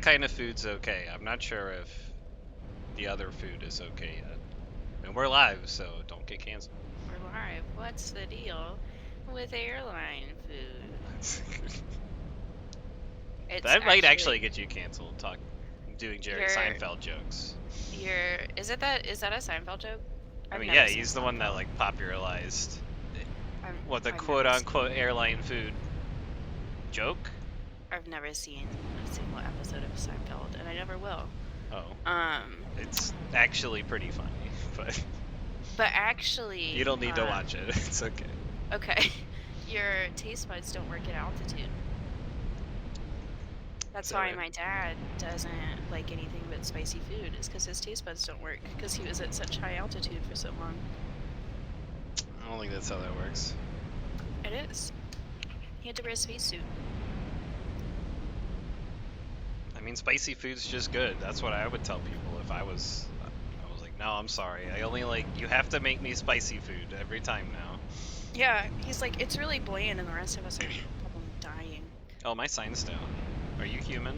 kind of food's okay. I'm not sure if the other food is okay yet. And we're live, so don't get canceled. We're live. What's the deal with airline food? It's That might actually actually get you canceled. Doing Jerry your Seinfeld jokes. is that a Seinfeld joke? I I've mean, never yeah, seen he's the one that like popularized what the I've never quote-unquote airline food joke. I've never seen a single episode of Seinfeld, and I never will. Oh, Um, it's actually pretty funny, but but actually, you don't need to watch it. It's okay. okay, your taste buds don't work at altitude. That's So, why my dad doesn't like anything but spicy food, is because his taste buds don't work, because he was at such high altitude for so long. I don't think that's how that works. It is. He had to wear a spacesuit. I mean, spicy food's just good. That's what I would tell people if I was like, no, I'm sorry. I only like, you have to make me spicy food every time now. Yeah, he's like, it's really bland, and the rest of us are fucking dying. Oh, my sign's down. Are you human?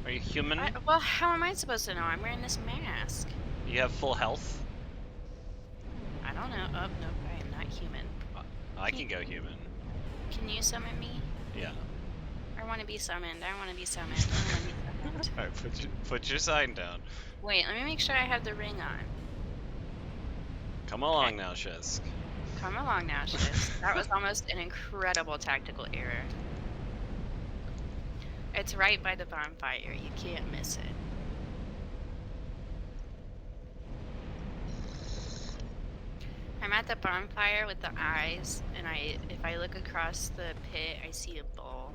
Are you human? Well, how am I supposed to know? I'm wearing this mask. You have full health? I don't know. Oh, no, I am not human. I can go human. Can you summon me? Yeah. I want to be summoned. I want to be summoned. I want to be summoned. Alright, put your sign down. Wait, let me make sure I have the ring on. Come along now, Shisk. Come along now, Shiz. That was almost an incredible tactical error. It's right by the bonfire. You can't miss it. I'm at the bonfire with the eyes, and if I look across the pit, I see a bull,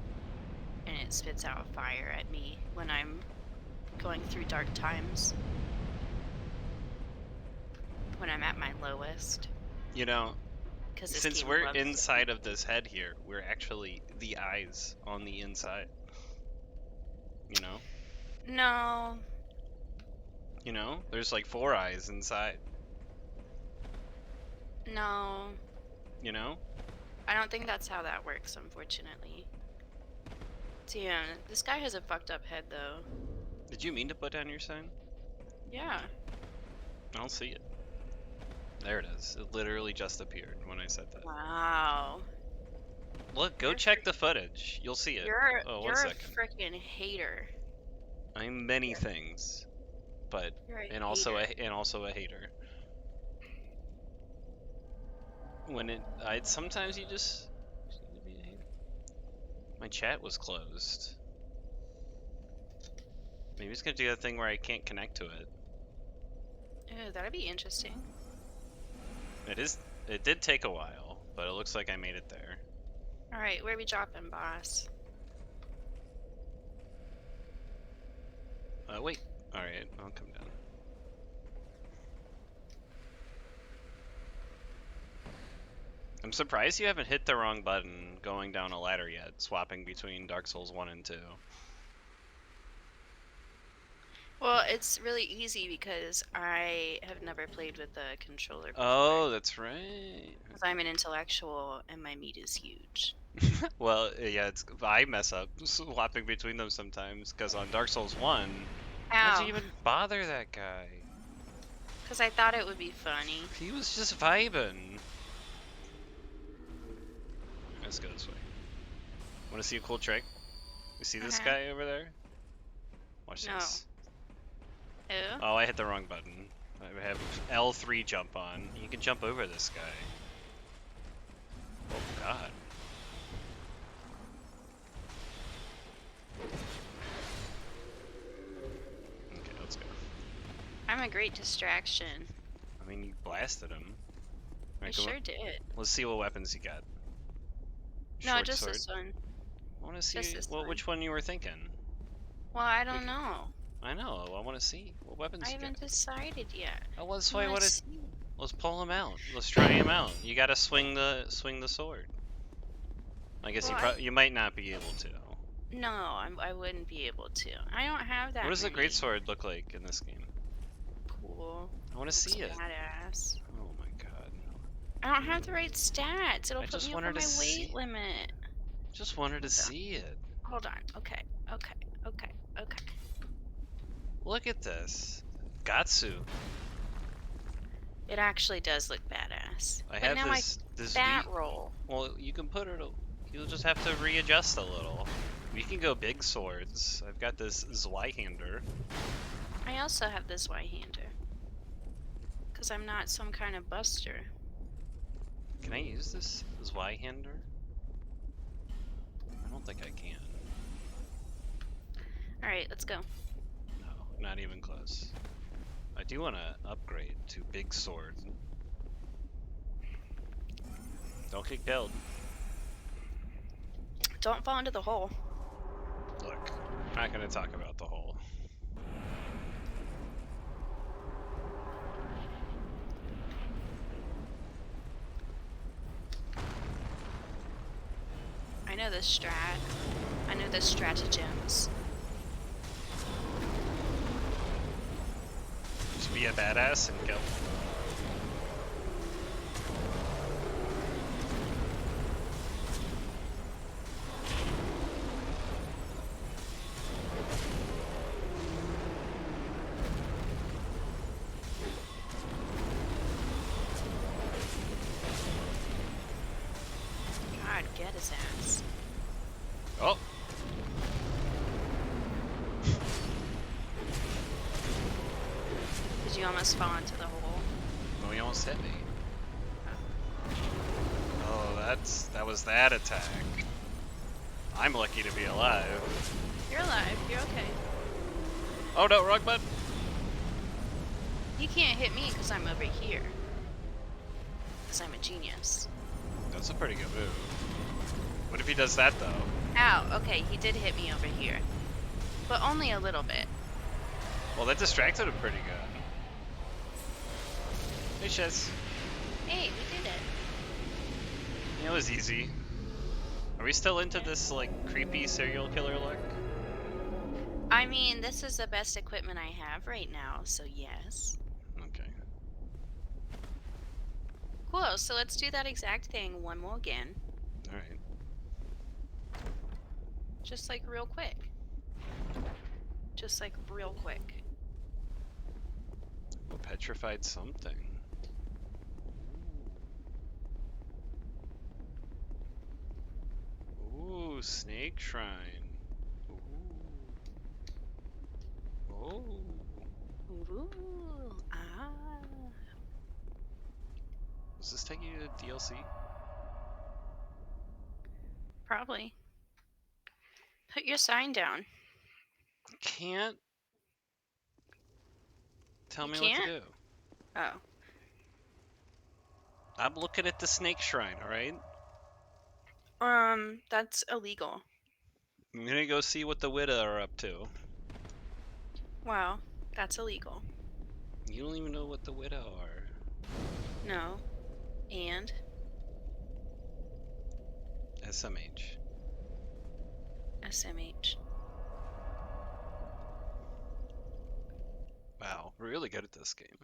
and it spits out fire at me when I'm going through dark times. When I'm at my lowest. You know, 'Cause this since game we're loves inside of this head here, we're actually the eyes on the inside. You know? No. You know? There's like 4 eyes inside. No. You know? I don't think that's how that works, unfortunately. Damn, this guy has a fucked up head, though. Did you mean to put down your sign? Yeah. I don't see it. There it is. It literally just appeared when I said that. Wow. Look, go check the footage. You'll see it. Oh, 1 You're a second. freaking hater. I'm many things, but You're also hater. a hater. Sometimes you just need to be a hater. My chat was closed. Maybe it's gonna do a thing where I can't connect to it. Ooh, that'd be interesting. It did take a while, but it looks like I made it there. Alright, where are we dropping, boss? Wait. Alright, I'll come down. I'm surprised you haven't hit the wrong button going down a ladder yet, swapping between Dark Souls 1 and 2. Well, it's really easy because I have never played with the controller before. Oh, that's right. Because I'm an intellectual and my meat is huge. Well, yeah, I mess up swapping between them sometimes, because on Dark Souls 1, why did you even bother that guy? Because I thought it would be funny. He was just vibing. Let's go this way. Want to see a cool trick? You see this guy over there? Watch this. Who? Oh, I hit the wrong button. I have L3 jump on. You can jump over this guy. Oh god. Okay, let's go. I'm a great distraction. I mean, you blasted him. I sure did. Let's see what weapons you got. No, just this one. I want to see which one you were thinking. Well, I don't know. I know. I want to see what weapons you got. I haven't decided yet. Oh, that's why I want to. Let's pull him out. Let's try him out. You gotta swing the sword. I guess you might not be able to. No, I wouldn't be able to. I don't have that. What does a greatsword look like in this game? Cool. I want to see it. Badass. Oh my god. I don't have the right stats. It'll put me over my weight limit. Just wanted to see it. Hold on. Okay. Look at this. Gatsu. It actually does look badass. I But have now my this fat wheat. roll. Well, you can put it. You'll just have to readjust a little. We can go big swords. I've got this Zweihander. I also have this Y-hander. Because I'm not some kind of buster. Can I use this Zweihander? I don't think I can. Alright, let's go. No, not even close. I do want to upgrade to big sword. Don't get killed. Don't fall into the hole. Look, I'm not going to talk about the whole. I know the strat. I know the stratagems. Just be a badass and kill. God, get his ass. Oh! Did you almost fall into the hole? No, he almost hit me. Oh, that was that attack. I'm lucky to be alive. You're alive. You're okay. Oh no, wrong button. You can't hit me because I'm over here. Because I'm a genius. That's a pretty good move. What if he does that though? Ow, okay, he did hit me over here. But only a little bit. Well, that distracted him pretty good. Hey, Shiz. Hey, we did it. It was easy. Are we still into this, like, creepy serial killer look? I mean, this is the best equipment I have right now, so yes. Okay. Cool, so let's do that exact thing one more again. Alright. Just like real quick. Just like real quick. Well, petrified something. Ooh, snake shrine. Ooh. Oh. Ooh, ah. Does this take you to DLC? Probably. Put your sign down. Can't tell You me what to can't? do. Oh. I'm looking at the snake shrine, alright? That's illegal. I'm gonna go see what the Widow are up to. Wow, that's illegal. You don't even know what the Widow are. No. And? SMH. SMH. Wow, we're really good at this game.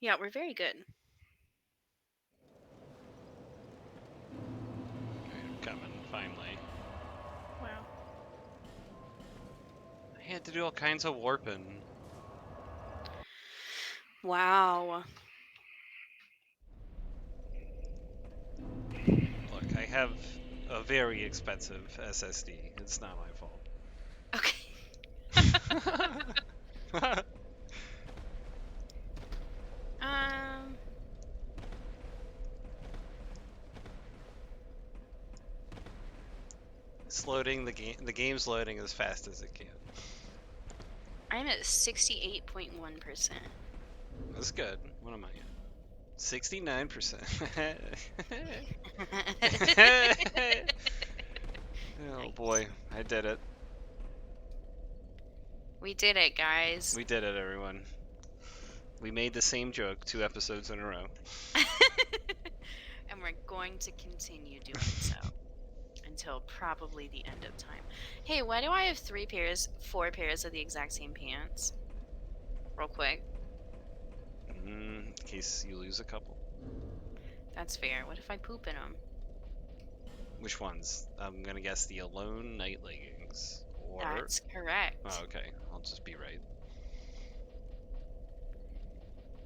Yeah, we're very good. Alright, I'm coming, finally. Wow. I had to do all kinds of warping. Wow. Look, I have a very expensive SSD. It's not my fault. Okay. Um. It's loading the game. The game's loading as fast as it can. I'm at 68.1%. That's good. What am I at? 69%. Oh Nice. boy, I did it. We did it, guys. We did it, everyone. We made the same joke 2 episodes in a row. And we're going to continue doing so until probably the end of time. Hey, why do I have 4 pairs of the exact same pants? Real quick. In case you lose a couple. That's fair. What if I poop in them? Which ones? I'm gonna guess the Alone Night Leggings. Or That's correct. oh, okay, I'll just be right.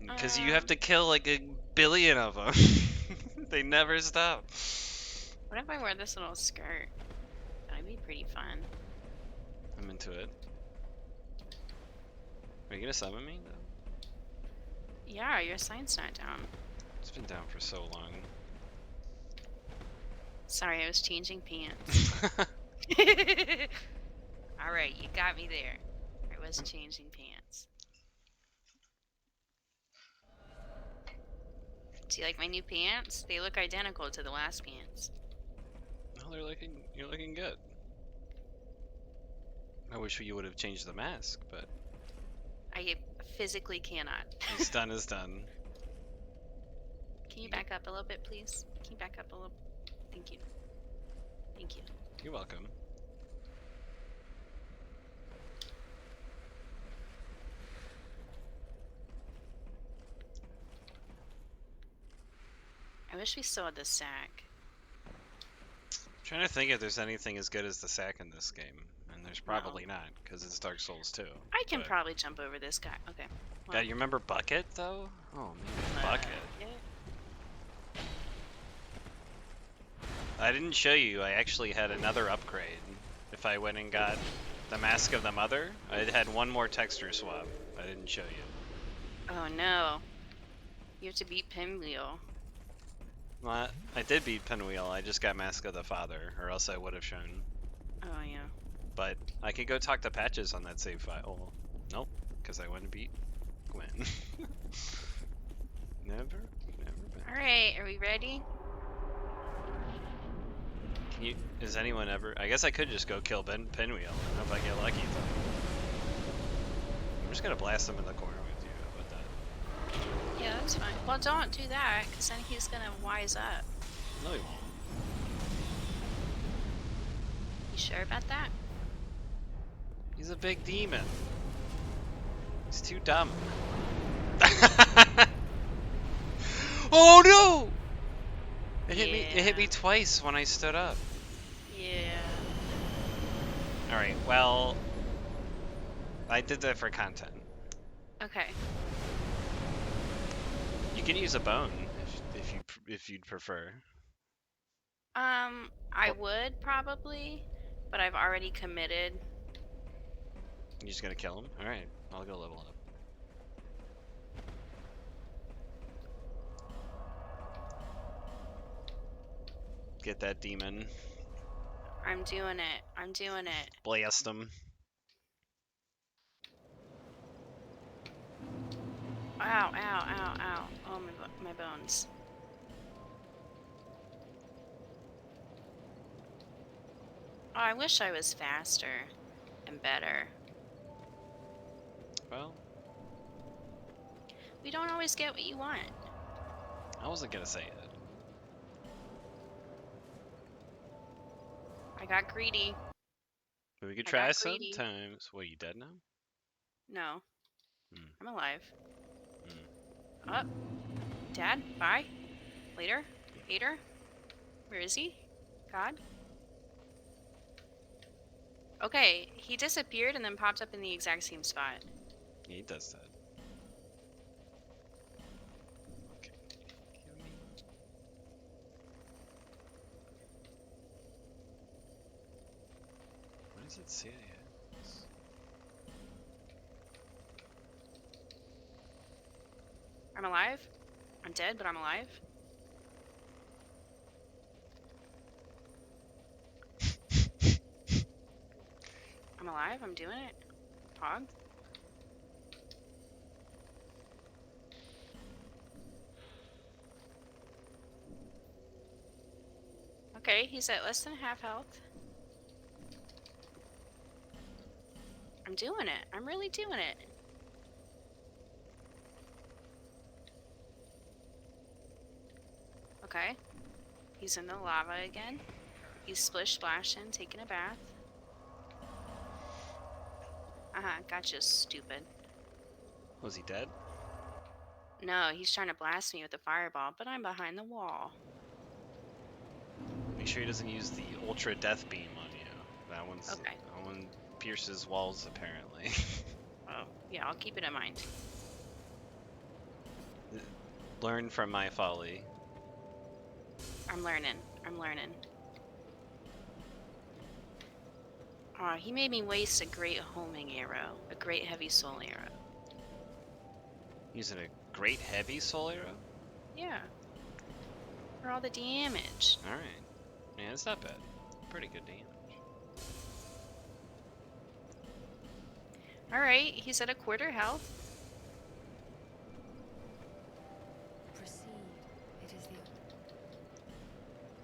Because you have to kill like a billion of them. They never stop. What if I wear this little skirt? That'd be pretty fun. I'm into it. Are you gonna summon me? No. Yeah, your sign's not down. It's been down for so long. Sorry, I was changing pants. Alright, you got me there. I was changing pants. Do you like my new pants? They look identical to the last pants. No, you're looking good. I wish you would have changed the mask, but I physically cannot. what's done is done. Can you back up a little bit, please? Can you back up a little? Thank you. Thank you. You're welcome. I wish we still had the sack. I'm trying to think if there's anything as good as the sack in this game, and there's probably not, because it's Dark Souls 2. I can but... probably jump over this guy. Okay. Well, God, you remember Bucket, though? Oh, man, Bucket. Yeah. I didn't show you, I actually had another upgrade. If I went and got the Mask of the Mother, I had one more texture swap. I didn't show you. Oh no. You have to beat Pinwheel. Well, I did beat Pinwheel, I just got Mask of the Father, or else I would have shown. Oh yeah. But I could go talk to Patches on that save file. Nope, because I wouldn't beat Gwen. Never been. Alright, are we ready? Can you, is anyone ever, I guess I could just go kill Pinwheel, and if I get lucky though. I'm just gonna blast him in the corner with you, how about that? Yeah, that's fine. Well, don't do that, because then he's gonna wise up. No he won't. You sure about that? He's a big demon. He's too dumb. Oh no! It hit me twice when I stood up. Yeah. Alright, well, I did that for content. Okay. You can use a bone if you'd prefer. I would probably, but I've already committed. You just gonna kill him? Alright, I'll go level up. Get that demon. I'm doing it. I'm doing it. Blast him. Ow, ow, ow, ow. Oh, my bones. Oh, I wish I was faster and better. Well, We don't always get what you want. I wasn't gonna say it. I got greedy. But we could I try got greedy. sometimes. What, are you dead now? No. Hmm. I'm alive. Hmm. Up. Dad, bye. Later. Hater. Where is he? God? Okay, he disappeared and then popped up in the exact same spot. Yeah, he does that. Okay. Give me... What does it say? I'm alive. I'm dead, but I'm alive. I'm alive. I'm doing it. Hog. Okay, he's at less than half health. I'm doing it. I'm really doing it. Okay. He's in the lava again. He's splish splashing, taking a bath. Gotcha, stupid. Was he dead? No, he's trying to blast me with a fireball, but I'm behind the wall. Make sure he doesn't use the ultra death beam on you. That one's Okay. that one pierces walls, apparently. Oh, yeah, I'll keep it in mind. Learn from my folly. I'm learning. I'm learning. Aw, he made me waste a great homing arrow. A great heavy soul arrow. Using a great heavy soul arrow? Yeah. For all the damage. Alright. Yeah, it's not bad. Pretty good damage. Alright, he's at a quarter health. Proceed. It is the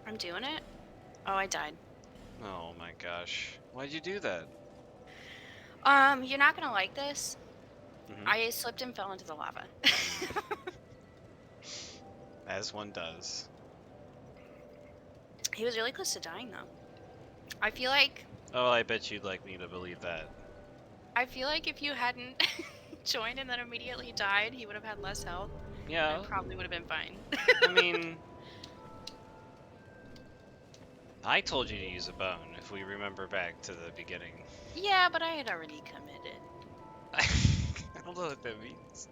I'm doing it. Oh, I died. Oh my gosh. Why'd you do that? You're not gonna like this. Mhm. I slipped and fell into the lava. As one does. He was really close to dying though. I feel like Oh, I bet you'd like me to believe that. if you hadn't joined and then immediately died, he would have had less health Yeah, and probably would have been fine. I mean... I told you to use a bone, if we remember back to the beginning. Yeah, but I had already committed. I don't know what that means.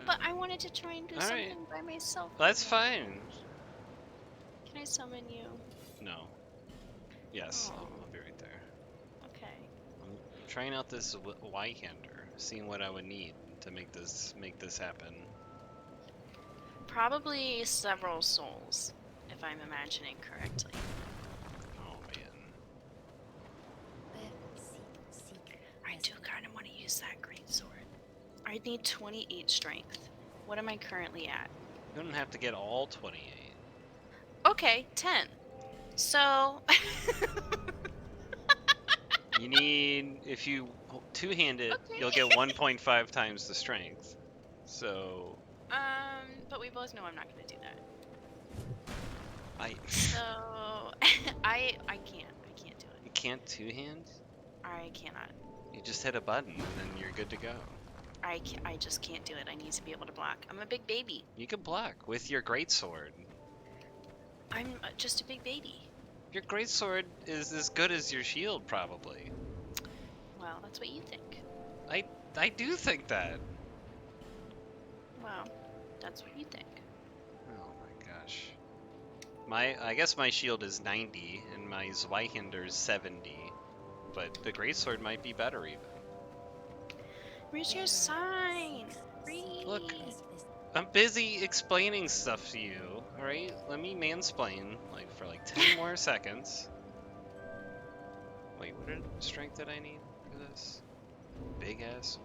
But I wanted to try and do Alright. something by myself. That's fine. Can I summon you? No. Yes, Aw. I'll be right there. Okay. I'm trying out this Y-hander, seeing what I would need to make this happen. Probably several souls, if I'm imagining correctly. Oh man. seek. I do kind of want to use that greatsword. I need 28 strength. What am I currently at? You don't have to get all 28. Okay, 10. So, You need, if you two-hand it, Okay. you'll get 1.5 times the strength. So, but we both know I'm not gonna do that. I So, I can't do you it. can't two-hand? I cannot. You just hit a button and then you're good to go. I just can't do it. I need to be able to block. I'm a big baby. You can block with your greatsword. I'm just a big baby. Your greatsword is as good as your shield, probably. Well, that's what you think. I do think that. Well, that's what you think. Oh my gosh. I guess my shield is 90 and my Zweihander is 70, but the greatsword might be better even. Where's your sign? Read. Look. I'm busy explaining stuff to you, alright? Let me mansplain, like, for like 10 more seconds. Wait, what strength did I need for this? Big ass.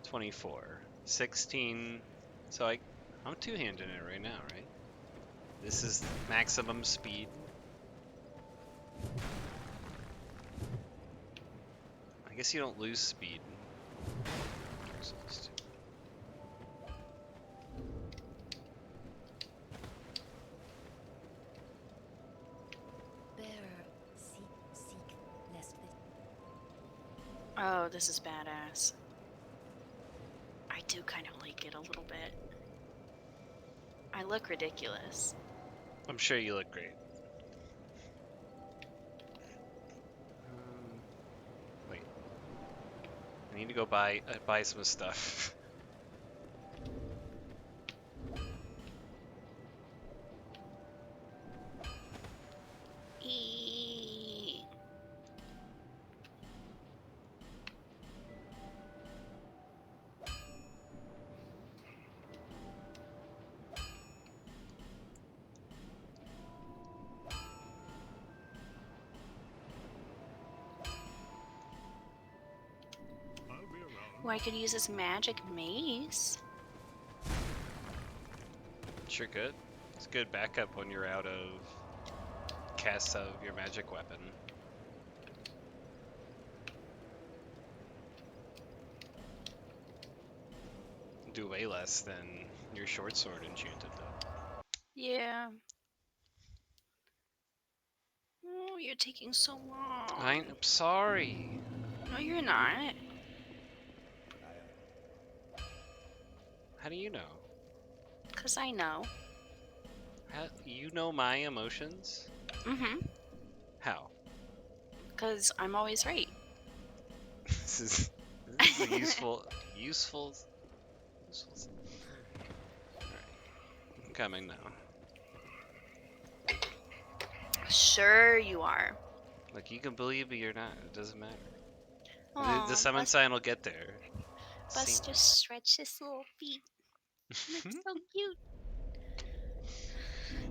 24. 16. So I'm two-handing it right now, right? This is maximum speed. I guess you don't lose speed. Seek, lest Oh, this is badass. I do kind of like it a little bit. I look ridiculous. I'm sure you look great. Wait. I need to go buy some stuff. Eee. Well, I could use this magic mace. Sure good. It's good backup when you're out of casts of your magic weapon. Do way less than your short sword enchanted though. Yeah. Oh, you're taking so long. I'm sorry. No, you're not. How do you know? 'Cause I know. How you know my emotions? Mm-hmm. How? Because I'm always right. This is a useful. Alright, I'm coming now. Sure you are. Like, you can believe me or not, it doesn't matter. The Aw, summon sign will get there. See? Buster stretch his little feet. Looks so cute.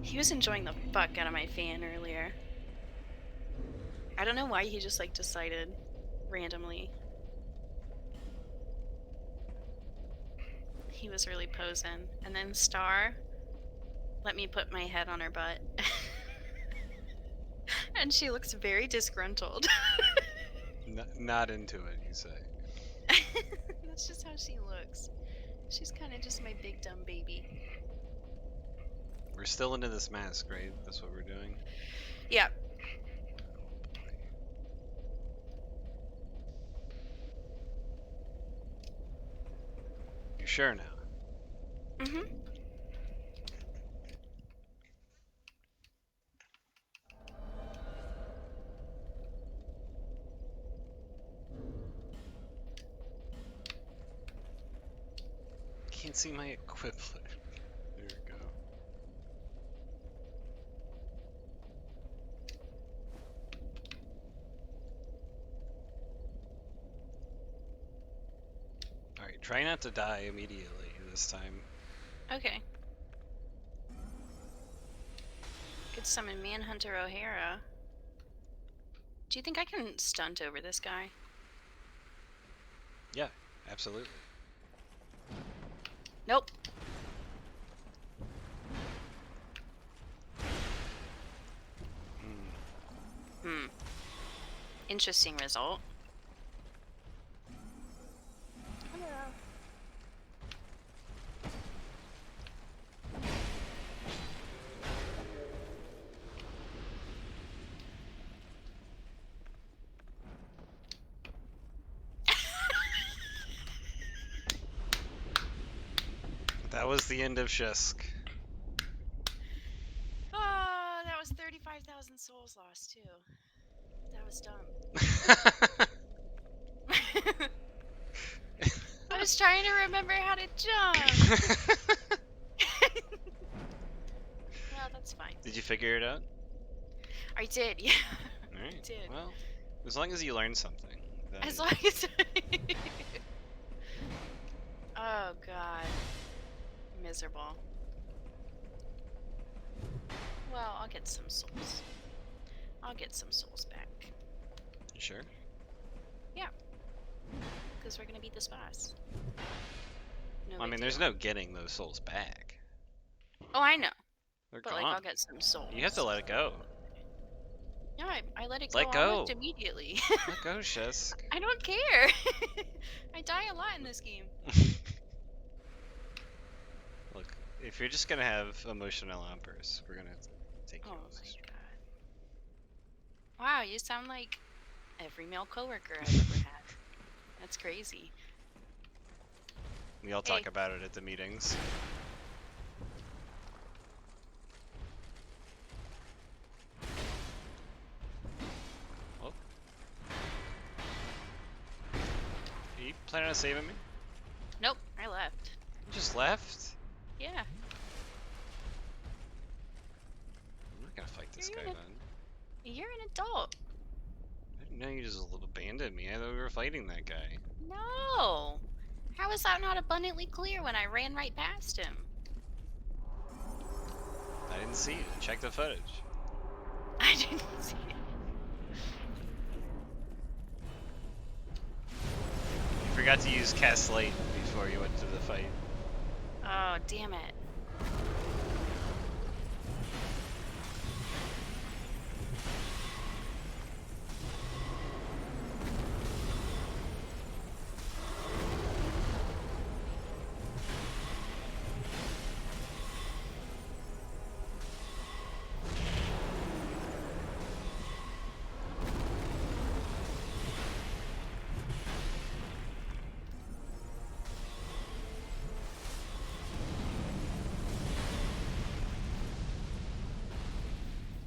He was enjoying the fuck out of my fan earlier. I don't know why he just like decided randomly. He was really posing. And then Star let me put my head on her butt. And she looks very disgruntled. Not into it, you say. That's just how she looks. She's kind of just my big dumb baby. We're still into this mask, right? That's what we're doing? Yeah. You're sure now? Mm-hmm. Can't see my equipment. There we go. Alright, try not to die immediately this time. Okay. Could summon Manhunter O'Hara. Do you think I can stunt over this guy? Yeah, absolutely. Nope. Hmm. Interesting result. That was the end of Shisk. Oh, that was 35,000 souls lost too. That was dumb. I was trying to remember how to jump. Well, that's fine. Did you figure it out? I did, yeah. Alright. I did. Well, as long as you learn something. Then... As long as. Oh god. Miserable. Well, I'll get some souls. I'll get some souls back. You sure? Yeah. Because we're gonna beat this boss. No Well, I big mean, there's deal. no getting those souls back. Oh, I know. They're But gone. like, I'll get some souls. You have to let it go. No, I let it Let go go. almost immediately. Let go, Shisk. I don't care. I die a lot in this game. Look, if you're just gonna have emotional outbursts, we're gonna have to take you Oh off the my street. god. Wow, you sound like every male coworker I've ever had. That's crazy. We all talk about it at the meetings. Oh. Are you planning on saving me? Nope, I left. You just left? Yeah. I'm not gonna fight this You're guy gonna- then. You're an adult. I didn't know you just abandoned me. I thought we were fighting that guy. No. How is that not abundantly clear when I ran right past him? I didn't see you. Check the footage. I didn't see it. You forgot to use Cast Light before you went to the fight. Oh, damn it.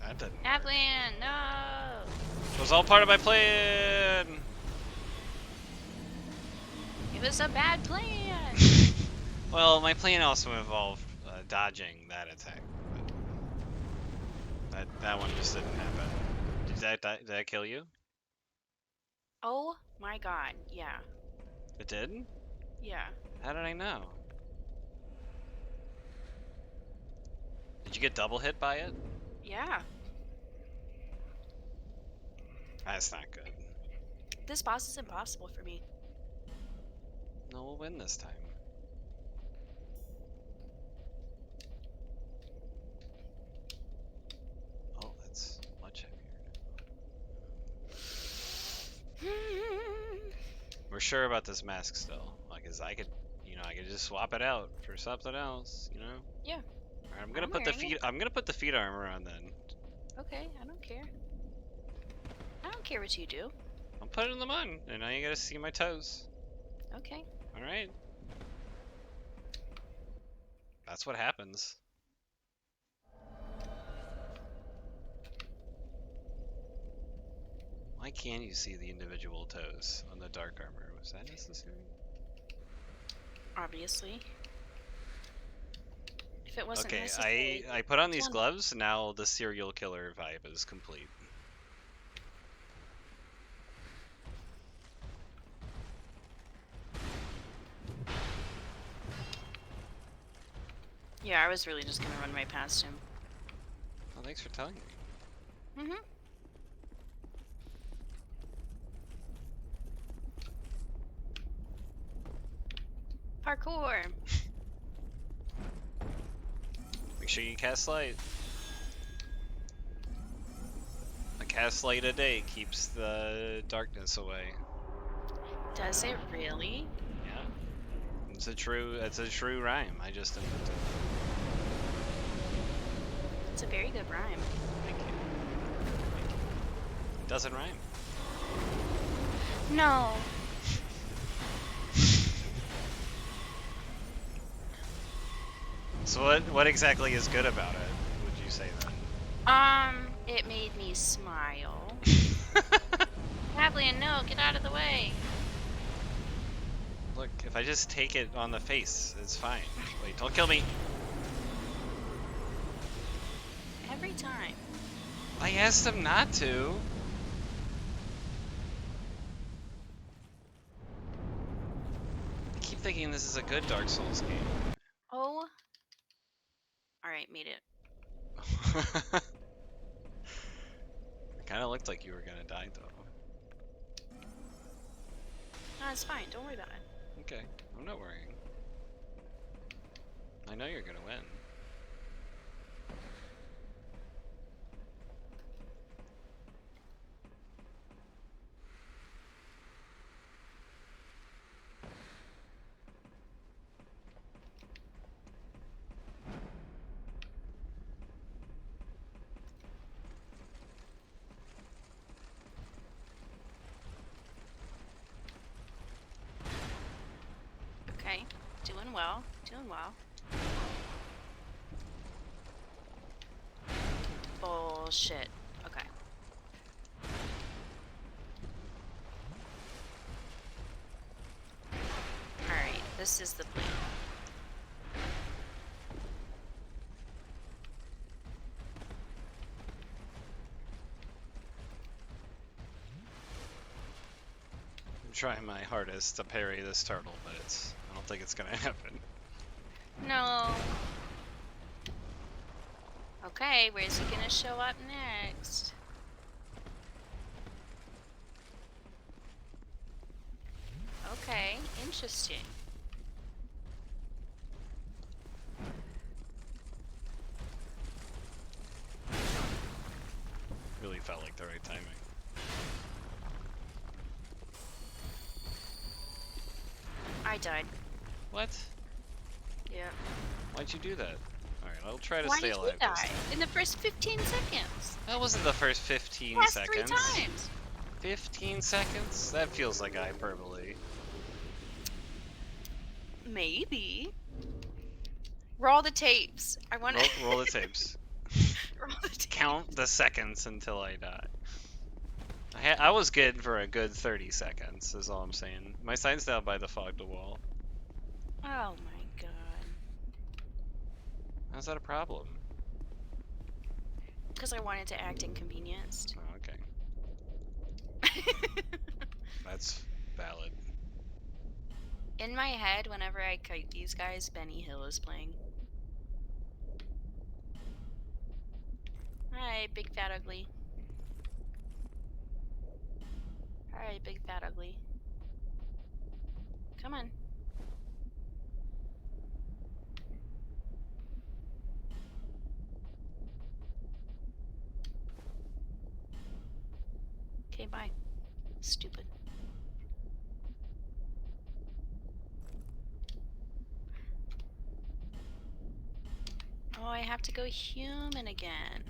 That didn't work. Kaplan, no! was all part of my plan. It was a bad plan. Well, my plan also involved dodging that attack. But that one just didn't happen. Did that kill you? Oh my god. Yeah. It did? Yeah. How did I know? Did you get double hit by it? Yeah. That's not good. This boss is impossible for me. No, we'll win this time. Oh, that's much heavier. We're sure about this mask still. Like, 'cause I could, I could just swap it out for something else, Yeah. Alright, I'm I'm gonna put the wearing feet. I'm gonna put the feet armor on then. Okay, I don't care. I don't care what you do. I'm putting them on, and now you gotta see my toes. Okay. All right. That's what happens. Why can't you see the individual toes on the dark armor? Was that necessary? Obviously. If it wasn't Okay, necessary. I put on these Tell me. gloves. Now the serial killer vibe is complete. Yeah, I was really just gonna run right past him. Well, thanks for telling me. Mm-hmm. Parkour. Make sure you cast light. A cast light a day keeps the darkness away. Does it really? Yeah. It's a true rhyme. I just invented it. It's a very good rhyme. Thank you. It doesn't rhyme. No. So what exactly is good about it, would you say then? It made me smile. Hadley, no, get out of the way. Look, if I just take it on the face, it's fine. Wait, don't kill me. Every time. I asked him not to. I keep thinking this is a good Dark Souls game. Oh. Alright, made it. It kind of looked like you were gonna die, though. No, it's fine. Don't worry about it. Okay, I'm not worrying. I know you're gonna win. Okay. Doing well. Doing well. Bullshit. Okay. Alright, this is the plan. I'm trying my hardest to parry this turtle, but I don't think it's gonna happen. No. Okay, where's he gonna show up next? Okay, interesting. Really felt like the right timing. I died. What? Yeah. Why'd you do that? Alright, I'll try to Why stay did alive you this die? time. In the first 15 seconds. That wasn't the first 15 Last seconds. 3 times. 15 seconds? That feels like hyperbole. Maybe. Roll the tapes. I want to Roll the tapes. roll the tapes. Count the seconds until I die. I was good for a good 30 seconds, is all I'm saying. My sign's down by the fog to wall. Oh my god. How's that a problem? Because I wanted to act inconvenienced. Oh, okay. That's valid. In my head, whenever I kite these guys, Benny Hill is playing. Hi, big fat ugly. Alright, big fat ugly. Come on. Okay, bye. Stupid. Oh, I have to go human again.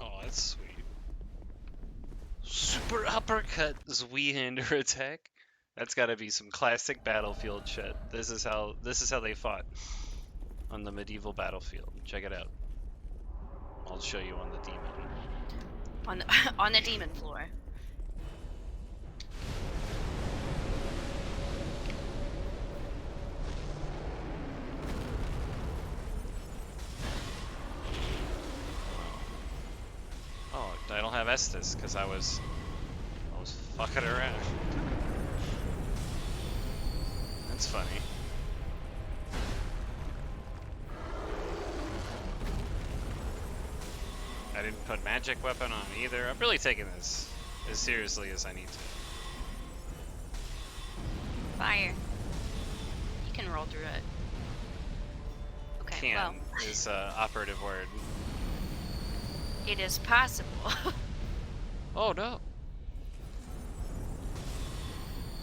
Oh, that's sweet. Super uppercut Zweehander attack. That's gotta be some classic battlefield shit. This is how they fought on the medieval battlefield. Check it out. I'll show you on the demon. On the, on the demon floor. Oh, I don't have Estus because I was fucking around. That's funny. I didn't put magic weapon on either. I'm really taking this as seriously as I need to. Fire. You can roll through it. Okay, Can well, is operative word. it is possible. Oh no!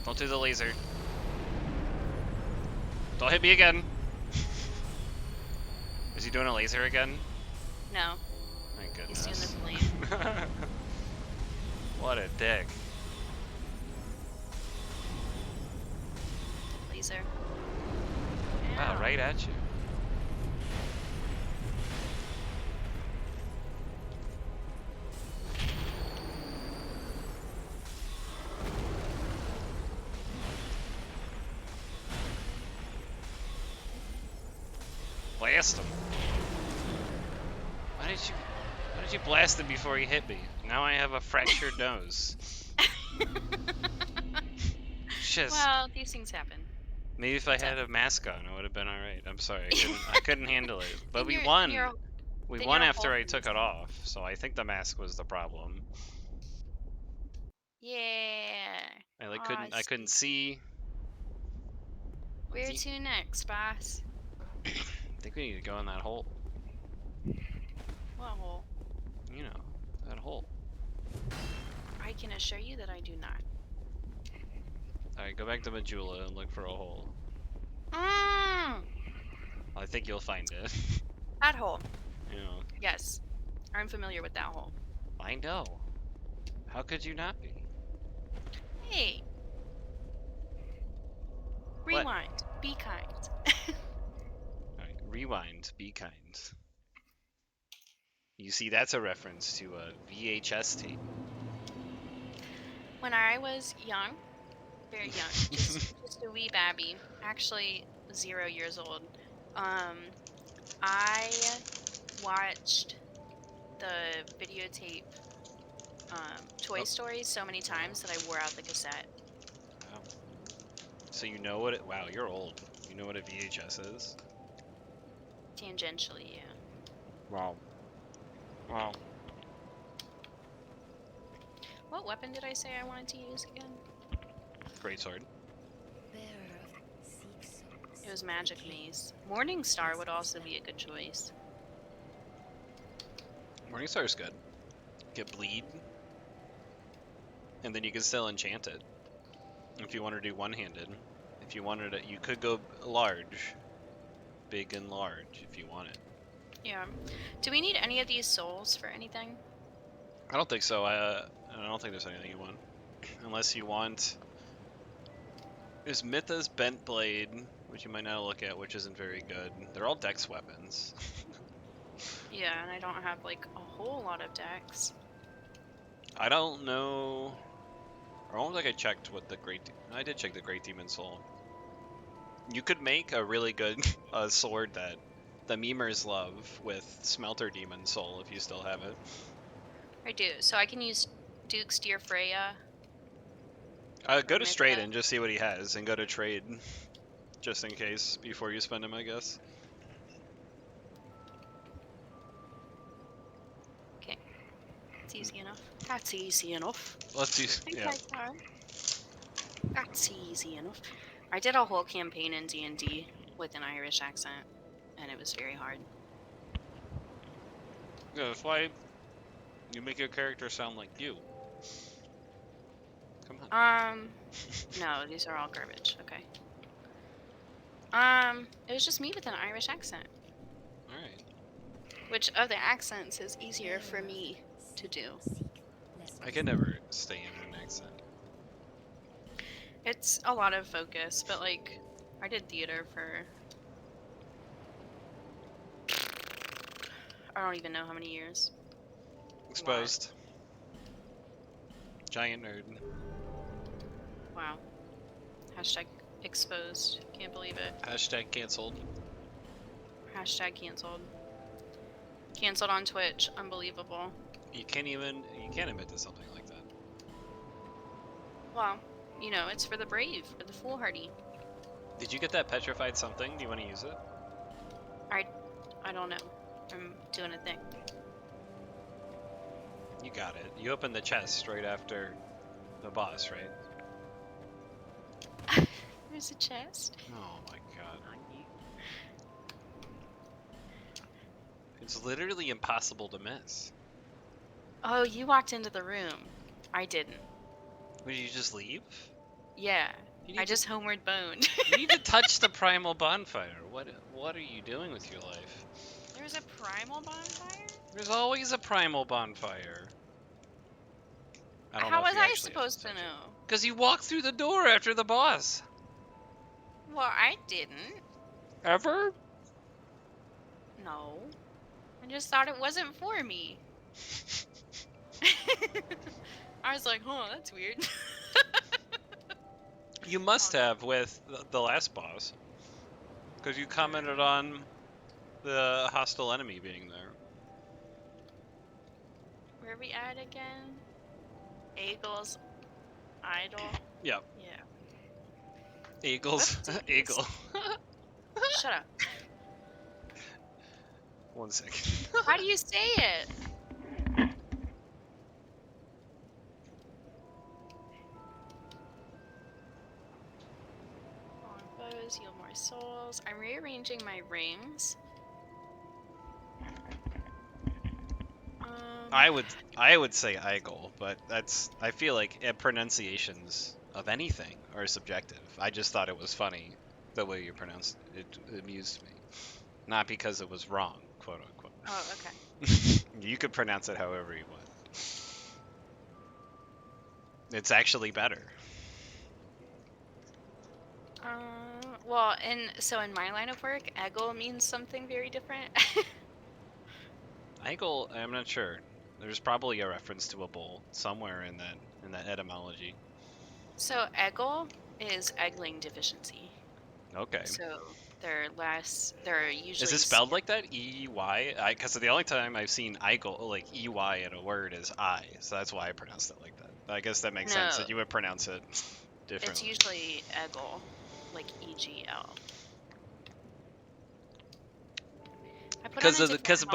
Don't do the laser. Don't hit me again. Is he doing a laser again? No, Thank he's doing the goodness. flame. What a dick. Laser. Wow, Ow. right at you. Blast him. Why did you blast him before he hit me? Now I have a fractured nose. Just Well, these things happen. maybe if I had a mask on, it would have been all right. I'm sorry, I couldn't handle it. But Then we you're- won. you're- We then won you're a after whole I took person. it off, so I think the mask was the problem. Yeah. I like Aw, I couldn't sweet. see. Where to next, boss? I think we need to go in that hole. What hole? You know, that hole. I can assure you that I do not. Alright, go back to Majula and look for a hole. Mm, I think you'll find it. that hole. You know, Yes. I'm familiar with that hole. I know. How could you not be? Hey. What? Rewind. Be kind. Alright, rewind, be kind. You see, that's a reference to a VHS tape. When I was young, very young, just a wee babby, actually 0 years old, I watched the videotape Toy Story so many times that I wore out the cassette. Wow. So you know what it... Wow, you're old. You know what a VHS is? Tangentially, yeah. Wow. Wow. What weapon did I say I wanted to use again? Greatsword. Bearer of Hag Souls It was Magic Maze. Morningstar would also be a good choice. Morningstar's good. Get bleed. And then you can still enchant it. If you want to do one-handed. If you wanted it, you could go large. Big and large if you want it. Yeah. Do we need any of these souls for anything? I don't think so. I don't think there's anything you want. Unless you want... There's Mytha's Bent Blade, which you might not look at, which isn't very good. They're all dex weapons. Yeah, and I don't have like a whole lot of decks. I don't know... I don't think I checked what the Great... I did check the Great Demon Soul. You could make a really good sword that the memers love with Smelter Demon Soul if you still have it. I do. So I can use Duke's Dear Freya. Go or to Straight Mytha. and just see what he has, and go to Trade, just in case, before you spend him, I guess. Okay. It's easy enough. That's easy enough. Let's do... Thanks, yeah. Hagbar. That's easy enough. I did a whole campaign in D&D with an Irish accent, and it was very hard. Yeah, that's why you make your character sound like you. Come on. No, these are all garbage. Okay. It was just me with an Irish accent. Alright. Which of the accents is easier for me to do? I can never stay in an accent. It's a lot of focus, but like, I did theater for... I don't even know how many years. Exposed. Giant nerd. Wow. Hashtag exposed. Can't believe it. Hashtag cancelled. Hashtag cancelled. Cancelled on Twitch. Unbelievable. You can't admit to something like that. Well, you know, it's for the brave, for the foolhardy. Did you get that petrified something? Do you want to use it? I don't know. I'm doing a thing. You got it. You opened the chest right after the boss, right? There's a chest. Oh my god. It's literally impossible to miss. Oh, you walked into the room. I didn't. Would you just leave? Yeah. You I need, just homeward boned. you need to touch the primal bonfire. What are you doing with your life? There's a primal bonfire? There's always a primal bonfire. I don't know How if was you I actually supposed to know? Because you walked through the door after the boss. Well, I didn't. Ever? No. I just thought it wasn't for me. I was like, huh, that's weird. You must have with the last boss. Because you commented on the hostile enemy being there. Where are we at again? Eagle's idol? Yeah. Yeah. Eagles. What? Eagle. Shut up. 1 second. How do you say it? On bows, heal more souls. I'm rearranging my rings. I would say Eagle, but I feel like pronunciations of anything are subjective. I just thought it was funny the way you pronounced it. It amused me. Not because it was wrong, quote unquote. Oh, okay. You could pronounce it however you want. It's actually better. Well, so in my line of work, Eggle means something very different. Eagle, I'm not sure. There's probably a reference to a bull somewhere in that etymology. So Eggle is eggling deficiency. Okay. So they're usually... Is it spelled like that? E-Y? Because the only time I've seen Eagle, like E-Y in a word is I, so that's why I pronounced it like that. I guess that makes sense that you would pronounce it differently. It's usually Eggle, like E-G-L. But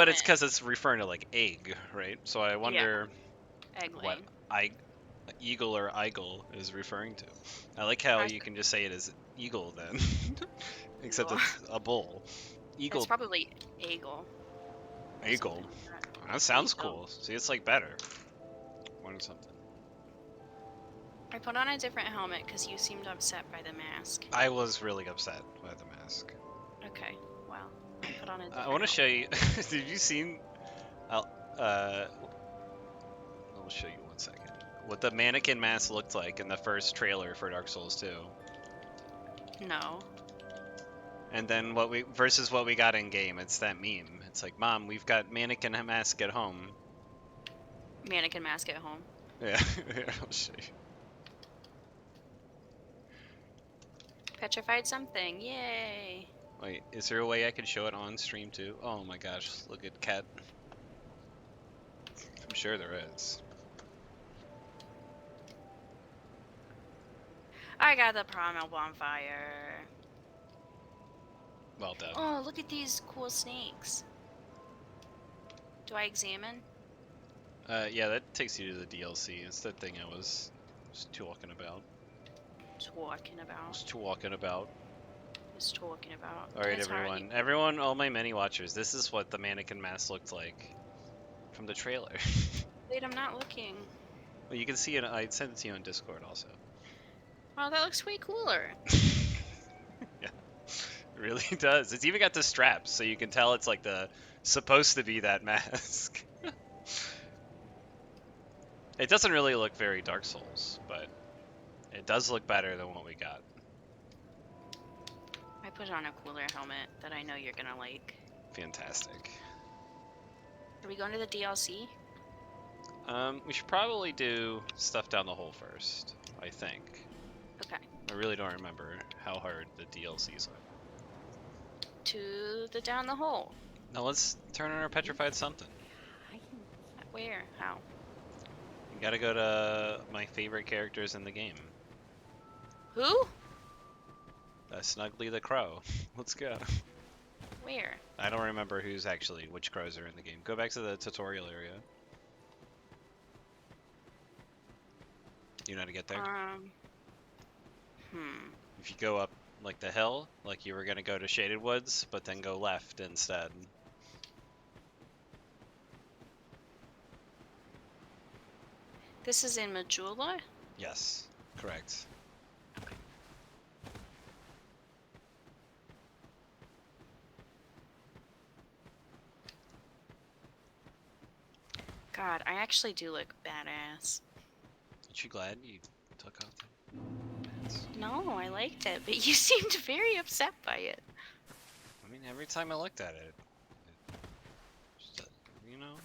it's because it's referring to like egg, right? So I wonder what eagle or eagle is referring to. I like how you can just say it as eagle then, except it's a bull. Eagle. It's probably eagle. Eagle. That sounds cool. See, it's like better. Learn something. I put on a different helmet because you seemed upset by the mask. I was really upset by the mask. Okay, well, I put on a different I want to show you. Did you see? I'll show you 1 second. what the mannequin mask looked like in the first trailer for Dark Souls 2? No. And then what we versus what we got in game, it's that meme. It's like, Mom, we've got mannequin mask at home. Mannequin mask at home. Yeah, I'll show you. Petrified something. Yay. Wait, is there a way I could show it on stream too? Oh my gosh, look at Cat. I'm sure there is. I got the primal bonfire. Well done. Oh, look at these cool snakes. Do I examine? Yeah, that takes you to the DLC. It's that thing I was talking about. Talking about. Was talking about. Was talking about. All right, That's everyone. Everyone, all my many watchers. This is what the mannequin mask looked like from the trailer. Wait, I'm not looking. Well, you can see it. I sent it to you on Discord also. Oh, that looks way cooler. Yeah, it really does. It's even got the straps, so you can tell it's like the supposed to be that mask. It doesn't really look very Dark Souls, but it does look better than what we got. I put on a cooler helmet that I know you're gonna like. Fantastic. Are we going to the DLC? We should probably do stuff down the hole first, I think. Okay. I really don't remember how hard the DLCs are. To the down the hole. Now let's turn on our petrified something. Where? How? You gotta go to my favorite characters in the game. Who? Snuggly the Crow. Let's go. Where? I don't remember which crows are in the game. Go back to the tutorial area. You know how to get there? If you go up like the hill, like you were gonna go to Shaded Woods, but then go left instead. This is in Majula? Yes, correct. God, I actually do look badass. Aren't you glad you took off the pants? No, I liked it, but you seemed very upset by it. I mean, every time I looked at it, just, you know,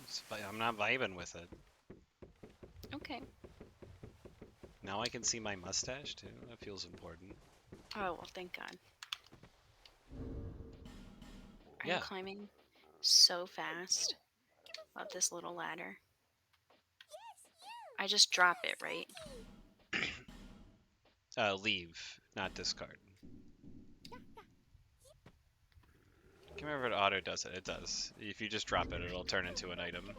I'm not vibing with it. Okay. Now I can see my mustache too. That feels important. Oh, well, thank God. I'm Yeah. climbing so fast up this little ladder. I just drop it, right? Leave, not discard. I can't remember if auto does it. It does. If you just drop it, it'll turn into an item.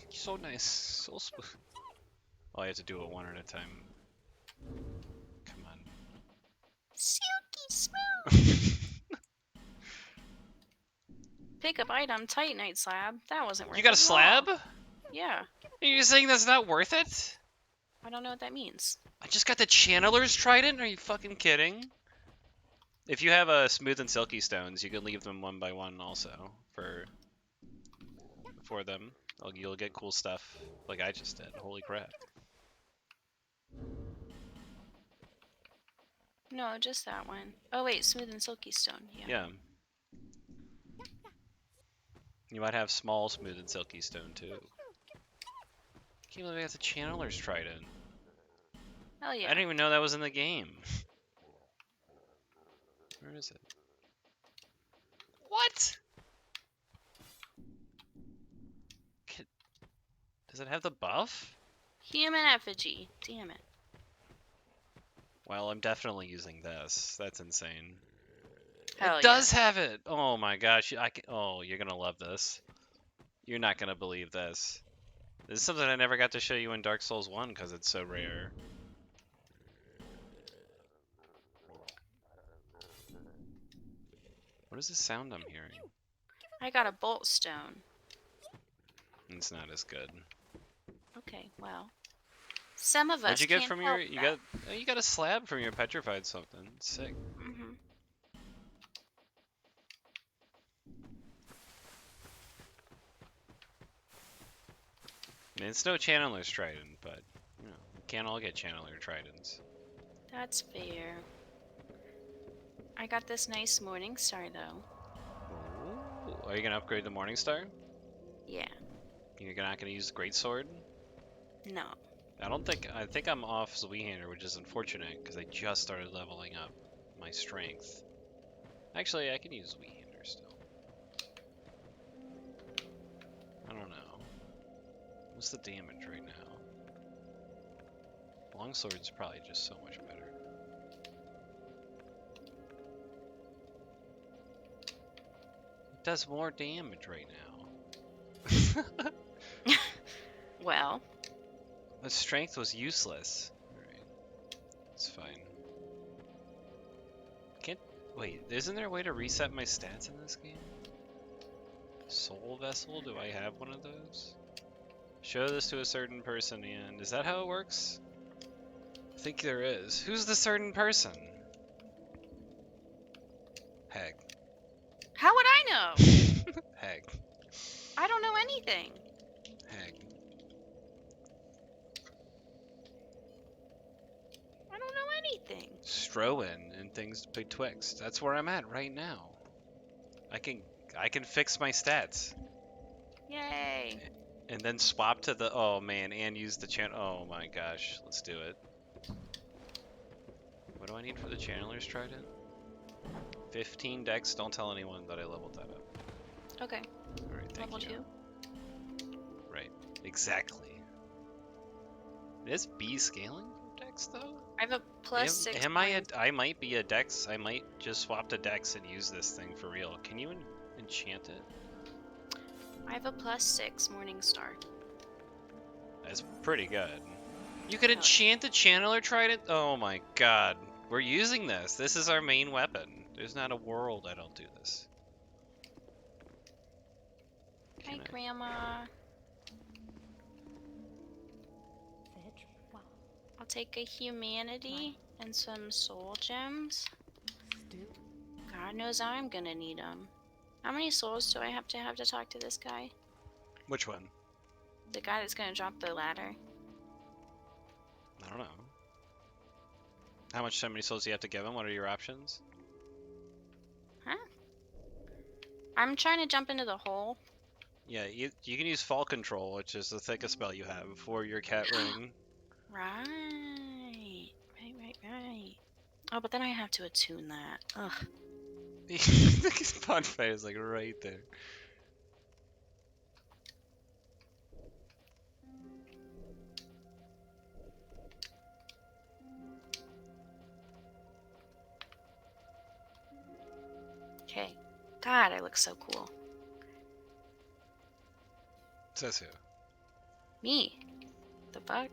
So nice. So smooth. Oh, I have to do it one at a time. Come on. Silky smooth! Pick up item, Titanite slab. That wasn't worth it. You got a slab? Yeah. Are you saying that's not worth it? I don't know what that means. I just got the Channeler's Trident? Are you fucking kidding? If you have smooth and silky stones, you can leave them one by one also for them. You'll get cool stuff like I just did. Holy crap. No, just that one. Oh wait, smooth and silky stone. Yeah. You might have small, smooth, and silky stone too. Can't believe I got the Channeler's Trident. Hell yeah. I didn't even know that was in the game. Where is it? What? Does it have the buff? Human effigy. Damn it. Well, I'm definitely using this. That's insane. Hell It does have it. Oh my gosh. Oh, you're gonna love this. You're not gonna believe this. This is something I never got to show you in Dark Souls 1 because it's so rare. What is this sound I'm hearing? I got a bolt stone. It's not as good. Okay, well. Some of What'd us you get can't from your? help You that. got. You got a slab from your petrified something. Sick. Hmm. I mean, it's no Channeler's Trident, but you know, we can't all get Channeler Tridents. That's fair. I got this nice morning star though. Ooh, are you gonna upgrade the Morningstar? Yeah. You're not gonna use the Greatsword? No. I think I'm off Zweehander, which is unfortunate because I just started leveling up my strength. Actually, I can use Zweehander still. I don't know. What's the damage right now? Longsword's probably just so much better. It does more damage right now. Well, The strength was useless. Alright, it's fine. Can't. Wait, isn't there a way to reset my stats in this game? Soul Vessel? Do I have one of those? Show this to a certain person, and is that how it works? I think there is. Who's the certain person? Hag. how would I know? Hag. I don't know anything. Hag. I don't know anything. Stroin and things betwixt. That's where I'm at right now. I can fix my stats. Yay. And then swap to the oh man, and use the channel. Oh my gosh, let's do it. What do I need for the Channeler's Trident? 15 dex. Don't tell anyone that I leveled that up. Okay. Alright, thank Level you. 2. Right, exactly. It is B scaling for dex though? I have a plus 6. I might be a dex. I might just swap to dex and use this thing for real. Can you enchant it? I have a plus 6 morning star. That's pretty good. You could Oh. enchant the Channeler Trident? Oh my god. We're using this. This is our main weapon. There's not a world I don't do this. Hi, Can I- Grandma. I'll take a humanity and some soul gems. God knows I'm gonna need them. How many souls do I have to talk to this guy? Which one? The guy that's gonna drop the ladder. I don't know. How many souls do you have to give him? What are your options? Huh? I'm trying to jump into the hole. Yeah, you can use Fall Control, which is the thickest spell you have, for your cat ring. Right. Right. Oh, but then I have to attune that. Ugh. The bonfire is like right there. Okay. God, I look so cool. Says who? Me. The fuck?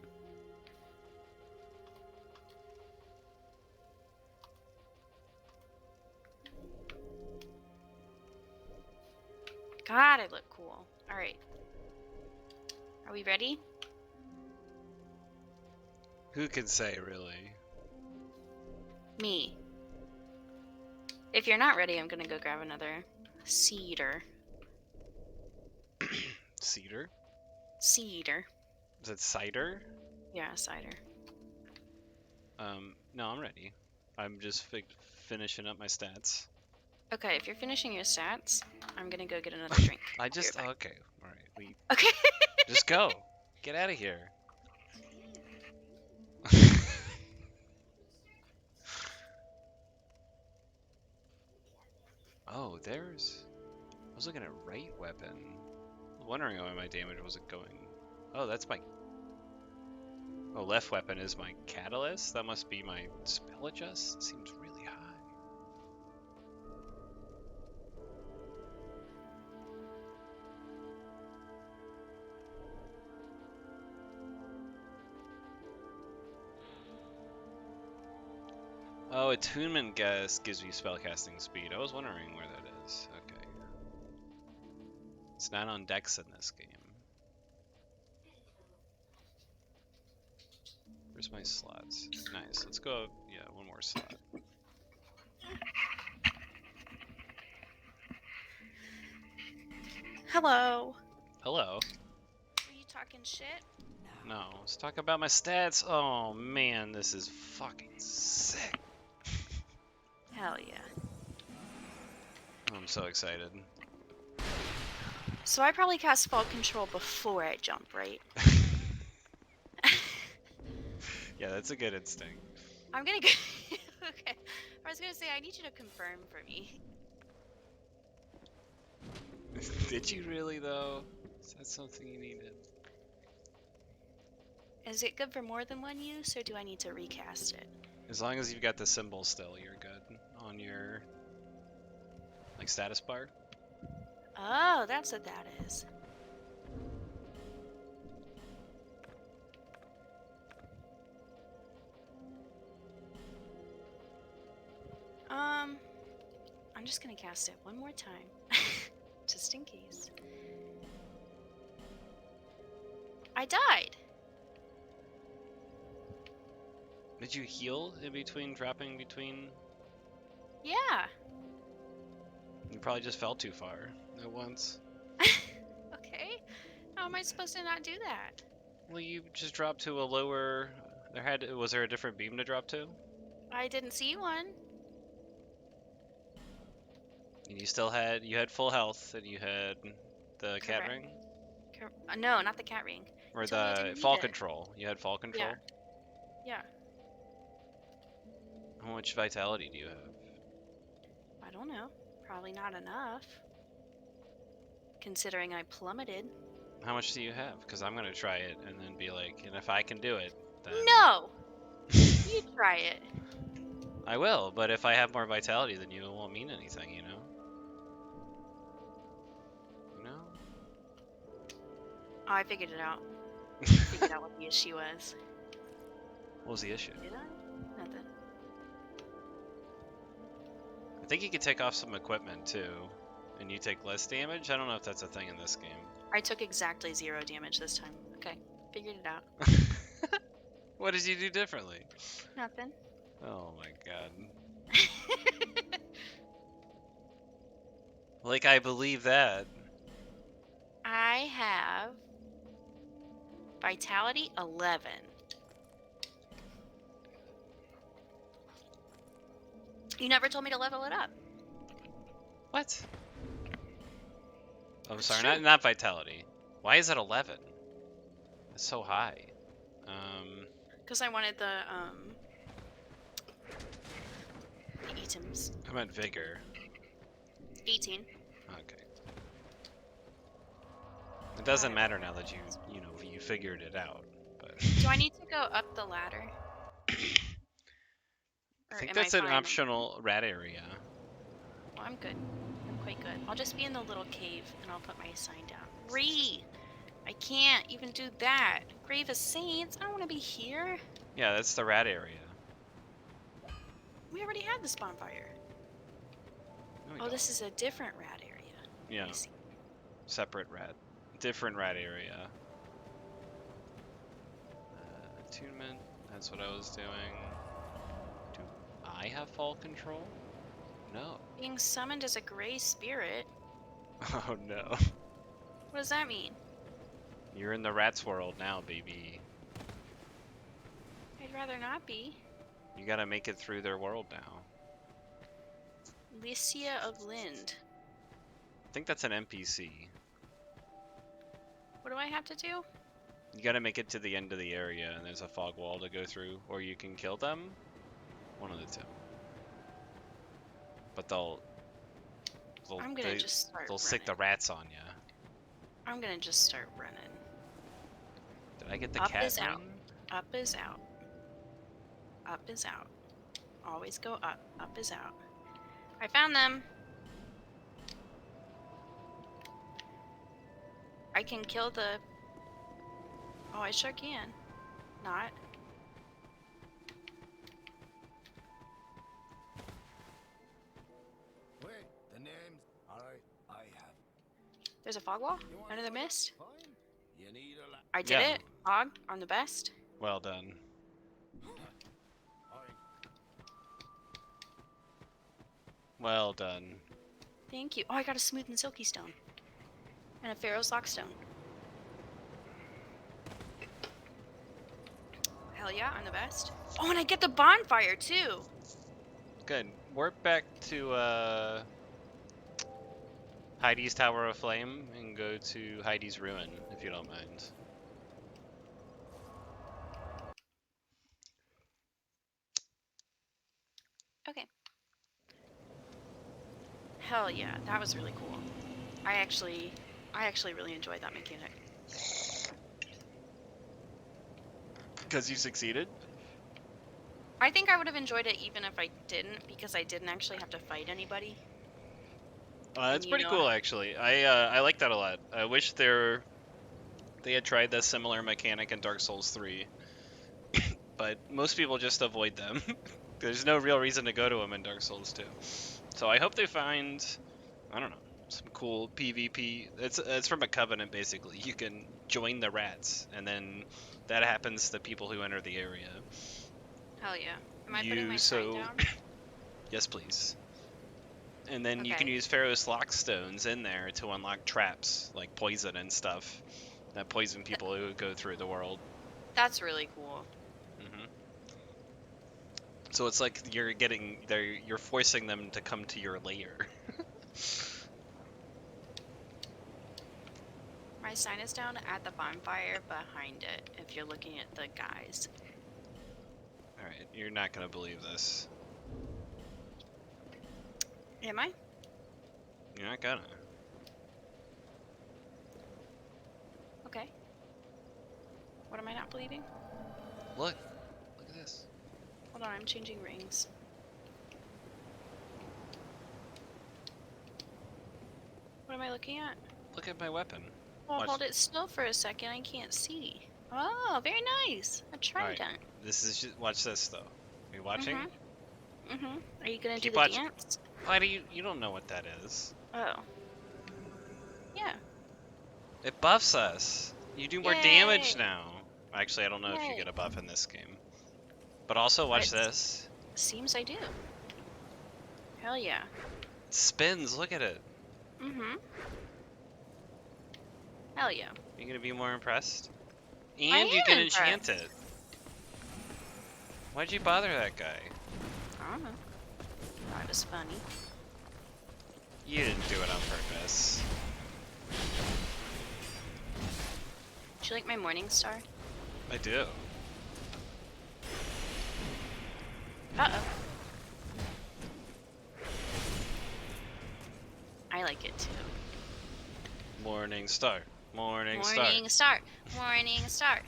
God, I look cool. Alright. Are we ready? Who can say, really? Me. If you're not ready, I'm gonna go grab another cedar. Cedar? Cedar. Is it cider? Yeah, cider. No, I'm ready. I'm just finishing up my stats. Okay, if you're finishing your stats, I'm gonna go get another drink. I I'll be just right back. okay. All right, we Okay. just go. Get out of here. Oh, there's. I was looking at right weapon. Wondering why my damage wasn't going. Oh, that's my. Oh, left weapon is my catalyst. That must be my spell adjust. It seems really high. Oh, attunement guess gives me spellcasting speed. I was wondering where that is. Okay. It's not on dex in this game. Where's my slots? Nice. Let's go. Yeah, one more slot. Hello. Hello. Are you talking shit? No, let's talk about my stats. Oh man, this is fucking sick. Hell yeah. I'm so excited. So I probably cast Fall Control before I jump, right? Yeah, that's a good instinct. I'm gonna go. Okay. I was gonna say, I need you to confirm for me. Did you really though? Is that something you needed? Is it good for more than one use, or do I need to recast it? As long as you've got the symbol still, you're good on your like status bar. Oh, that's what that is. I'm just gonna cast it one more time, just in case. I died. Did you heal in between dropping between? Yeah. You probably just fell too far at once. Okay. How am I supposed to not do that? Well, you just dropped to a lower. Was there a different beam to drop to? I didn't see one. And you had full health and you had the cat Correct. ring No, not the cat ring. or You told me I the didn't need fall it. control. You had fall control. Yeah. How much vitality do you have? I don't know. Probably not enough. Considering I plummeted. How much do you have? Because I'm gonna try it and then be like, and if I can do it, then No! You try it. I will. But if I have more vitality than you, it won't mean anything, you know. You know. Oh, I figured it out. I figured out what the issue was. What was the issue? Did I? Nothing. I think you could take off some equipment too, and you take less damage. I don't know if that's a thing in this game. I took exactly 0 damage this time. Okay. Figured it out. What did you do differently? Nothing. Oh my god. Like, I believe that. I have vitality 11. You never told me to level it up. What? Oh, That's sorry, true. not vitality. Why is it 11? That's so high. Because I wanted the items. I meant vigor. 18. Okay. It doesn't matter now that you figured it out. But Do I need to go up the ladder? I Or think am that's I an fine? optional rat area. Well, I'm good. I'm quite good. I'll just be in the little cave and I'll put my sign down. I can't even do that. Grave of Saints? I don't want to be here. Yeah, that's the rat area. We already had this bonfire. No, we Oh, don't. this is a different rat area. Yeah, I see. separate rat. Different rat area. Attunement. That's what I was doing. Do I have fall control? No. Being summoned as a gray spirit? Oh no. What does that mean? You're in the rat's world now, baby. I'd rather not be. You gotta make it through their world now. Lycia of Lind. I think that's an NPC. What do I have to do? You gotta make it to the end of the area and there's a fog wall to go through, or you can kill them. One of the two. But I'm gonna just start they'll running. sick the rats on ya. I'm gonna just start running. Did I get the Up cat is out. ring? Up is out. Up is out. Always go up. Up is out. I found them. I can kill the... Oh, I sure can. Not. Wait, the names. Alright, I have. There's a fog wall? You want Under the another? mist? Fine. You need a I did Yeah. it. Hog, I'm the best. Well done. Well done. Thank you. Oh, I got a smooth and silky stone. And a Pharaoh's Lockstone. Hell yeah, I'm the best. Oh, and I get the bonfire too! Good. Warp back to Heidi's Tower of Flame and go to Heidi's Ruin, if you don't mind. Okay. Hell yeah, that was really cool. I actually really enjoyed that mechanic. Because you succeeded? I think I would have enjoyed it even if I didn't, because I didn't actually have to fight anybody. It's pretty cool, actually. I like that a lot. I wish they had tried this similar mechanic in Dark Souls 3, but most people just avoid them. There's no real reason to go to them in Dark Souls 2. So I hope they find, I don't know, some cool PvP. It's from a covenant, basically. You can join the rats, and then that happens to people who enter the area. Hell yeah. Am I putting my sign down? Yes, please. And then you can Okay. use Pharaoh's Lockstones in there to unlock traps, like poison and stuff, that poison people who go through the world. That's really cool. hmm So it's like you're forcing them to come to your lair. My sign is down at the bonfire behind it, if you're looking at the guys. Alright, you're not gonna believe this. Am I? You're not gonna. Okay. What am I not believing? Look at this. Hold on, I'm changing rings. What am I looking at? Look at my weapon. Well, Watch. hold it still for a second. I can't see. Oh, very nice. A trident. This is just, watch this though. Are you watching? Are you gonna Keep do the watching. dance? Why do you don't know what that is? Oh. Yeah. It buffs us. You do more damage now. Actually, I don't know if you Yay. get a buff in this game. But also watch But this. Seems I do. Hell yeah. It spins. Look at it. Hell yeah. You're gonna be more impressed. I And you am can enchant impressed. it. Why'd you bother that guy? I don't know. Thought it was funny. You didn't do it on purpose. Do you like my morning star? I do. Uh-oh. I like it too. Morning star. Morning star. Morning star. Morning star.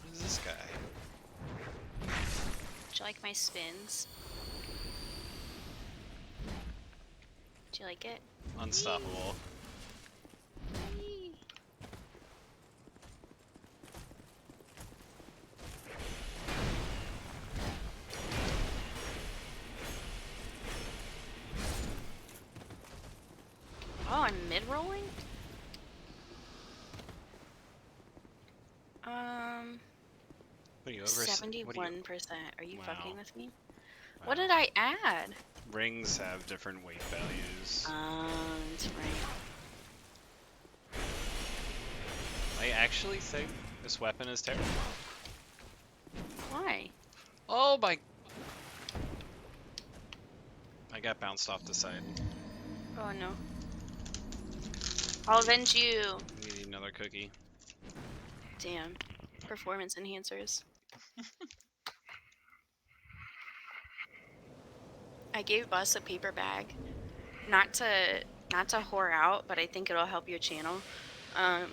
What is this guy? Do you like my spins? Do you like it? Unstoppable. Whee! Oh, I'm mid-rolling? What are you over? 71%. Are you Wow. fucking with me? Wow. What did I add? Rings have different weight values. That's right. I actually think this weapon is terrible. Why? Oh my! I got bounced off the side. Oh no. I'll avenge you. Need another cookie. Damn. Performance enhancers. I gave Bus a paper bag. Not to whore out, but I think it'll help your channel. I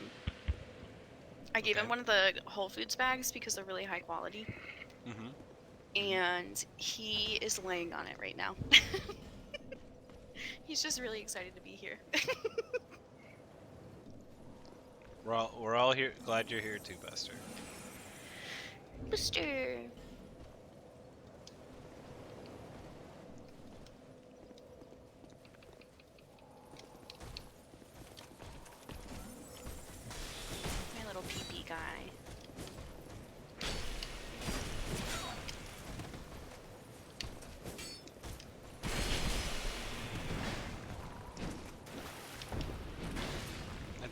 gave him one of the Whole Foods bags because they're really high quality. And he is laying on it right now. He's just really excited to be here. We're all here. Glad you're here too, Buster. Buster. My little pee-pee guy.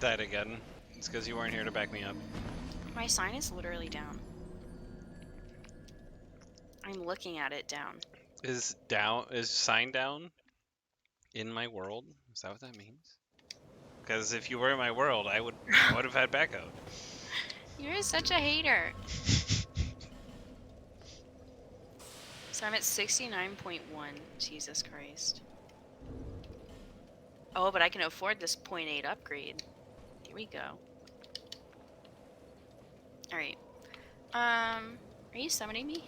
died again. It's because you weren't here to back me up. My sign is literally down. I'm looking at it down. Is sign down in my world? Is that what that means? Because if you were in my world, I would have had backup. You're such a hater. So I'm at 69.1. Jesus Christ. Oh, but I can afford this 0.8 upgrade. Here we go. Alright. Are you summoning me?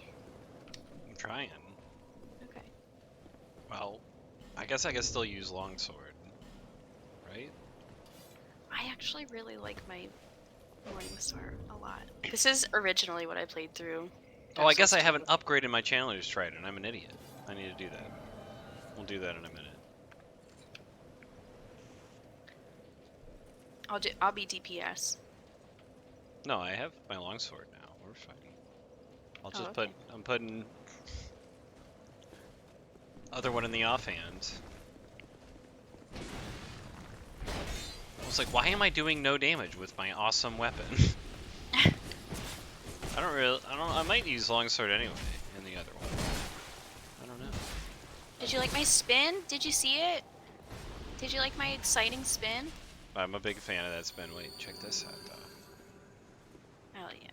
I'm trying. Okay. Well, I guess I could still use longsword, right? I actually really like my Morningstar a lot. This is originally what I played through. Oh, I guess I Souls haven't 2. upgraded my Challenger's Trident. I'm an idiot. I need to do that. We'll do that in a minute. I'll be DPS. No, I have my longsword now. We're fine. I'll just okay. I'm putting other one in the offhand. I was like, why am I doing no damage with my awesome weapon? I might use longsword anyway in the other one. I don't know. Did you like my spin? Did you see it? Did you like my exciting spin? I'm a big fan of that spin. Wait, check this out though. Hell yeah.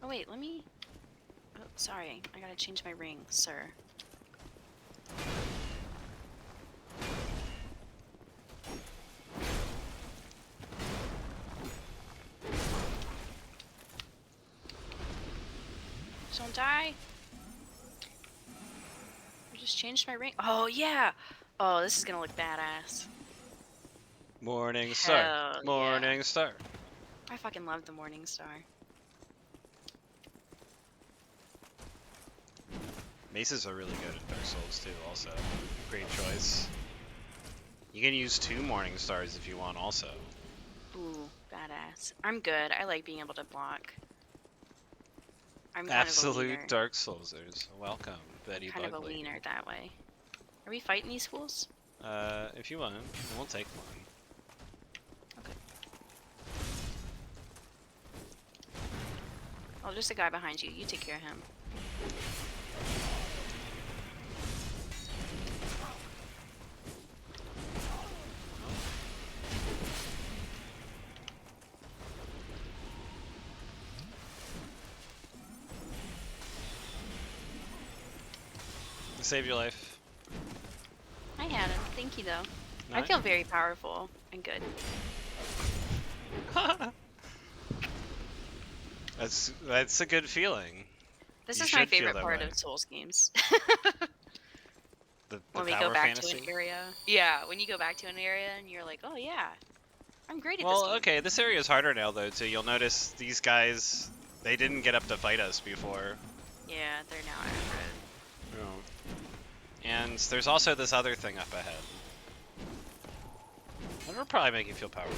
Oh wait, let me... Oh, sorry. I gotta change my ring, sir. Don't die. I just changed my ring. Oh yeah! Oh, this is gonna look badass. Morning Star. Hell Morning yeah. Star. I fucking love the Morning Star. Maces are really good in Dark Souls too, also. Great choice. You can use 2 Morning Stars if you want also. Ooh, badass. I'm good. I like being able to block. I'm kind of a Absolute wiener. Dark Soulsers. Welcome, Betty Kind of a Bug Lady. wiener that way. Are we fighting these fools? If you want, we'll take one. Okay. Oh, there's a guy behind you. You take care of him. Save your life. I had him. Thank you, though. I Alright. feel very powerful and good. That's a good feeling. This You is my should feel favorite that part way. of Souls games. The When we power go back fantasy. to an area. Yeah, when you go back to an area and you're like, oh yeah, I'm great at this Well, game. okay, this area is harder now though too. You'll notice these guys, they didn't get up to fight us before. Yeah, they're now aggro. And there's also this other thing up ahead. That'll probably make you feel powerful.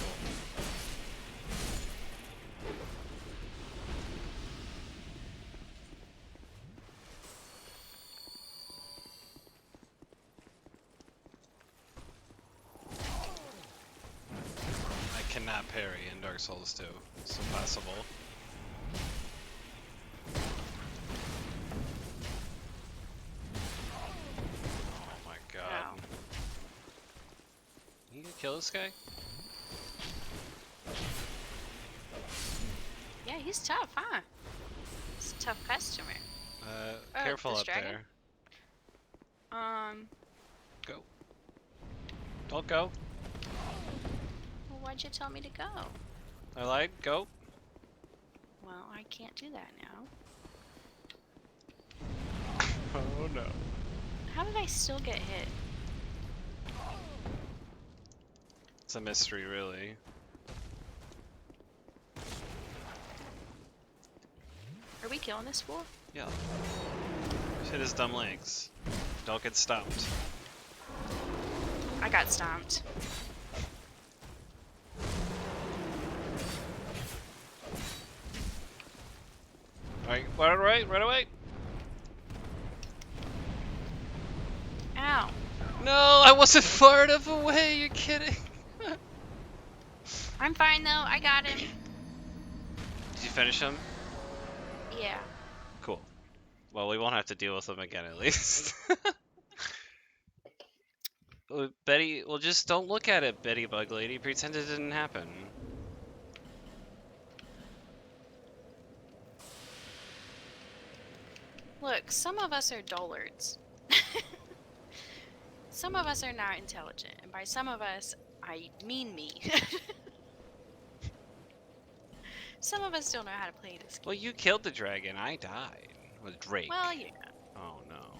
I cannot parry in Dark Souls 2. It's impossible. Oh my god. Wow. You gonna kill this guy? Yeah, he's tough, huh? He's a tough customer. Careful this up dragon? there. Go. Don't go. Well, why'd you tell me to go? I lied. Go. Well, I can't do that now. Oh no. How did I still get hit? It's a mystery, really. Are we killing this fool? Yeah. Just hit his dumb legs. Don't get stomped. I got stomped. Alright, run away, run away! Ow. No, I wasn't far enough away. You're kidding. I'm fine though. I got him. Did you finish him? Yeah. Cool. Well, we won't have to deal with him again at least. Betty, well, just don't look at it, Betty Bug Lady. Pretend it didn't happen. Look, some of us are dullards. Some of us are not intelligent, and by some of us, I mean me. Some of us don't know how to play this game. Well, you killed the dragon. I died. With Drake. Well, yeah. Oh no.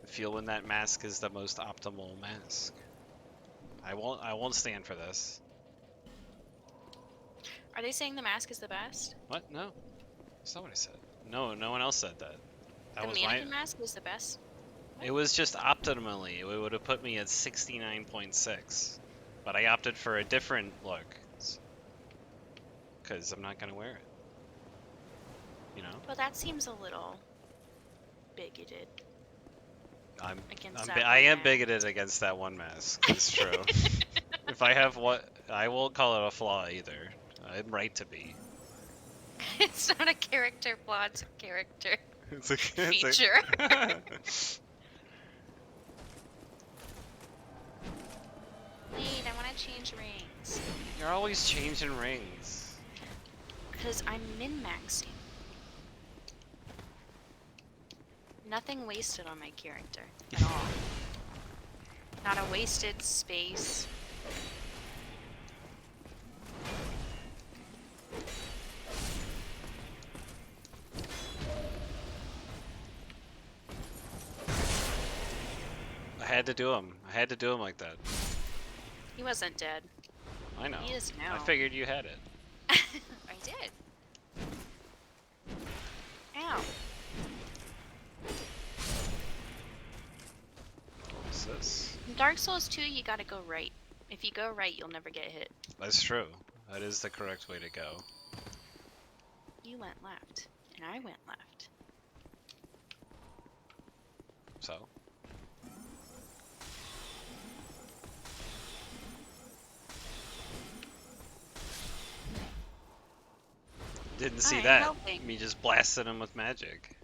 I feel when that mask is the most optimal mask. I won't stand for this. Are they saying the mask is the best? What? No. That's not what I said. No, no one else said that. That The was mannequin my. mask is the best? It was just optimally. It would have put me at 69.6. But I opted for a different look. Because I'm not going to wear it. You know? Well, that seems a little bigoted. Against that I one am mask. bigoted against that one mask. It's true. If I have what, I won't call it a flaw either. I'm right to be. It's not a character flaw, it's a character It's a feature. Wait, I want to change rings. You're always changing rings. Because I'm min-maxing. Nothing wasted on my character at all. Not a wasted space. I had to do him. I had to do him like that. He wasn't dead. I know. He is now. I figured you had it. I did. Ow. What's this? In Dark Souls 2, you gotta go right. If you go right, you'll never get hit. That's true. That is the correct way to go. You went left, and I went left. So? Didn't see I'm that. helping. Me just blasted him with magic.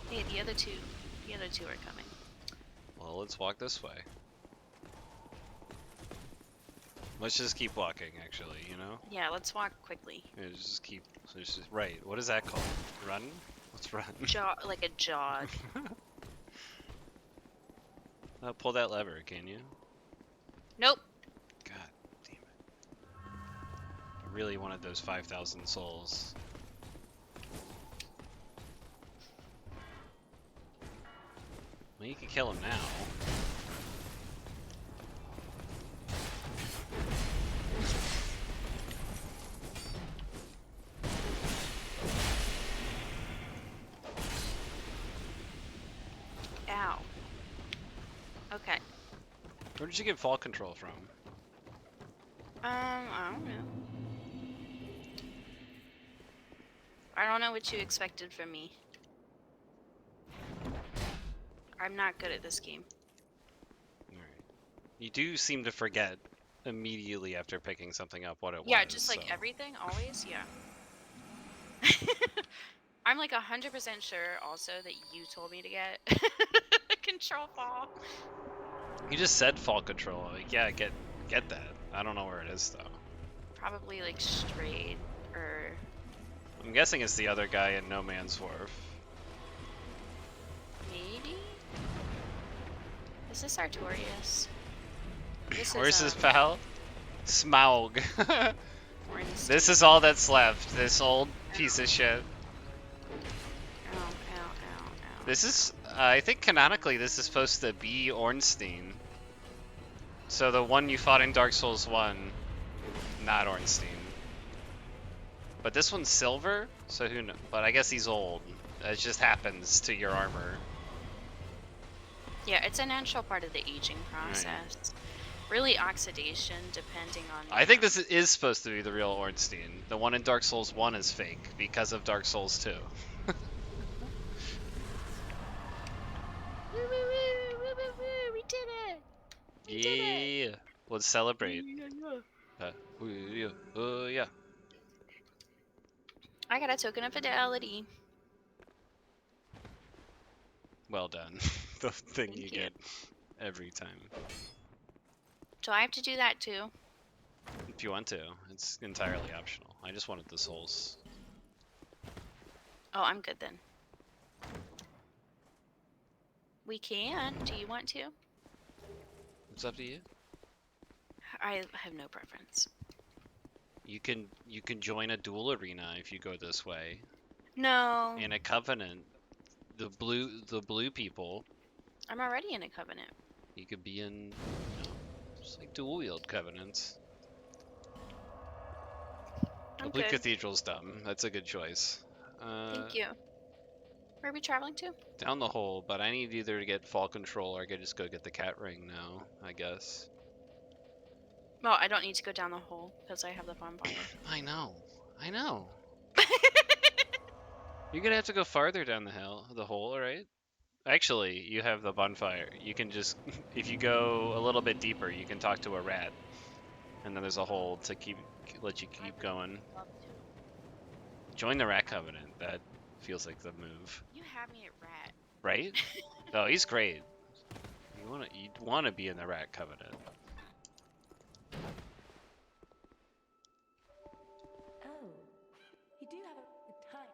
Hey, the other two are coming. Well, let's walk this way. Let's just keep walking, actually, you know? Yeah, let's walk quickly. Yeah, just keep. Right, what is that called? Run? Let's run. Like a jog. Pull that lever, can you? Nope. God damn it. I really wanted those 5,000 souls. Well, you can kill him now. Ow. Okay. Where did you get fall control from? I don't know. I don't know what you expected from me. I'm not good at this game. Alright. You do seem to forget immediately after picking something up what it was. Yeah, just like so. everything, always, yeah. I'm like 100% sure also that you told me to get control fall. You just said fall control. Like, yeah, get that. I don't know where it is though. Probably like straight or I'm guessing it's the other guy in No Man's Wharf. maybe? Is this Artorias? Where's his pal? Smaug. Ornstein. This is all that's left. This old piece of shit. Ow, ow, ow, ow. This is, I think canonically this is supposed to be Ornstein. So the one you fought in Dark Souls 1, not Ornstein. But this one's silver, so who knows? But I guess he's old. It just happens to your armor. Yeah, it's a natural part of the aging process. really oxidation, depending on. I think this is supposed to be the real Ornstein. The one in Dark Souls 1 is fake because of Dark Souls 2. We did it! We did it! Yeah. Let's celebrate. Yeah. Yeah. I got a token of fidelity. Well done. The thing Thank you you. get every time. Do I have to do that too? If you want to, it's entirely optional. I just wanted the souls. Oh, I'm good then. We can. Do you want to? It's up to you. I have no preference. You can join a duel arena if you go this way. No. And a covenant. The blue people. I'm already in a covenant. You could be in, just like dual wield covenants. I'm The Blue good. Cathedral's dumb. That's a good choice. Thank you. Where are we traveling to? Down the hole, but I need either to get fall control or I could just go get the cat ring now, I guess. Well, I don't need to go down the hole because I have the bonfire. I know. You're gonna have to go farther down the hole, right? Actually, you have the bonfire. You can just, if you go a little bit deeper, you can talk to a rat. And then there's a hole to let you keep going. Join the rat covenant. That feels like the move. You have me at rat. Right? Oh, he's great. You'd wanna be in the rat covenant. Oh, you do have a good time.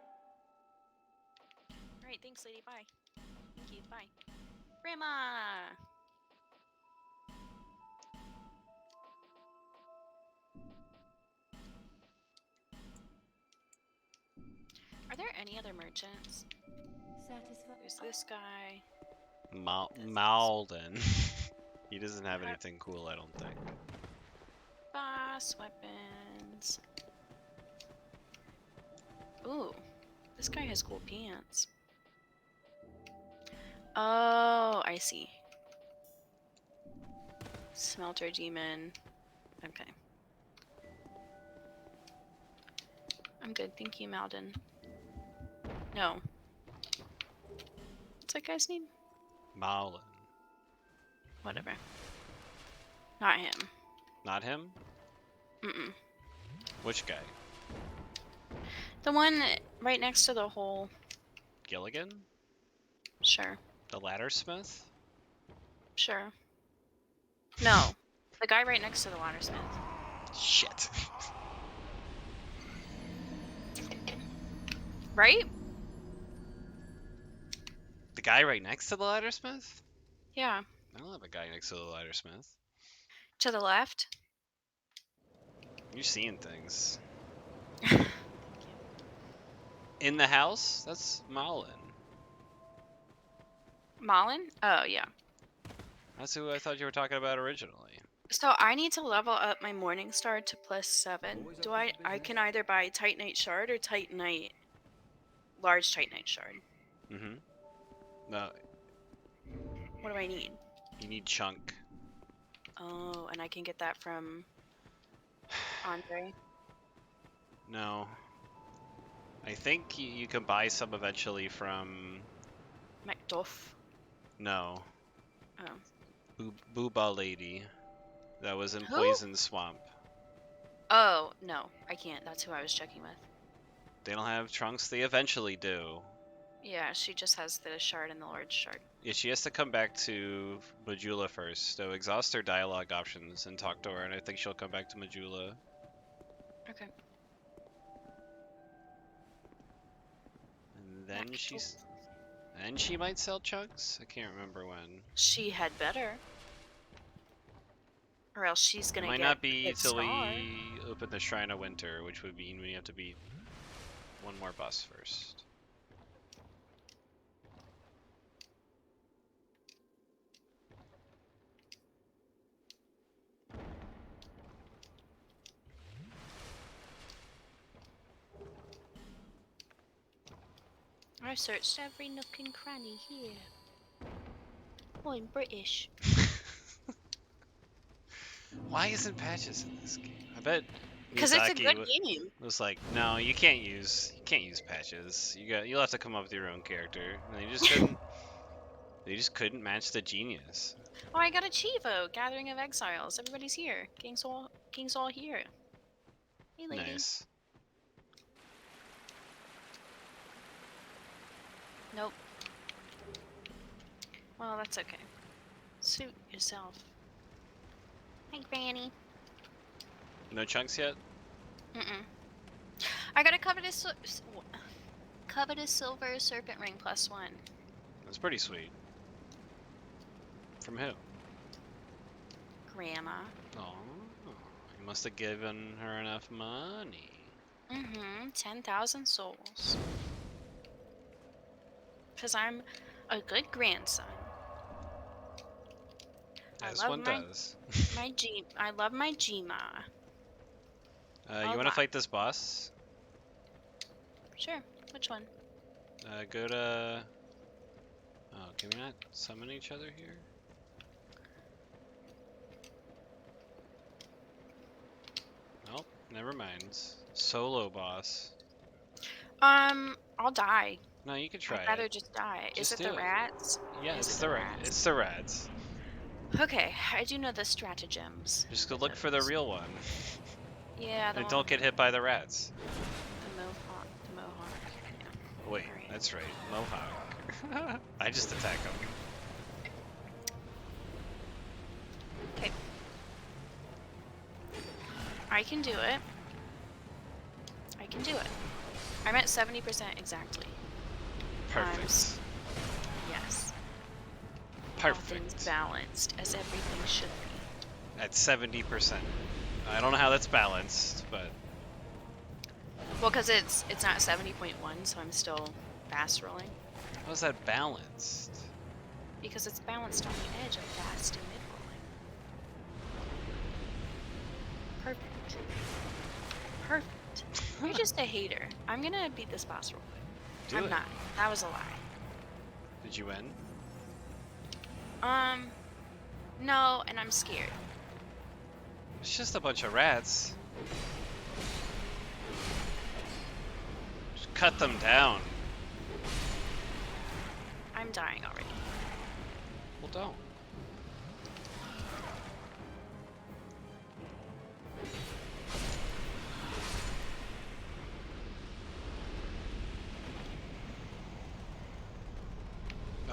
Alright, thanks, lady. Bye. Thank you. Bye. Grandma! Are there any other merchants? Satisfied. There's this guy. Malden. He doesn't have anything cool, I don't think. Boss weapons. Ooh, this guy has cool pants. Oh, I see. Smelter demon. Okay. I'm good, thank you, Malden. No. What's that guy's name? Malden. Whatever. Not him. Not him? Mm-mm. Which guy? The one right next to the hole. Gilligan? Sure. The laddersmith? Sure. No. The guy right next to the watersmith. Shit. Right? The guy right next to the laddersmith? Yeah. I don't have a guy next to the laddersmith. To the left. You're seeing things. In the house? That's Malin. Malin? Oh, yeah. That's who I thought you were talking about originally. So I need to level up my Morning Star to +7. Do I can either buy Titanite Shard or Titanite... Large Titanite Shard. Mm-hmm. No, What do I need? you need chunk. Oh, and I can get that from... Andre? No. I think you can buy some eventually from... Macduff? No. Oh. Booba Lady. That was in Who? Poison Swamp. Oh, no. I can't. That's who I was checking with. They don't have trunks? They eventually do. Yeah, she just has the shard and the large shard. Yeah, she has to come back to Majula first. So exhaust her dialogue options and talk to her, and I think she'll come back to Majula. Okay. And then she might sell chunks? I can't remember when. She had better. Or else she's It gonna might get not be hit till star. we open the Shrine of Winter, which would mean we have to beat one more boss first. I searched every nook and cranny here. Oh, I'm British. Why isn't patches in this game? I bet Because it's a Miyazaki good game. was like, no, you can't use patches. You'll have to come up with your own character. And they just couldn't. They just couldn't match the genius. Oh, I got a Chivo, Gathering of Exiles. Everybody's here. King's all here. Hey, lady. Nice. Nope. Well, that's okay. Suit yourself. Hi, Granny. No chunks yet? Mm-mm. I got a covetous silver serpent ring +1. That's pretty sweet. From who? Grandma. Oh, you must have given her enough money. 10,000 souls. Because I'm a good grandson. As I love one does. I love my Gma. You want to fight this boss? Sure. Which one? Go to... Oh, can we not summon each other here? Nope, never mind. Solo boss. I'll die. No, you can try I'd rather it. just die. Just Is it do the it. rats? Yeah, Is it's it the rats? It's the rats. Okay, I do know the stratagems. Just go look for the real one. Yeah, the And one don't with get hit by the rats. the mohawk. The mohawk. Yeah. Wait, Alright. that's right. Mohawk. I just attack him. Okay. I can do it. I can do it. I'm at 70% exactly. Perfect. Yes. All things Perfect. balanced, as everything should be. At 70%. I don't know how that's balanced, but Well, because it's not 70.1, so I'm still fast rolling. how's that balanced? Because it's balanced on the edge of fast and mid rolling. Perfect. Perfect. You're just a hater. I'm gonna beat this boss real quick. Do I'm it. not. That was a lie. Did you win? No, and I'm scared. It's just a bunch of rats. Just cut them down. I'm dying already. Well, don't.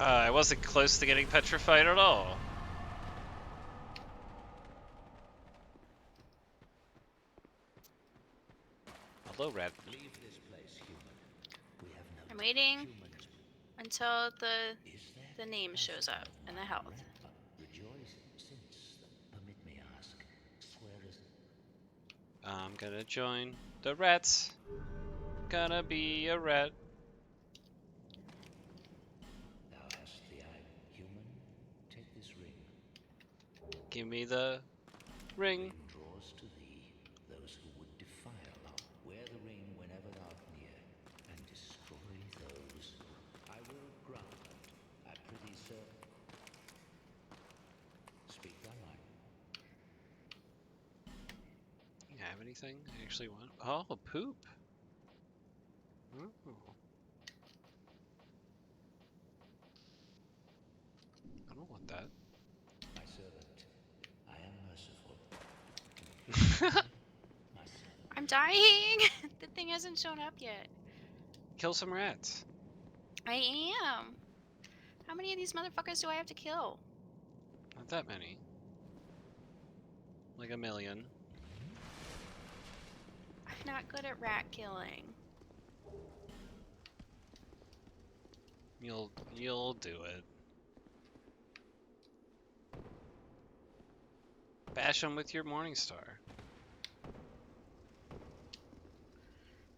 I wasn't close to getting petrified at all. Hello, rat. Leave this place, human. We have no I'm waiting humans. until the Is there name shows up and the health. rejoice since, permit me ask, swear is I'm gonna join the rats. Gonna be a rat. thou hast the eye, human? Take this ring. Give me the ring. Ring draws to thee those who would defile thou. Wear the ring whenever thou art near, and destroy those. I will grant. I prithee, sir. Speak thy mind. You have anything I actually want? Oh, poop. Oh. I don't want that. My servant, I am merciful. My servant. I'm dying! The thing hasn't shown up yet. Kill some rats. I am. How many of these motherfuckers do I have to kill? Not that many. Like 1,000,000. I'm not good at rat killing. You'll do it. Bash them with your Morning Star.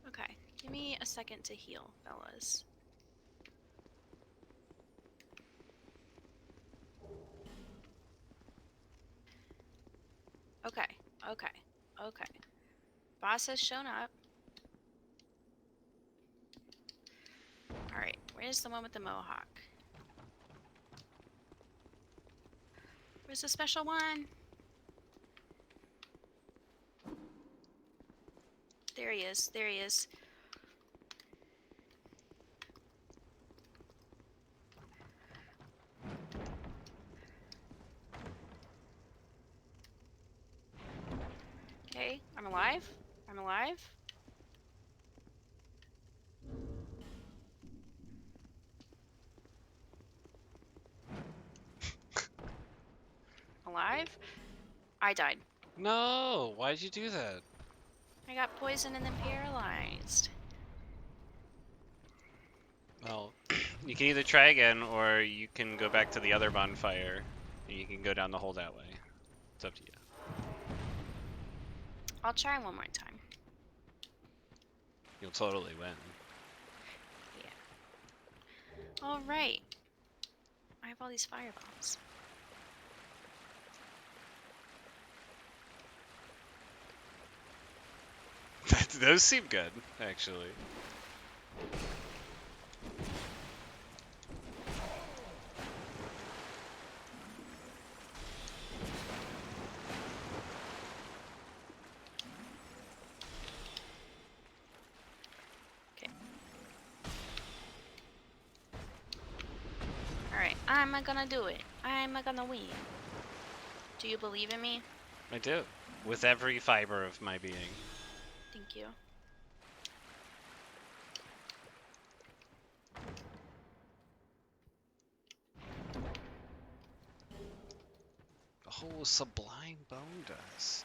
Okay, give me a second to heal, fellas. Okay, okay, okay. Boss has shown up. Alright, where's the one with the mohawk? Where's the special one? There he is. There he is. Okay, I'm alive. I'm alive. Alive. I died. No, why'd you do that? I got poisoned and then paralyzed. Well, you can either try again, or you can go back to the other bonfire, and you can go down the hole that way. It's up to you. I'll try one more time. You'll totally win. Yeah. All right. I have all these firebombs. Those seem good, actually. Okay. Alright, I'm gonna do it. I'm gonna win. Do you believe in me? I do. With every fiber of my being. Thank you. Oh, sublime bone dust.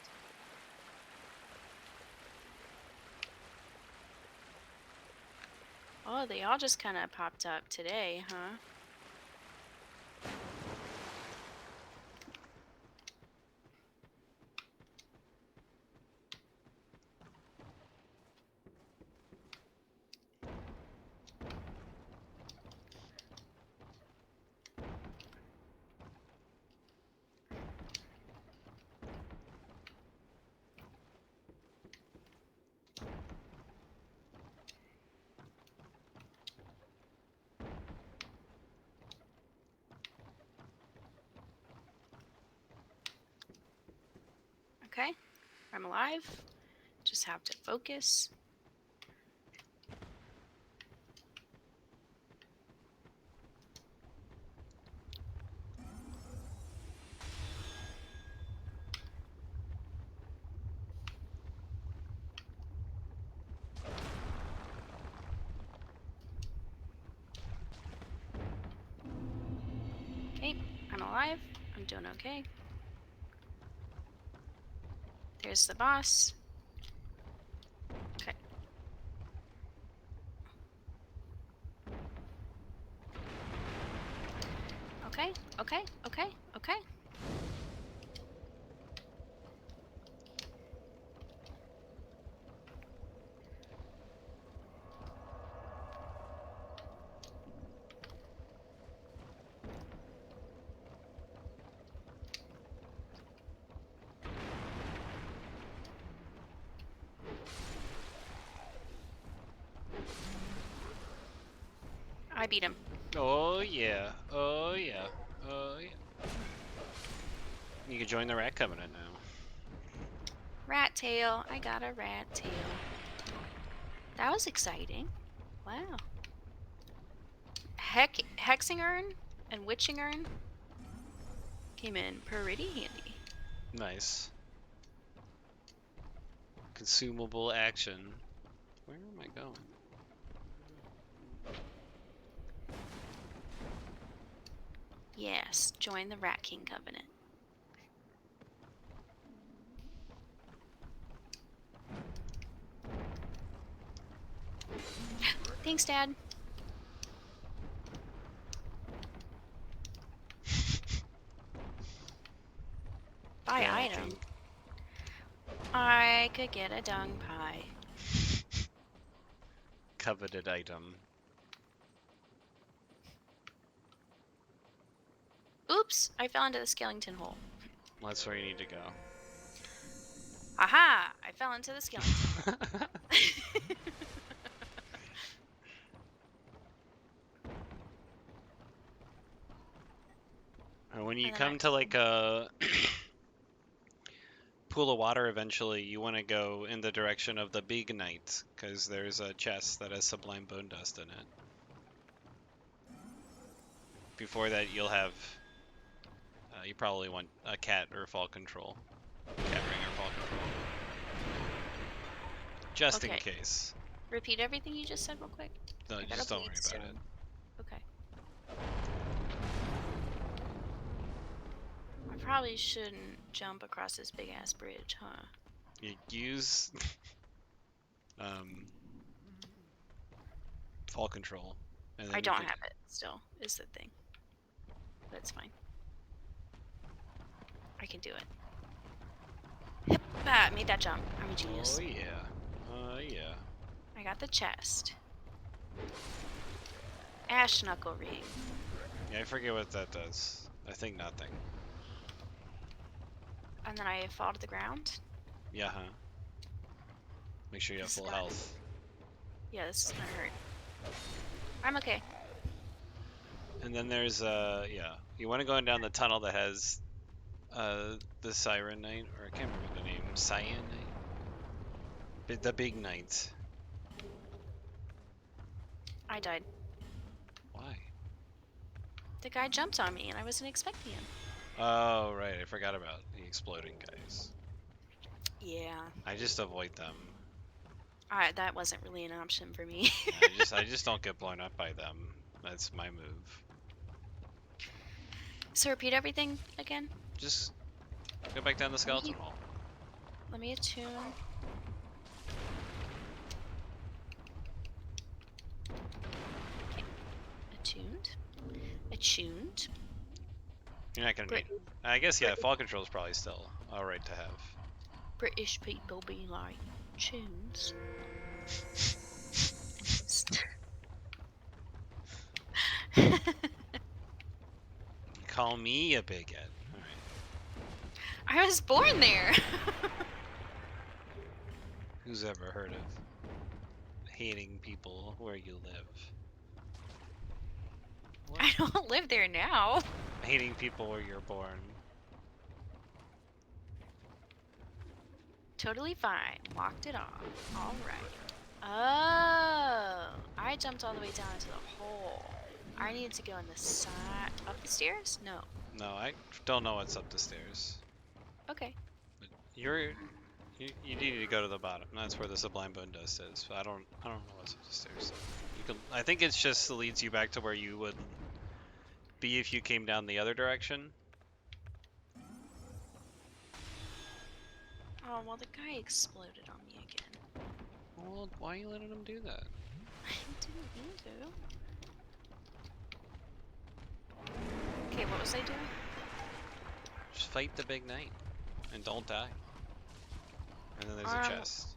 Oh, they all just kind of popped up today, huh? Okay, I'm alive. Just have to focus. Okay, I'm alive. I'm doing okay. There's the boss. Okay. Okay, okay, okay, okay. I beat him. Oh yeah. Oh yeah. Oh yeah. You can join the Rat Covenant now. Rat tail. I got a rat tail. That was exciting. Wow. Hexing urn and witching urn came in pretty handy. Nice. Consumable action. Where am I going? Yes, join the Rat King Covenant. Thanks, Dad. Buy Rat item. King. I could get a dung pie. Coveted item. Oops, I fell into the skeleton hole. Well, that's where you need to go. Aha! I fell into the skeleton. Or when you And then come to like a pool of water eventually, you want to go in the direction of the big knight, because there's a chest that has sublime bone dust in it. Before that, you'll have. You probably want a cat or fall control. Cat ring or fall control. Just in Okay. case. Repeat everything you just said real quick. No, I gotta just don't bleed worry about it. soon. Okay. I probably shouldn't jump across this big ass bridge, huh? You use um, fall control, and then I you don't can. have it still, is the thing. That's fine. I can do it. Ah, made that jump. I'm a genius. Oh yeah. Yeah. I got the chest. Ash knuckle ring. Yeah, I forget what that does. I think nothing. And then I fall to the ground. Yeah, huh? Make sure you have This is full gonna- health. Yeah, this is gonna hurt. I'm okay. And then there's yeah. You want to go down the tunnel that has the Siren Knight, or I can't remember the name. Cyan Knight? The big knight. I died. Why? The guy jumped on me and I wasn't expecting him. Oh, right. I forgot about the exploding guys. Yeah. I just avoid them. That wasn't really an option for me. I just don't get blown up by them. That's my move. So repeat everything again. Just go back down the skeleton hall. Let me attune. Okay. Attuned. Attuned. You're not gonna be. Brit- I guess yeah. Fall control is probably still all right to have. British people be like tunes. Call me a bigot. All right. I was born there. Who's ever heard of hating people where you live? What? I don't live there now. Hating people where you're born. Totally fine. Walked it off. All right. Oh, I jumped all the way down into the hole. I need to go on the side up the stairs. No. No, I don't know what's up the stairs. Okay. But you need to go to the bottom. That's where the sublime bone dust is. I don't know what's up the stairs. You can. I think it's just leads you back to where you would be if you came down the other direction. Oh well, the guy exploded on me again. Well, why are you letting him do that? I didn't mean to. Okay, what was I doing? Just fight the big knight and don't die. And then there's a chest.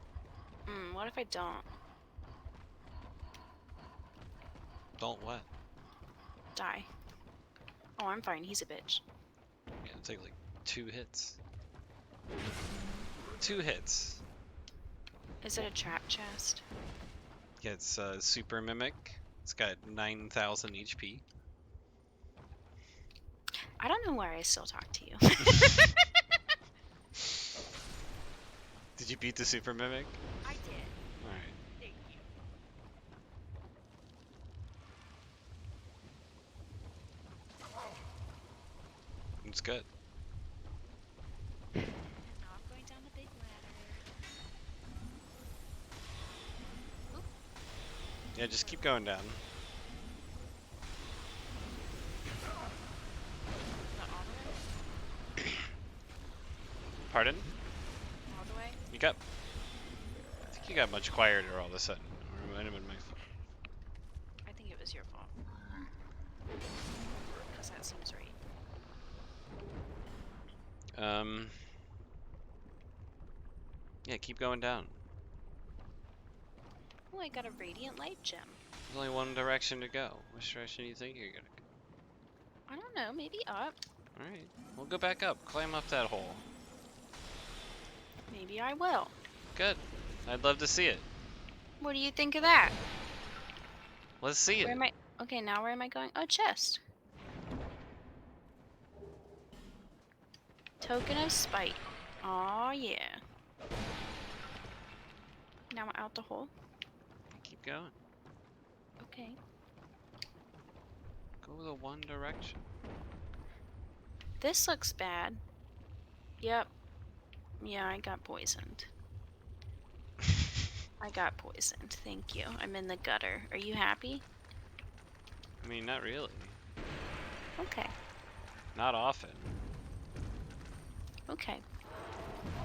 What if I don't Don't what? die? Oh, I'm fine. He's a bitch. Yeah, take like 2 hits. 2 hits. Is it a trap chest? Yeah, it's super mimic. It's got 9,000 HP. I don't know why I still talk to you. Did you beat the super mimic? I did. All right. Thank you. It's good. And now I'm going down the big ladder. Yeah, just keep going down. Not all the way? Pardon? All the way? You got. I think you got much quieter all of a sudden. Or it might have been my fault. I think it was your fault. Because that seems right. Yeah, keep going down. Oh, I got a radiant light gem. There's only one direction to go. Which direction do you think you're gonna go? I don't know, maybe up. Alright, we'll go back up. Climb up that hole. Maybe I will. Good. I'd love to see it. What do you think of that? Let's see Where it. am I? Okay, now where am I going? Oh, chest. Token of spite. Oh yeah. Now I'm out the hole. Keep going. Okay. Go the one direction. This looks bad. Yep. Yeah, I got poisoned. I got poisoned. Thank you. I'm in the gutter. Are you happy? I mean, not really. Okay. Not often. Okay.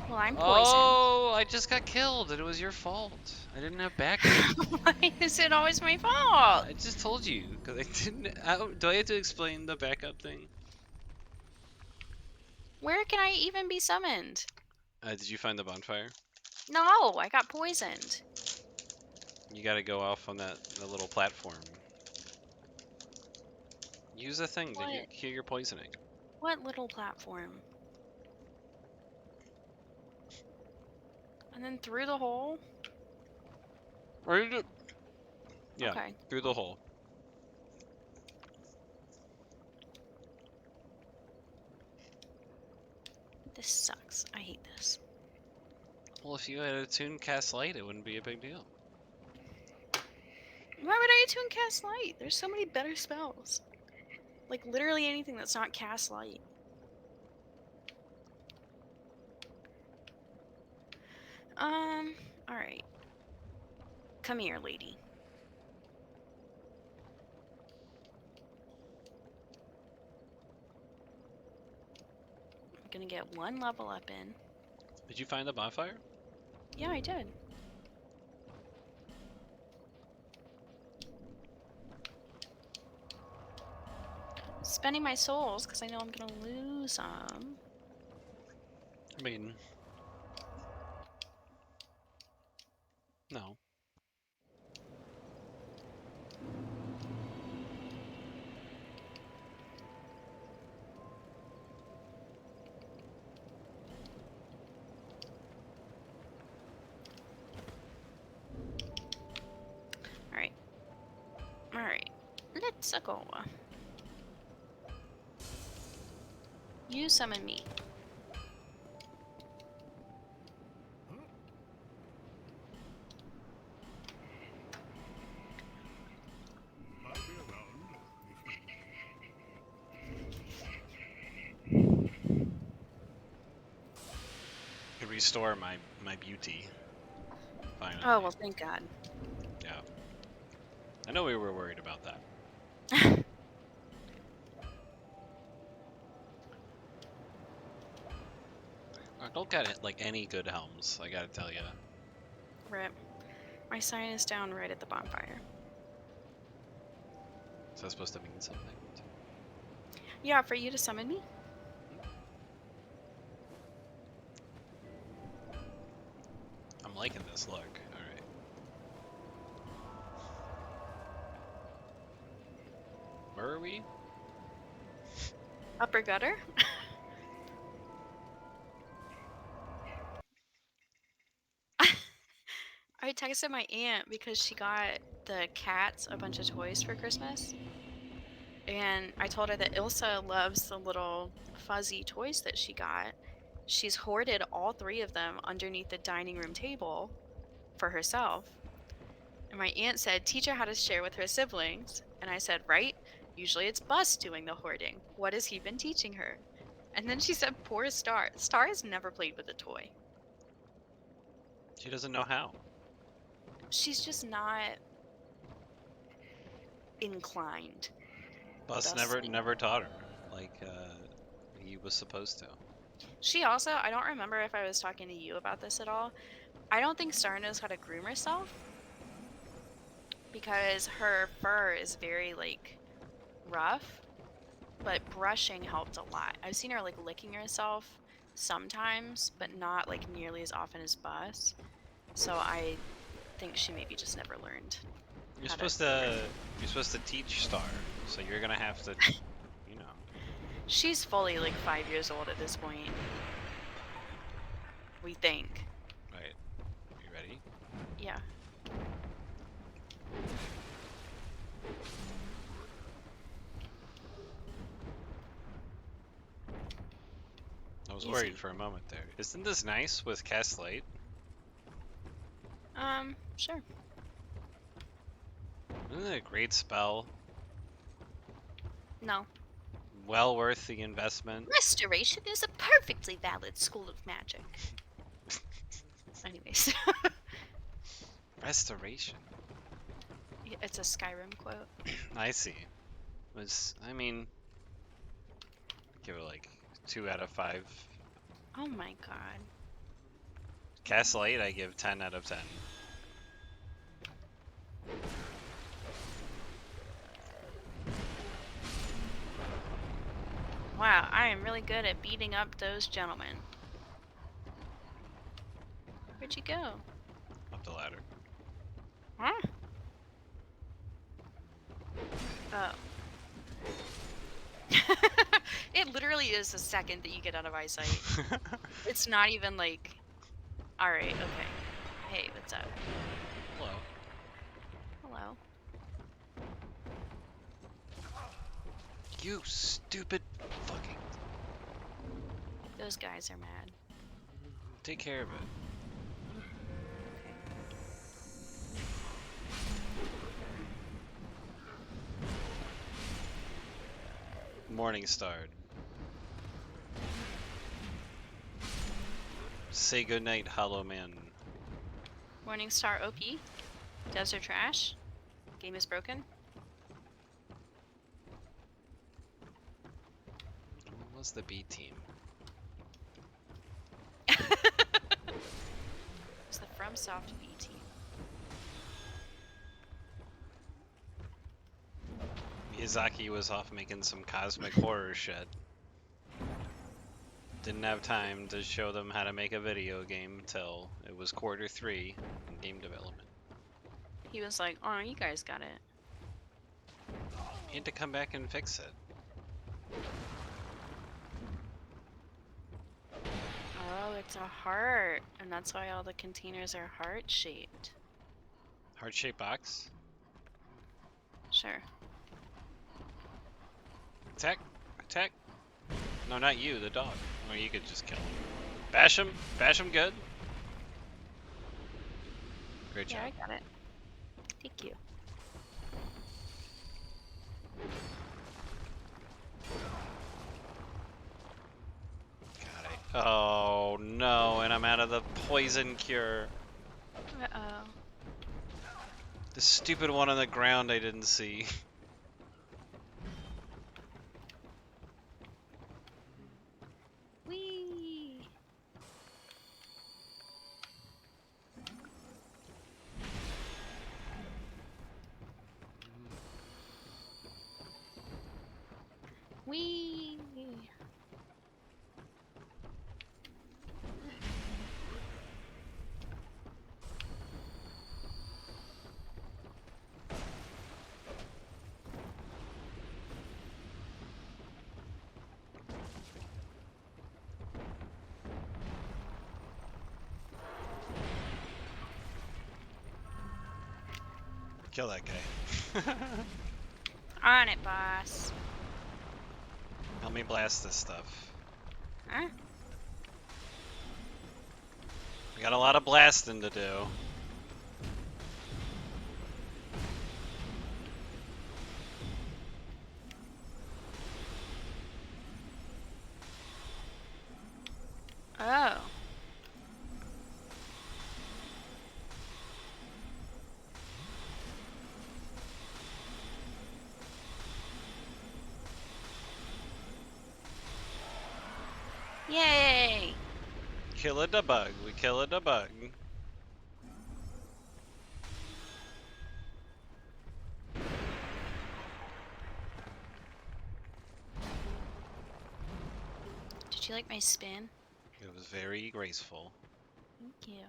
Well, I'm poisoned. Oh, I just got killed and it was your fault. I didn't have backup. Why is it always my fault? I just told you because I didn't. Do I have to explain the backup thing? Where can I even be summoned? Did you find the bonfire? No, I got poisoned. You gotta go off on that the little platform. Use a thing to What? heal your poisoning. What little platform? And then through the hole? Right? Yeah, Okay. through the hole. This sucks. I hate this. Well, if you had attuned cast light, it wouldn't be a big deal. Why would I attune cast light? There's so many better spells. Like literally anything that's not cast light. Alright. Come here, lady. I'm gonna get one level up in. Did you find the bonfire? Yeah, I did. Spending my souls because I know I'm gonna lose some. I mean, no. Alright. Alright. Let's go. You summon me. Could restore my beauty. Finally. Oh, well, thank God. Yeah. I know we were worried about that. Don't get it like any good helms. I gotta tell you. Rip. My sign is down right at the bonfire. Is that supposed to mean something? Yeah, for you to summon me? I'm liking this look. All right. Where are we? Upper gutter? I texted my aunt because she got the cats a bunch of toys for Christmas. And I told her that Ilsa loves the little fuzzy toys that she got. She's hoarded all 3 of them underneath the dining room table for herself. And my aunt said, teach her how to share with her siblings. And I said, right? Usually it's Bus doing the hoarding. What has he been teaching her? And then she said, poor Star. Star has never played with a toy. She doesn't know how. She's just not inclined. Bus Thusly. never taught her like he was supposed to. She also, I don't remember if I was talking to you about this at all. I don't think Star knows how to groom herself because her fur is very like rough, but brushing helped a lot. I've seen her like licking herself sometimes, but not like nearly as often as Bus. So I think she maybe just never learned. You're how to supposed groom to you're supposed to teach Star, so you're gonna have to, you know. She's fully like 5 years old at this point. We think. Right. You ready? Yeah. was Easy. worried for a moment there. Isn't this nice with cast light? Sure. Isn't it a great spell? No. Well worth the investment. Restoration is a perfectly valid school of magic. Anyways, Restoration. it's a Skyrim quote. I see. I mean, give it like 2 out of 5. Oh my god. Cast light, I give 10 out of 10. Wow, I am really good at beating up those gentlemen. Where'd you go? Up the ladder. Huh? Oh. It literally is a second that you get out of eyesight. It's not even like... Alright, okay. Hey, what's up? Hello. Hello. You stupid fucking. Those guys are mad. Take care of it. Morning starred. Say goodnight, Hollow Man. Morningstar OP. Desert trash. Game is broken. What was the B team? It's the FromSoft B team. Miyazaki was off making some cosmic horror shit. Didn't have time to show them how to make a video game till it was Q3 in game development. He was like, oh, you guys got it. He had to come back and fix it. Oh, it's a heart. And that's why all the containers are heart-shaped. Heart-shaped box. Sure. Attack! Attack! No, not you, the dog. Or you could just kill him. Bash him! Bash him good! Great Yeah, job. I got it. Thank you. Got it. Oh no, and I'm out of the poison cure. Uh-oh. The stupid one on the ground I didn't see. Whee! Whee! Kill that guy. On it, boss. Help me blast this stuff. Huh? We got a lot of blasting to do. Oh. Yay! Kill a debug. We kill a debug. Did you like my spin? It was very graceful. Thank you.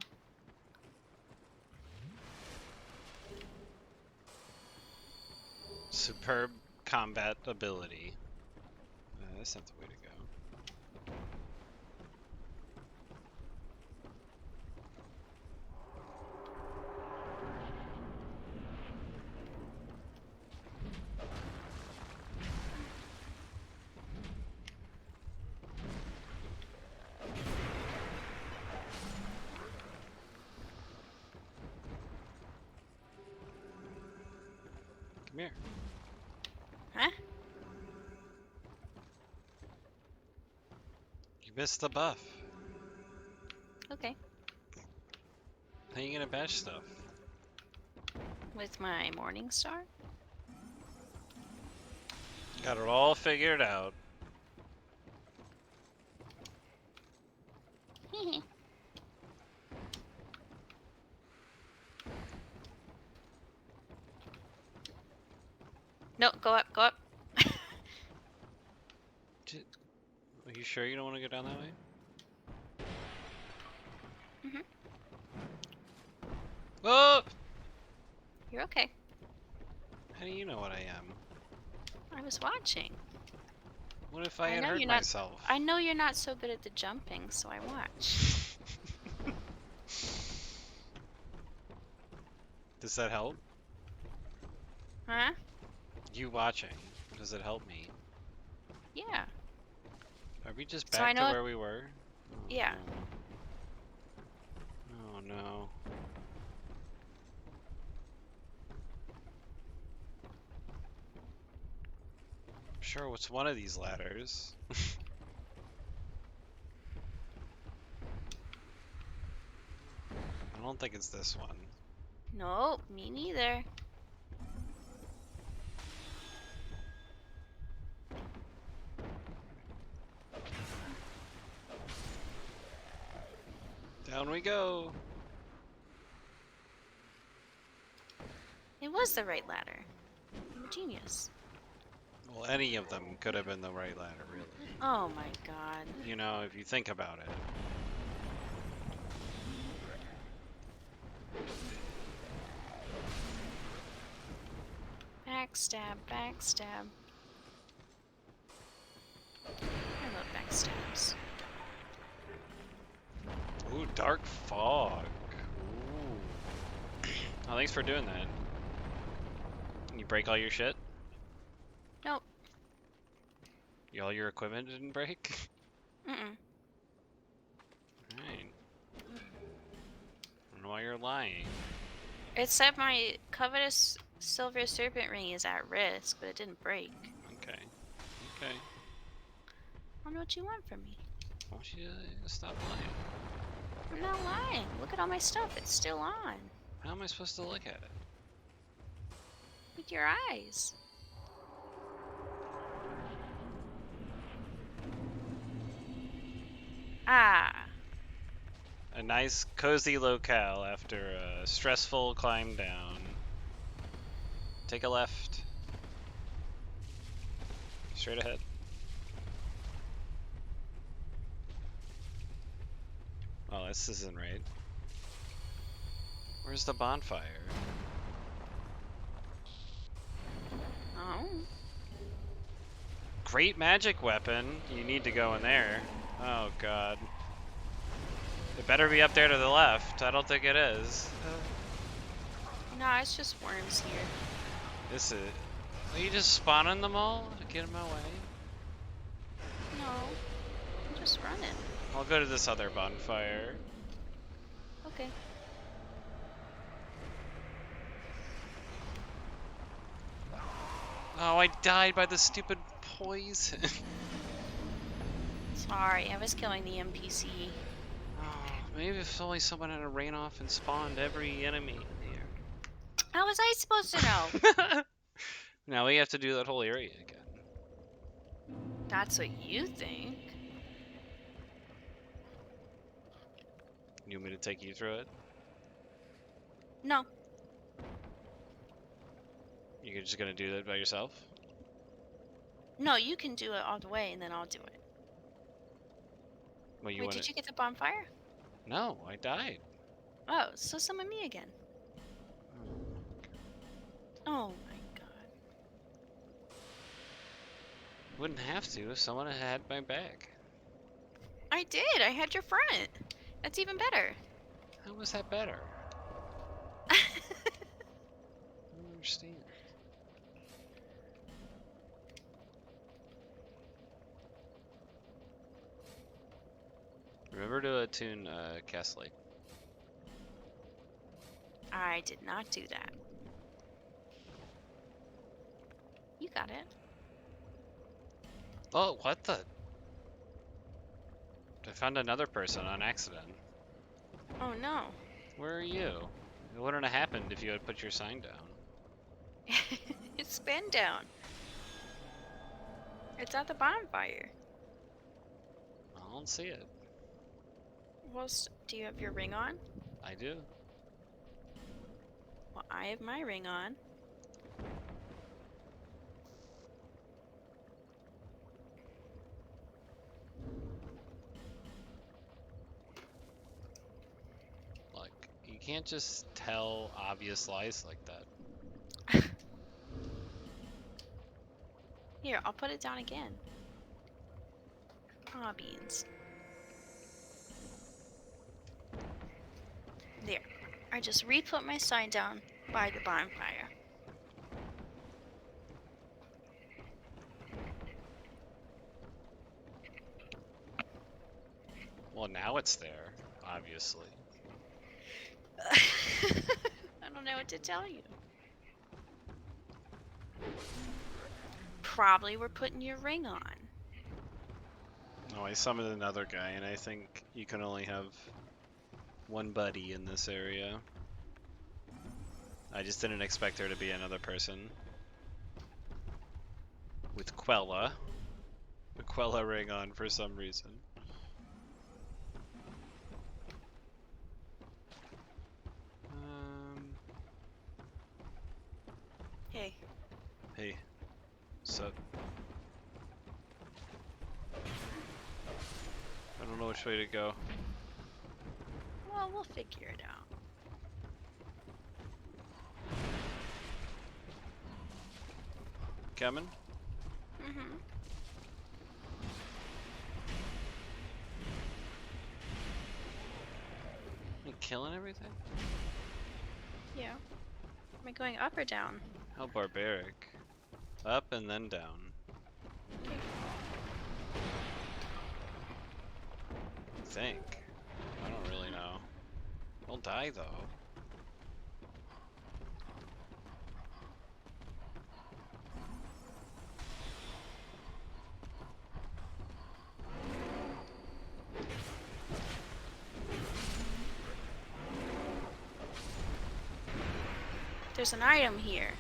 Superb combat ability. That's not the way to go. Come here. Huh? You missed the buff. Okay. How you gonna bash stuff? With my morning star? Got it all figured out. No, go up, go up. Are you sure you don't want to go down that way? Mhm. Oh! You're okay. How do you know what I am? I was watching. What if I had know hurt you're not. myself? I know you're not so good at the jumping, so I watched. Does that help? Huh? You watching. Does it help me? Yeah. Are we just So I back to know- where we were? Oh, Yeah. No. Oh no. Sure, what's one of these ladders? I don't think it's this one. Nope, me neither. Down we go. It was the right ladder. I'm a genius. Well, any of them could have been the right ladder, really. Oh my god. You know, if you think about it. Backstab, backstab. I love backstabs. Ooh, dark fog. Ooh. Oh, thanks for doing that. You break all your shit? Nope. All your equipment didn't break? Mm-mm. Alright. I don't know why you're lying. It said my covetous silver serpent ring is at risk, but it didn't break. Okay. Okay. I don't know what you want from me. I want you to stop lying. I'm not lying. Look at all my stuff. It's still on. How am I supposed to look at it? With your eyes. Ah. A nice, cozy locale after a stressful climb down. Take a left. Straight ahead. Oh, this isn't right. Where's the bonfire? Oh. Great magic weapon. You need to go in there. Oh god. It better be up there to the left. I don't think it is. No, it's just worms here. This is. Are you just spawning them all to get them away? No. I'm just running. I'll go to this other bonfire. Okay. Oh, I died by the stupid poison. Sorry, I was killing the NPC. Oh, maybe if only someone had ran off and spawned every enemy here. How was I supposed to know? Now we have to do that whole area again. That's what you think. You want me to take you through it? No. You're just gonna do that by yourself? No, you can do it all the way and then I'll do it. Well, you Wait, want did you get the bonfire? No, I died. Oh, so summon me again. Oh my god. Wouldn't have to if someone had my back. I did. I had your front. That's even better. How was that better? I don't understand. Remember to attune Castley. I did not do that. got it. Oh, what the? I found another person on accident. Oh no. Where are you? It wouldn't have happened if you had put your sign down. It's been down. It's at the bonfire. I don't see it. Well, do you have your ring on? I do. Well, I have my ring on. Like, you can't just tell obvious lies like that. Here, I'll put it down again. Aw, beans. There. I just re-put my sign down by the bonfire. Well, now it's there, obviously. I don't know what to tell you. Probably we're putting your ring on. Oh, I summoned another guy, and I think you can only have one buddy in this area. I just didn't expect there to be another person. With Quella. The Quella ring on for some reason. Hey. Hey. Sup? I don't know which way to go. Well, we'll figure it out. Coming? Mm-hmm. You killing everything? Yeah. Am I going up or down? How barbaric. Up and then down. Okay. I think. I don't really know. Don't die though. There's an item here.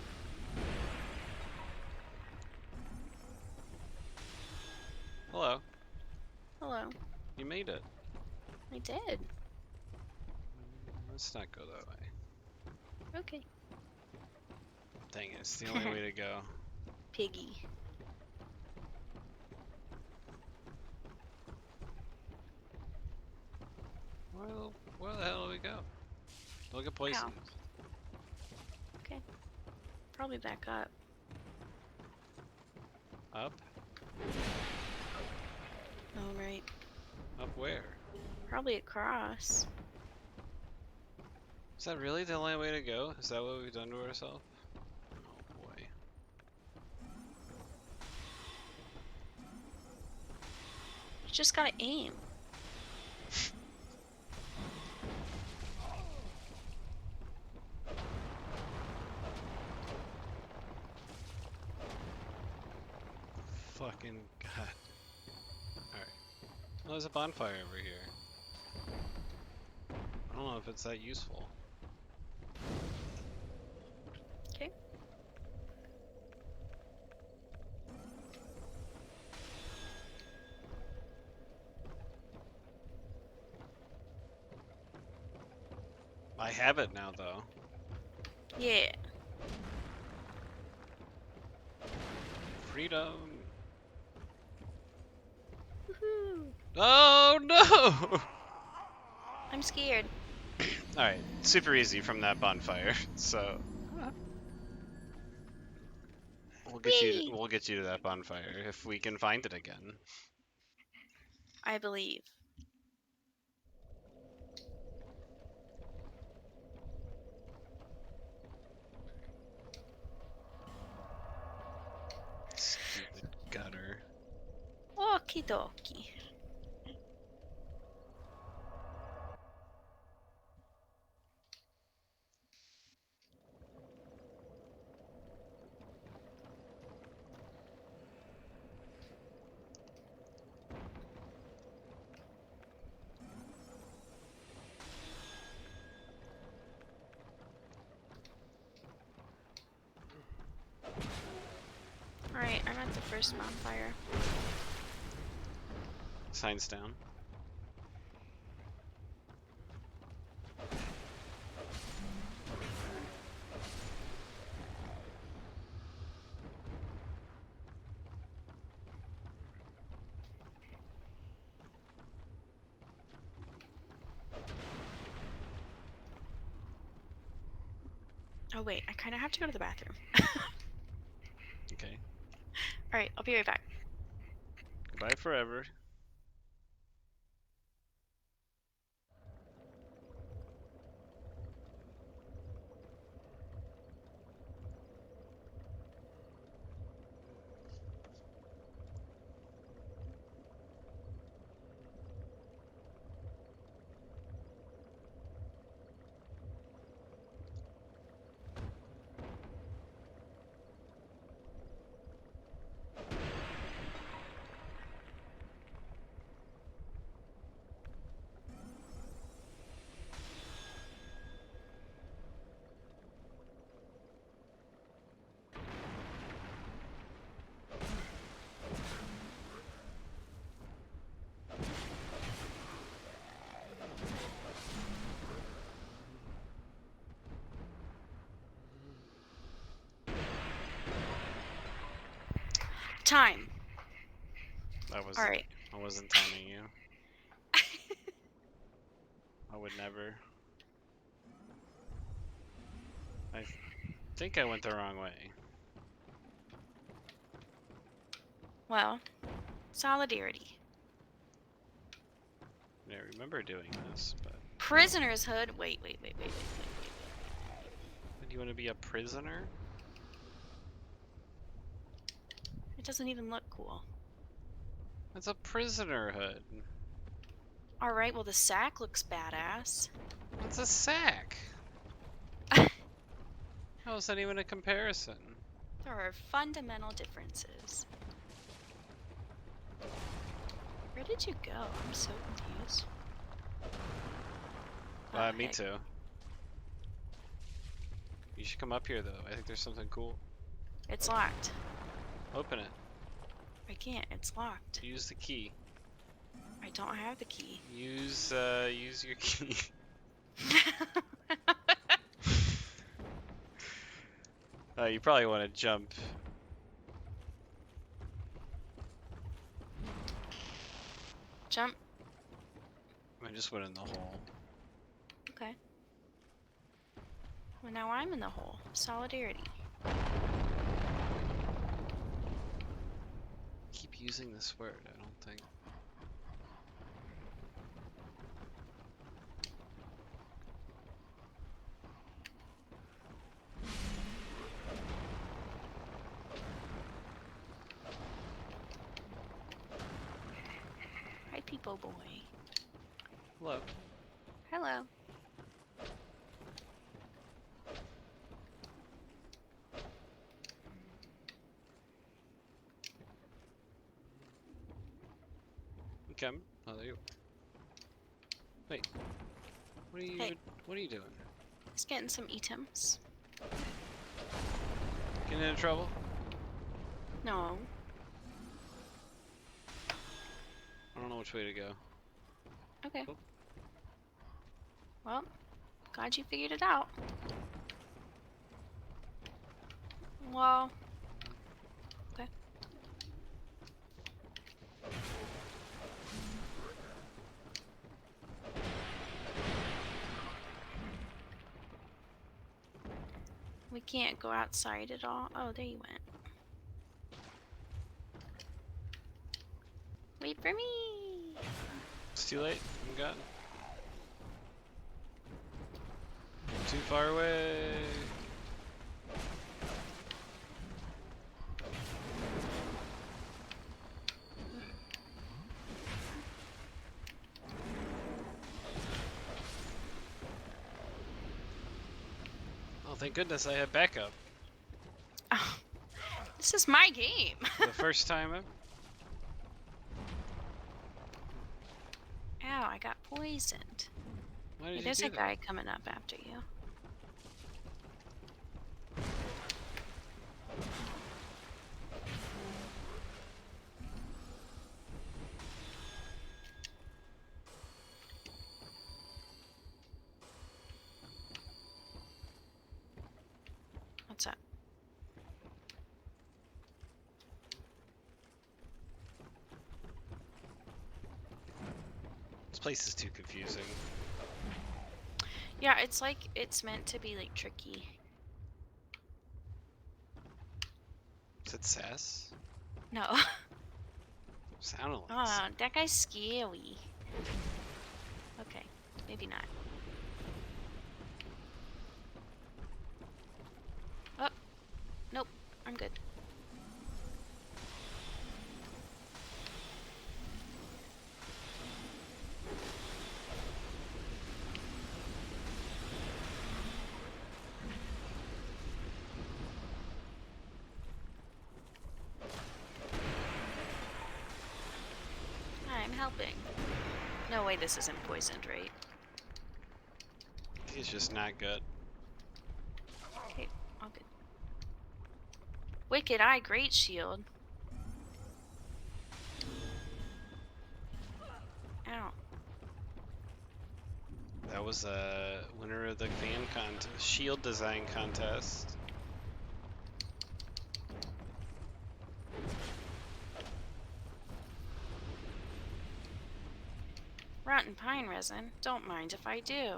Hello. Hello. You made it. I did. Let's not go that way. Okay. Dang it, it's the only way to go. Piggy. Well, where the hell do we go? Look at places. Ow. Okay. Probably back up. Up? Oh, right. Up where? Probably across. Is that really the only way to go? Is that what we've done to ourselves? Oh boy. You just gotta aim. Fucking god. Alright. Well, there's a bonfire over here. I don't know if it's that useful. Okay. I have it now, though. Yeah. Freedom. Woohoo. Oh no! I'm scared. Alright, super easy from that bonfire, so Whee! we'll get you to that bonfire if we can find it again. I believe. Stupid gutter. Okie dokie. first bonfire. Signs down. Oh wait, I kind of have to go to the bathroom. Okay. All right, I'll be right back. Goodbye forever. Time. That was. All right. I wasn't timing you. I would never. I think I went the wrong way. Well, solidarity. I remember doing this, but. Prisoner's hood. Wait. Do you want to be a prisoner? It doesn't even look cool. That's a prisoner hood. All right. Well, the sack looks badass. What's a sack? How is that even a comparison? There are fundamental differences. Where did you go? I'm so confused. Oh, Me heck. too. You should come up here though. I think there's something cool. It's locked. Open it. I can't. It's locked. Use the key. I don't have the key. Use your key. You probably want to jump. Jump. I just went in the hole. Okay. Well, now I'm in the hole. Solidarity. Keep using this word. I don't think. Hi, people boy. Hello. Hello. Okay. Oh, there you. Wait. What are you? Hey. What are you doing? Just getting some items. Getting into trouble? No. I don't know which way to go. Okay. Cool. Well, glad you figured it out. Well. Okay. We can't go outside at all. Oh, there you went. Wait for me. It's too late. I'm gone. Too far away. Oh, thank goodness I have backup. Oh, this is my game. The first time ever. Ow, I got poisoned. Why did Hey, you there's do a that? guy coming up after you. place is too confusing. Yeah, it's like it's meant to be like tricky. Is it Sass? No. Sounded like Oh, that guy's scary. Okay, maybe not. Oh, nope, I'm good. I'm helping. No way this isn't poisoned, right? He's just not good. Okay, all good. Wicked Eye, great shield. Ow. That was a winner of the shield design contest. Rotten pine resin. Don't mind if I do.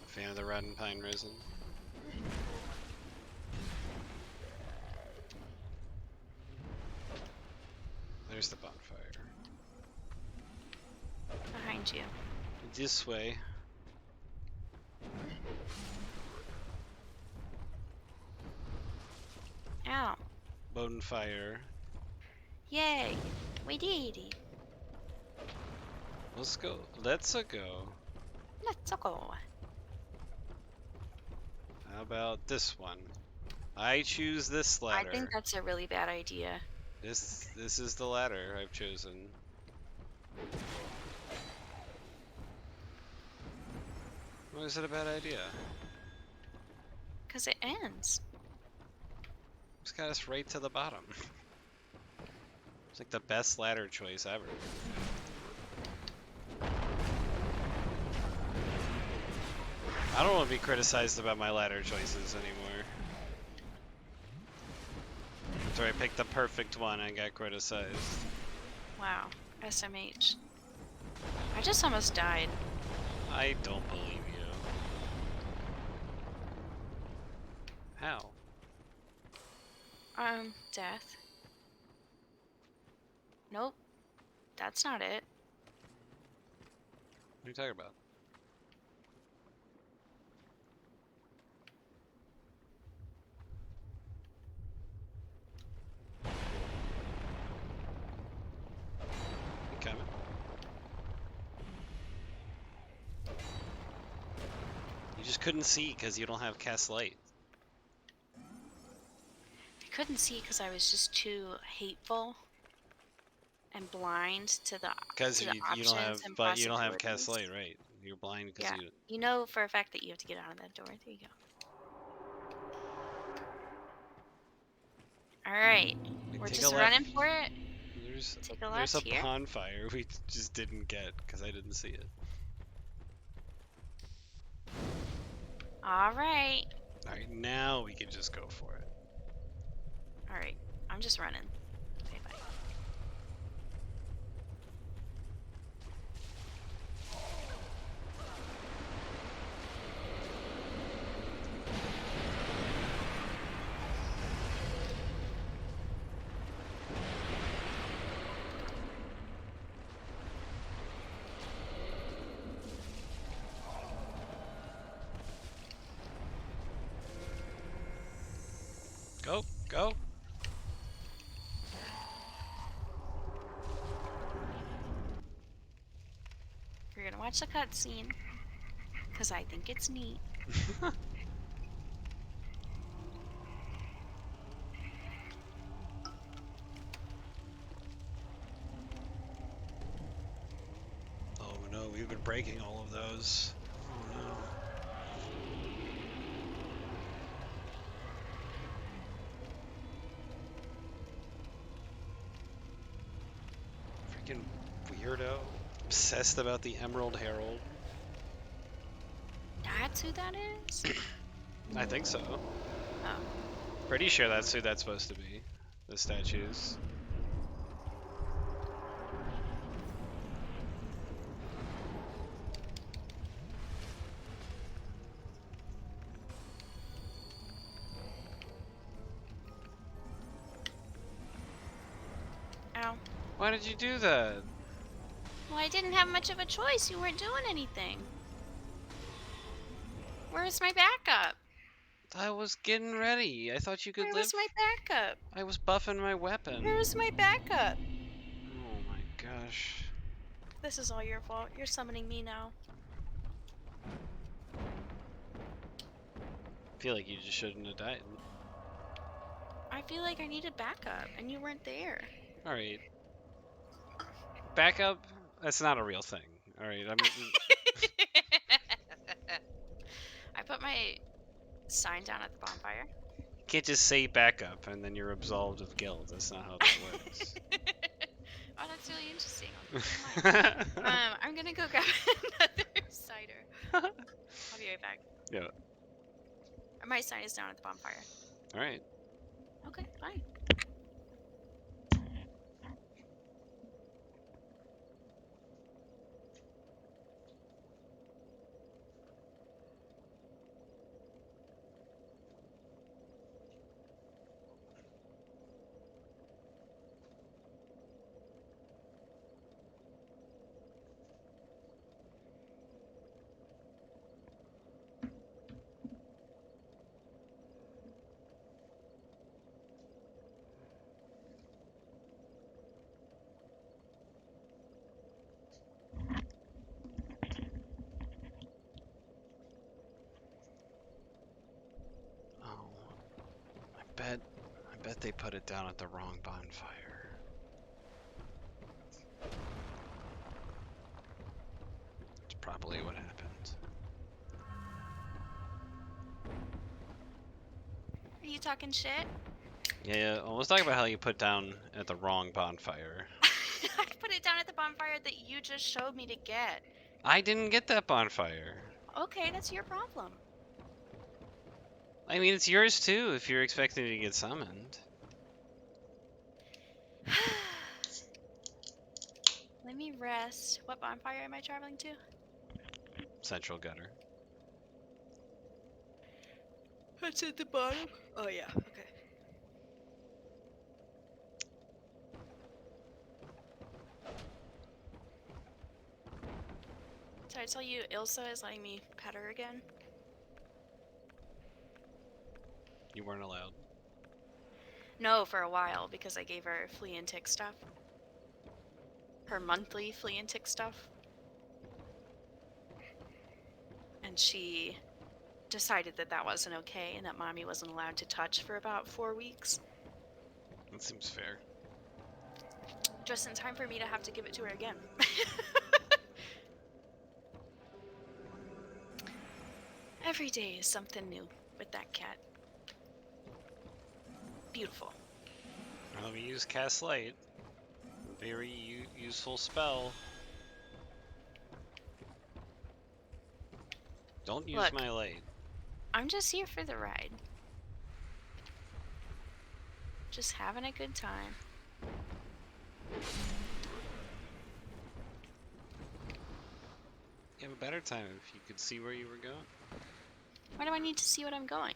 Fan of the rotten pine resin. There's the bonfire. Behind you. This way. Ow. Bonfire. Yay. We did it. Let's go. Let's go. Let's go. How about this one? I choose this ladder. I think that's a really bad idea. This is the ladder I've chosen. Why is it a bad idea? Because it ends. It's got us right to the bottom. It's like the best ladder choice ever. I don't want to be criticized about my ladder choices anymore. After I picked the perfect one, I got criticized. Wow. SMH. I just almost died. I don't believe you. How? Death. Nope. That's not it. What are you talking about? You coming? You just couldn't see because you don't have cast light. I couldn't see because I was just too hateful and blind to the Because to the you options don't have, and but you don't have cast possibilities. light, right? You're blind because Yeah. you. You know for a fact that you have to get out of that door. There you go. Alright. Like, We're take just a running left. for it. Take a There's left a here. bonfire we just didn't get because I didn't see it. Alright. All right, now we can just go for it. Alright. I'm just running. Okay, bye. Go, go. We're gonna watch the cutscene. Because I think it's neat. Oh no, we've been breaking all of those. Oh no. Freaking weirdo. Obsessed about the Emerald Herald. That's who that is? I think so. Oh. Pretty sure that's who that's supposed to be. The statues. Ow. Why did you do that? Well, I didn't have much of a choice. You weren't doing anything. Where's my backup? I was getting ready. I thought you could Where live. was my backup? I was buffing my weapon. Where's my backup? Oh my gosh. This is all your fault. You're summoning me now. I feel like you just shouldn't have died. I feel like I needed backup, and you weren't there. Alright. Backup? That's not a real thing. Alright, I put my sign down at the bonfire. you can't just say backup and then you're absolved of guilt. That's not how that works. Oh, that's really interesting. I'll keep that in mind. I'm gonna go grab another cider. I'll be right back. Yeah. My sign is down at the bonfire. Alright. Okay, fine. Oh. I bet they put it down at the wrong bonfire. That's probably what happened. Are you talking shit? Yeah, well, let's talk about how you put down at the wrong bonfire. I put it down at the bonfire that you just showed me to get. I didn't get that bonfire. Okay, that's your problem. I mean, it's yours too if you're expecting to get summoned. Let me rest. What bonfire am I traveling to? Central gutter. It's at the bottom. Oh yeah, okay. Did I tell you Ilsa is letting me pet her again? You weren't allowed. No, for a while, because I gave her flea and tick stuff. Her monthly flea and tick stuff. And she decided that that wasn't okay and that mommy wasn't allowed to touch for about 4 weeks. That seems fair. Just in time for me to have to give it to her again. Every day is something new with that cat. Beautiful. Well, we use Cast Light. Very useful spell. Don't use Look. my light. I'm just here for the ride. Just having a good time. You have a better time if you could see where you were going. Why do I need to see what I'm going?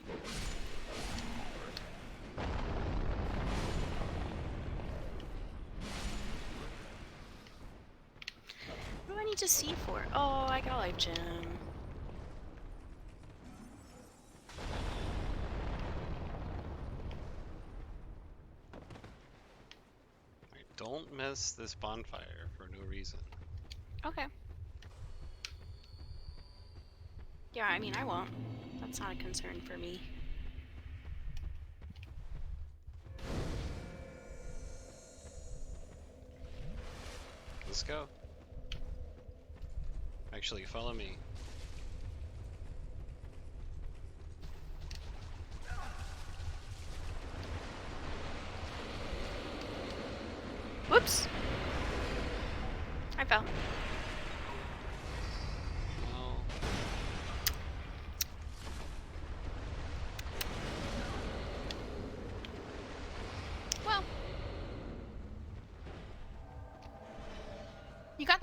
What do I need to see for? Oh, I got a life gem. Right, don't miss this bonfire for no reason. Okay. Yeah, I mean, I won't. That's not a concern for me. Let's go. Actually, follow me. Whoops! I fell. Well, Well,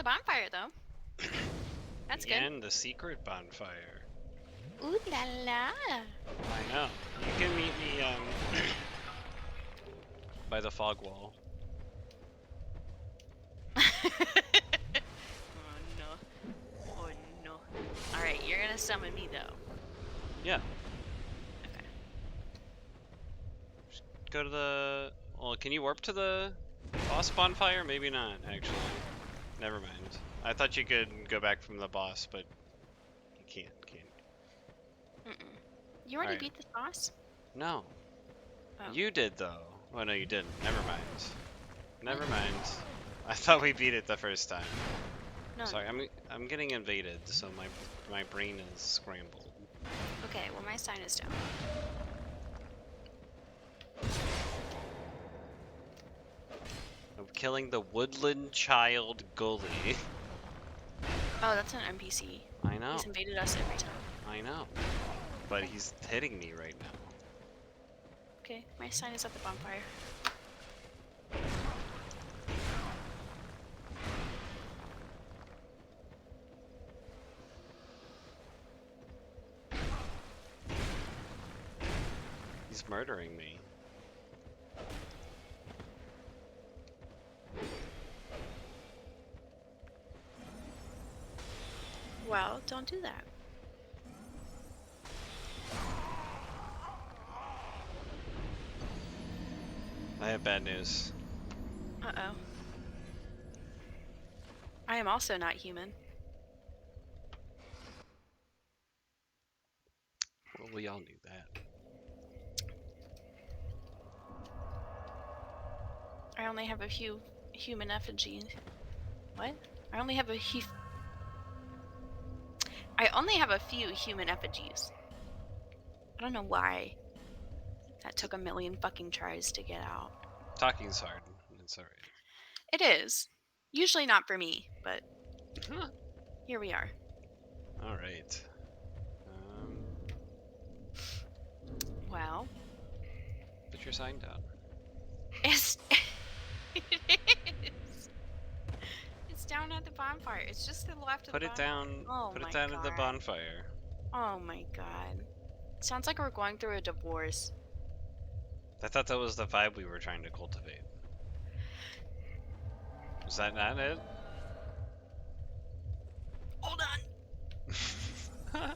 the bonfire though. That's good. And the secret bonfire. Ooh la la. I know. You can meet me by the fog wall. Oh no. Oh no. Alright, you're gonna summon me though. Yeah. Okay. Just go to the. Well, can you warp to the boss bonfire? Maybe not, actually. Never mind. I thought you could go back from the boss, but you can't. You already Alright. beat this boss? No. Oh. You did, though. Oh, no, you didn't. Never mind. Never mind. I thought we beat it the first time. No. Sorry, I'm getting invaded, so my brain is scrambled. Okay, well my sign is down. I'm killing the woodland child Gully. Oh, that's an NPC. I know. He's invaded us every time. I know. But he's hitting me right now. Okay, my sign is at the bonfire. He's murdering me. Well, don't do that. I have bad news. Uh-oh. I am also not human. Well, we all knew that. I only have a few human effigies. What? I only have a few human effigies. I don't know why. That took a million fucking tries to get out. Talking's hard. It's alright. It is. Usually not for me, but here we are. Alright. Well, Put your sign down. it's it is. It's down at the bonfire. It's just to the left of Put the it bonfire. down. Oh Put my it down at the God. bonfire. Oh my god. Sounds like we're going through a divorce. I thought that was the vibe we were trying to cultivate. Is that not it? Hold on.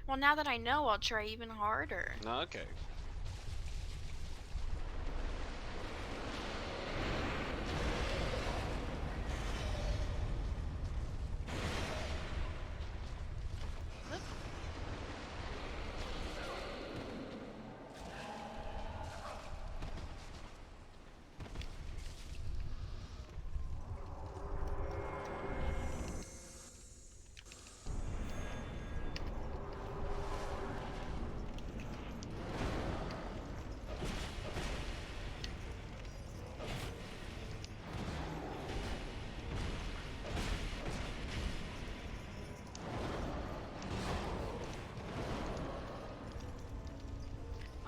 Well, now that I know, I'll try even harder. No, okay.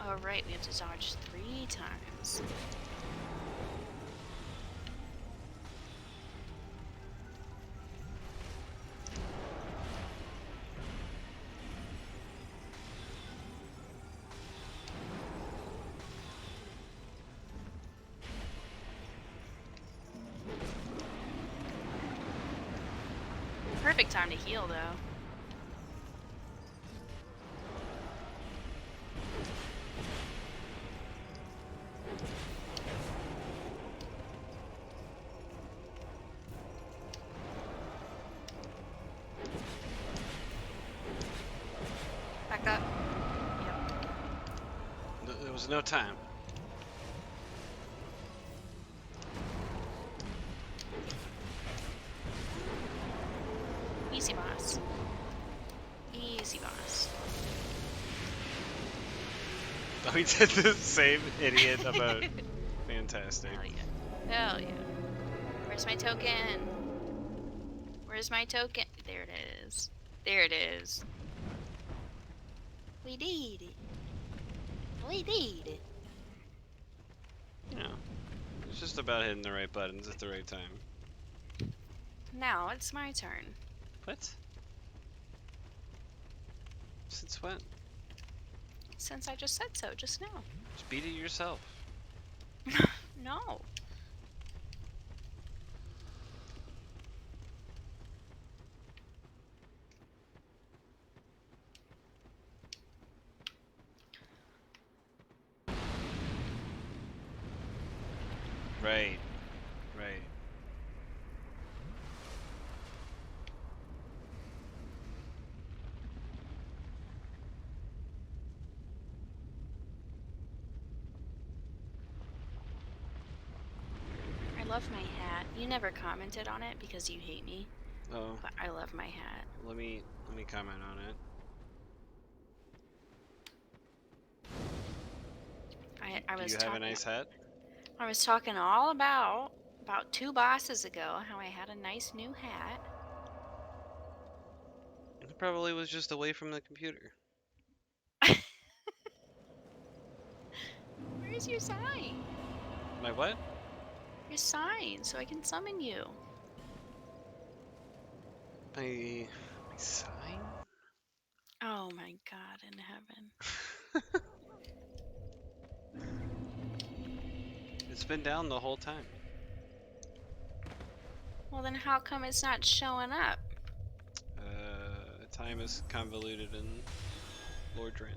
Alright, we have to dodge 3 times. Perfect time to heal, though. Back up. Yep. There was no time. Easy boss. Easy boss. Oh, we did the same idiot about fantastic. Hell yeah. Hell yeah. Where's my token? Where's my token? There it is. There it is. We did it. We did it. You know, it's just about hitting the right buttons at the right time. Now it's my turn. What? Since when? Since I just said so just now. Just beat it yourself. No. Right. Right. I love my hat. You never commented on it because you hate me, Oh, but I love my hat. let me comment on it. I Do was you have a talking. nice hat? I was talking all about 2 bosses ago how I had a nice new hat. It probably was just away from the computer. Where's your sign? My what? Your sign, so I can summon you. My sign? Oh my God in heaven. It's been down the whole time. Well, then how come it's not showing up? Time is convoluted in Lord Dran.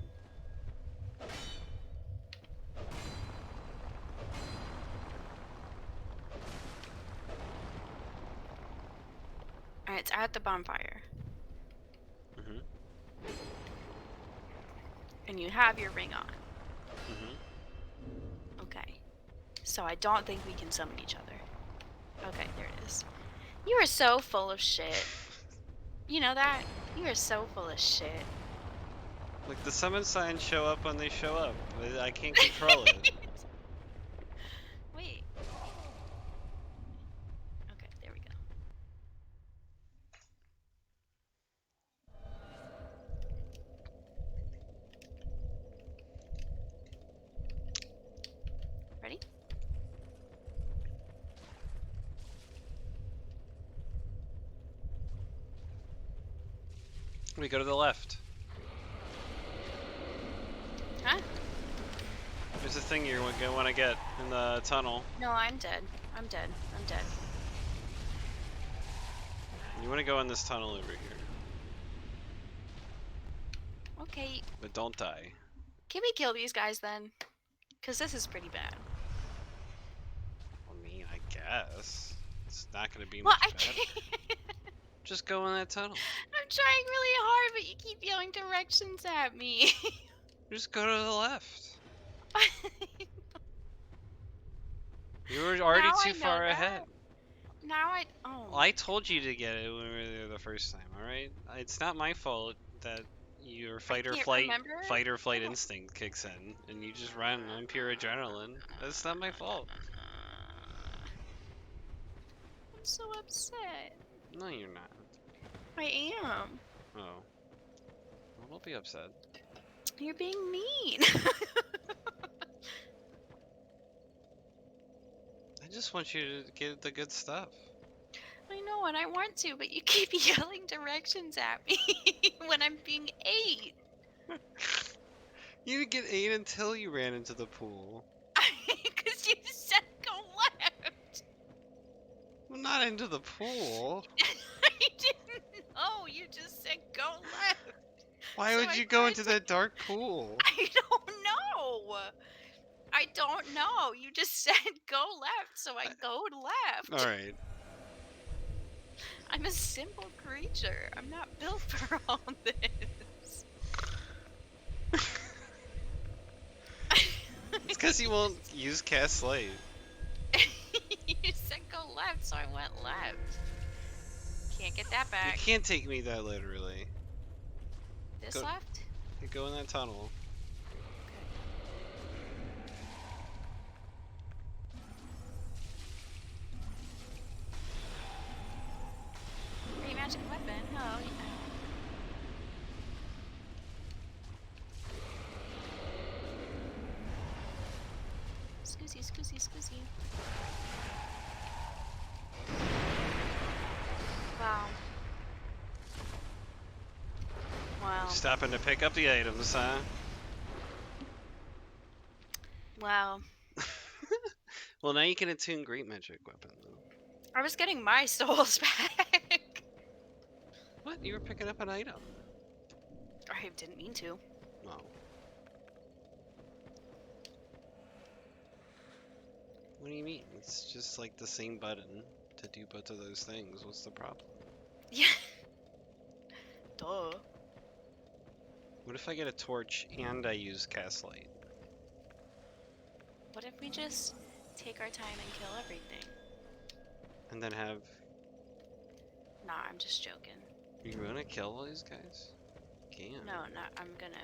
Alright, it's at the bonfire. Mhm. And you have your ring on. Mhm. Okay. So I don't think we can summon each other. Okay, there it is. You are so full of shit. You know that? You are so full of shit. Like the summon signs show up when they show up. I can't control it. Wait. Okay, there we go. Ready? We go to the left. Huh? There's a thing you're gonna want to get in the tunnel. No, I'm dead. I'm dead. I'm dead. You want to go in this tunnel over here, Okay, but don't die. can we kill these guys then? Because this is pretty bad. I mean, I guess it's not gonna be Well, much I better. can't. Just go in that tunnel. I'm trying really hard, but you keep yelling directions at me. Just go to the left. You were already Now too I know far ahead. that. Now I. Oh I my. told you to get it when we were there the first time. All right, it's not my fault that your I can't remember. fight or flight Oh. instinct kicks in, and you just run on pure adrenaline. That's not my fault. I'm so upset. No, you're not. I am. Oh, well, don't be upset. You're being mean. I just want you to get the good stuff. I know, and I want to, but you keep yelling directions at me when I'm being 8. You didn't get 8 until you ran into the pool. Because you said go left. Well, not into the pool. I didn't know. You just said go left. Why So would I you go tried into to- that dark pool? I don't know. I don't know. You just said go left, so I go left. All right. I'm a simple creature. I'm not built for all this. It's because you won't use cast slate. You said go left, so I went left. Can't get that You back. can't take me that literally. This Go- left? You go in that tunnel. Great magic weapon. Oh, yeah. Squeezy, squeezy, squeezy. Wow. Wow. Stopping to pick up the items, huh? Wow. Well, now you can attune great magic weapon, though. I was getting my souls back. What? You were picking up an item? I didn't mean to. No. What do you mean? It's just like the same button to do both of those things. What's the problem? Yeah. Duh. What if I get a torch and I use cast light? What if we just take our time and kill everything? And then have... Nah, I'm just joking. Are you gonna kill all these guys? Can. No, I'm gonna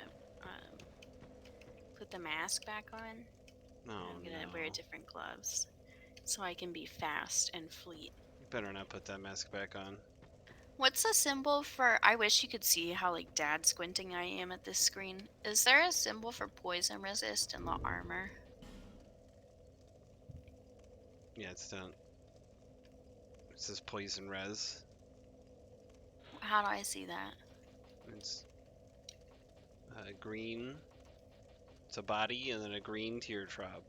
put the mask back on. No, I'm gonna wear different gloves so I can be fast and fleet. You better not put that mask back on. What's a symbol for... I wish you could see how like dad squinting I am at this screen. Is there a symbol for poison resist in the armor? Yeah, it's down. It says poison res. How do I see that? It's green. It's a body and then a green teardrop.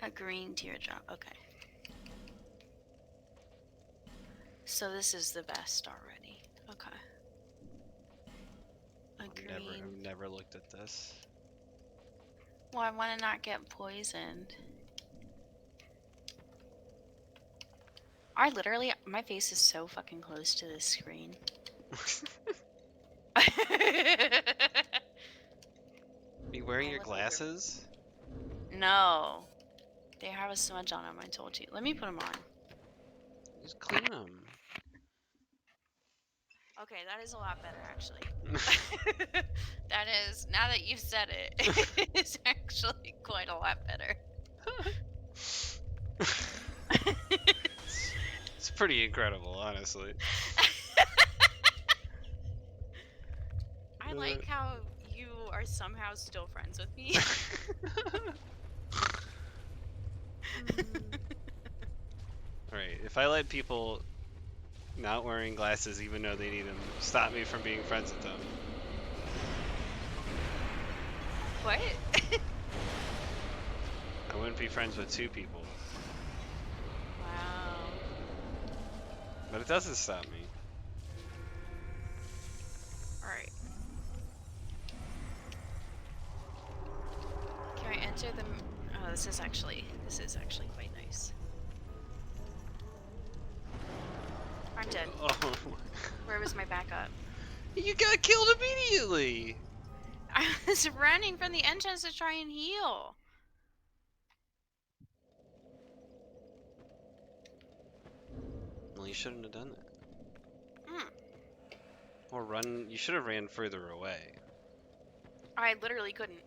A green teardrop. Okay. So this is the best already. Okay. I've never looked at this. Well, I want to not get poisoned. My face is so fucking close to this screen. Are you wearing your look glasses? No. They have a smudge on them, I told you. Let me put them on. Just clean them. Okay, that is a lot better, actually. That is, now that you've said it, it's actually quite a lot better. It's pretty incredible, honestly. I like how you are somehow still friends with me. Alright, if I let people not wearing glasses even though they need them stop me from being friends with them. What? I wouldn't be friends with two people. Wow. But it doesn't stop me. Alright. Can I enter the... Oh, this is actually quite nice. I'm dead. Oh, Where was my backup? you got killed immediately! I was running from the entrance to try and heal. Well, you shouldn't have done that. Mm. Or run, you should have ran further away. I literally couldn't.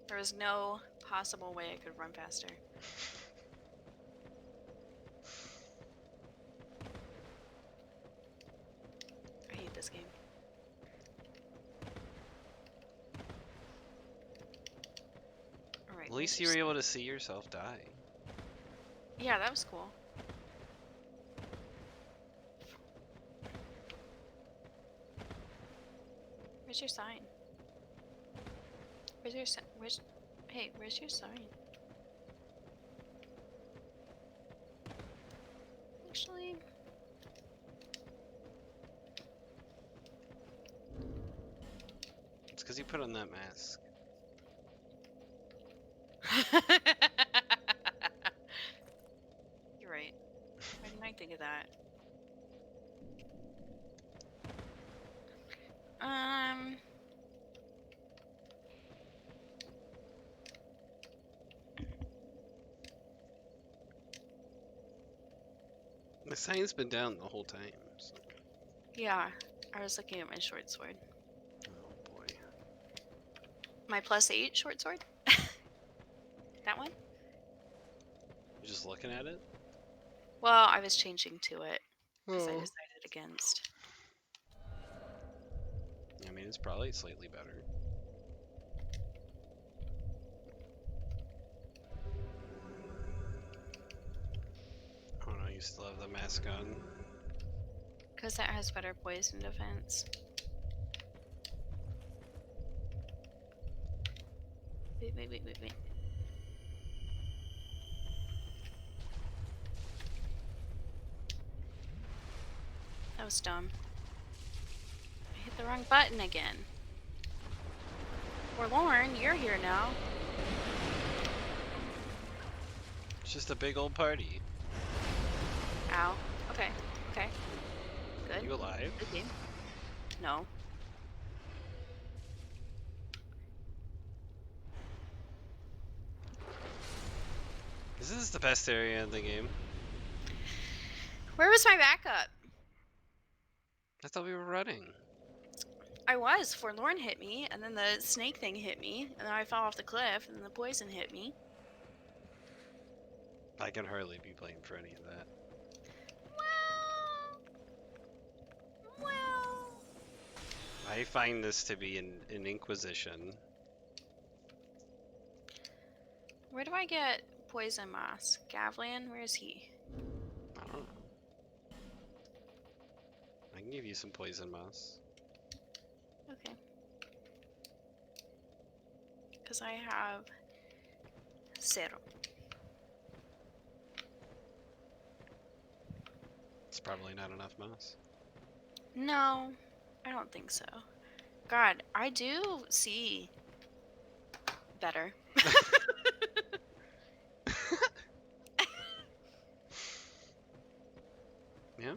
There was no possible way I could run faster. I hate this game. Alright. At least you were able to see yourself die. Yeah, that was cool. Where's your sign? Where's your sign? Hey, where's your sign? Actually... It's because you put on that mask. You're right. Why didn't I think of that? The sign's been down the whole time. So. Yeah, I was looking at my short sword. Oh boy. My +8 short sword? That one? You're just looking at it? Well, I was changing to it because I Oh. decided against. I mean, it's probably slightly better. you still have the mask on? Because that has better poison defense. Wait. That was dumb. I hit the wrong button again. Forlorn, you're here now. It's just a big old party. Ow. Okay. Good. You alive? Good game. No. Is this the best area in the game? Where was my backup? I thought we were running. I was. Forlorn hit me, and then the snake thing hit me, and then I fell off the cliff, and then the poison hit me. I can hardly be blamed for any of that. Well. I find this to be an inquisition. Where do I get poison moss? Gavlan, where is he? I don't know. I can give you some poison moss. Okay. Because I have 0. It's probably not enough moss. No, I don't think so. God, I do see better. Yeah?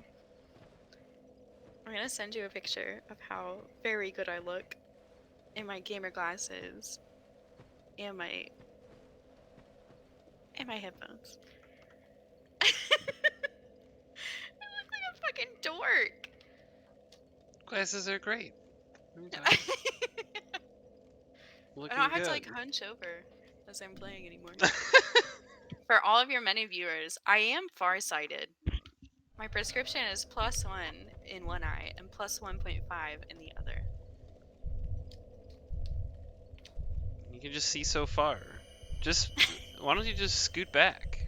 I'm gonna send you a picture of how very good I look in my gamer glasses and my headphones. I look like a fucking dork. Glasses are great. What are you I talking- Looking don't have good. to like hunch over as I'm playing anymore. For all of your many viewers, I am farsighted. My prescription is +1 in one eye and +1.5 in the other. You can just see so far. Just why don't you just scoot back?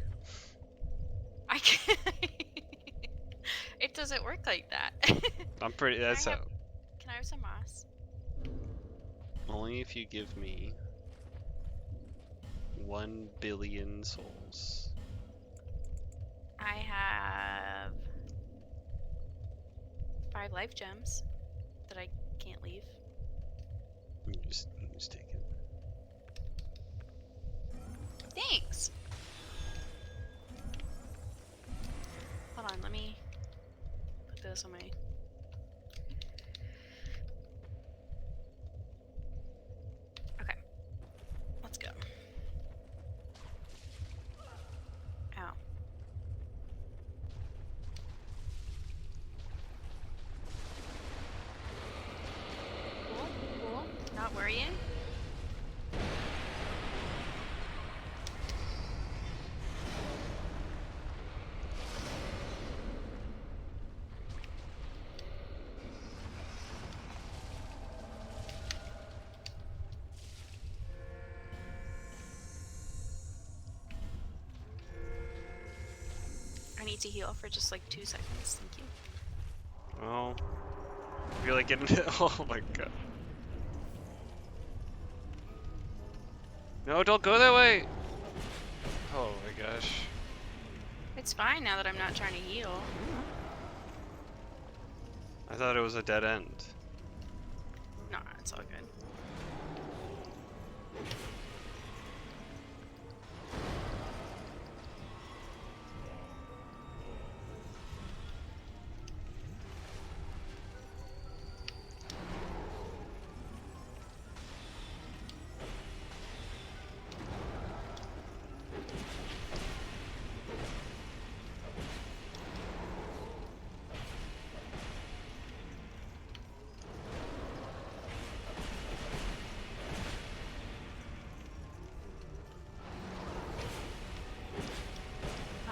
I can't. It doesn't work like that. I'm pretty. That's Can I how. Can I have some moss? Only if you give me 1 billion souls. I have 5 life gems that I can't leave. You just take it. Thanks. Hold on, let me put this on my. Okay, let's go. Ow. Cool. Not worrying. I need to heal for just like 2 seconds. Thank you. Well, I feel like getting. Oh my god. No, don't go that way. Oh my gosh. It's fine now that I'm not trying to heal. I thought it was a dead end. No, it's all good.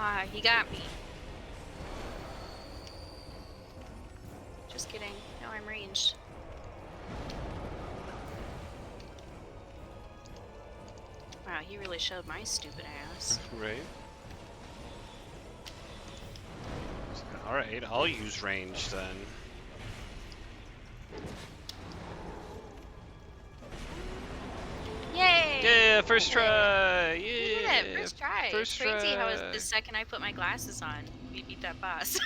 Ah, he got me. Just kidding. No, I'm ranged. Wow, he really showed my stupid ass. Right? Alright, I'll use range then. Yay! Yeah, first We did it. try! We did Yeah! it. First try. First It's crazy how try. the second I put my glasses on, we beat that boss.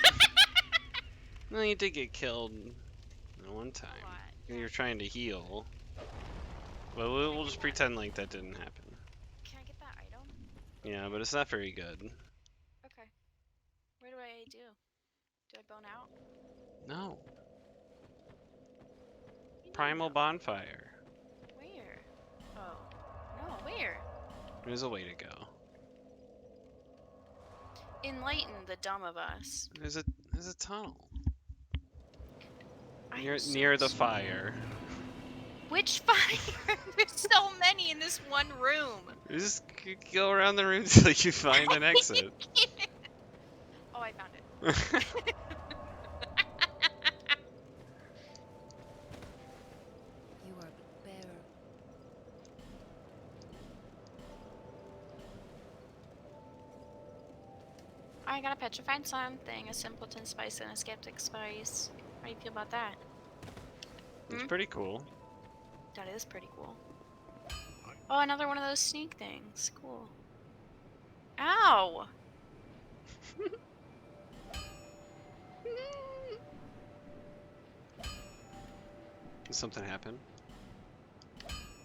No, you did get killed one time. What? You're trying to heal. Well, we'll just pretend like that didn't happen. Can I get that item? Yeah, but it's not very good. Okay. What do I do? Do I bone out? No. What do you mean, Primal no? bonfire. Where? Oh. No, where? There's a way to go. Enlighten the dumb of us. There's a tunnel. I Near am so near the stupid. fire. Which fire? There's so many in this one room. You just go around the room until you find an exit. Oh, I found it. You are the bearer. I got a petrified something, a simpleton spice, and a skeptic spice. How do you feel about that? It's Hmm? pretty cool. That is pretty cool. Oh, another one of those sneak things. Cool. Ow! Did something happen?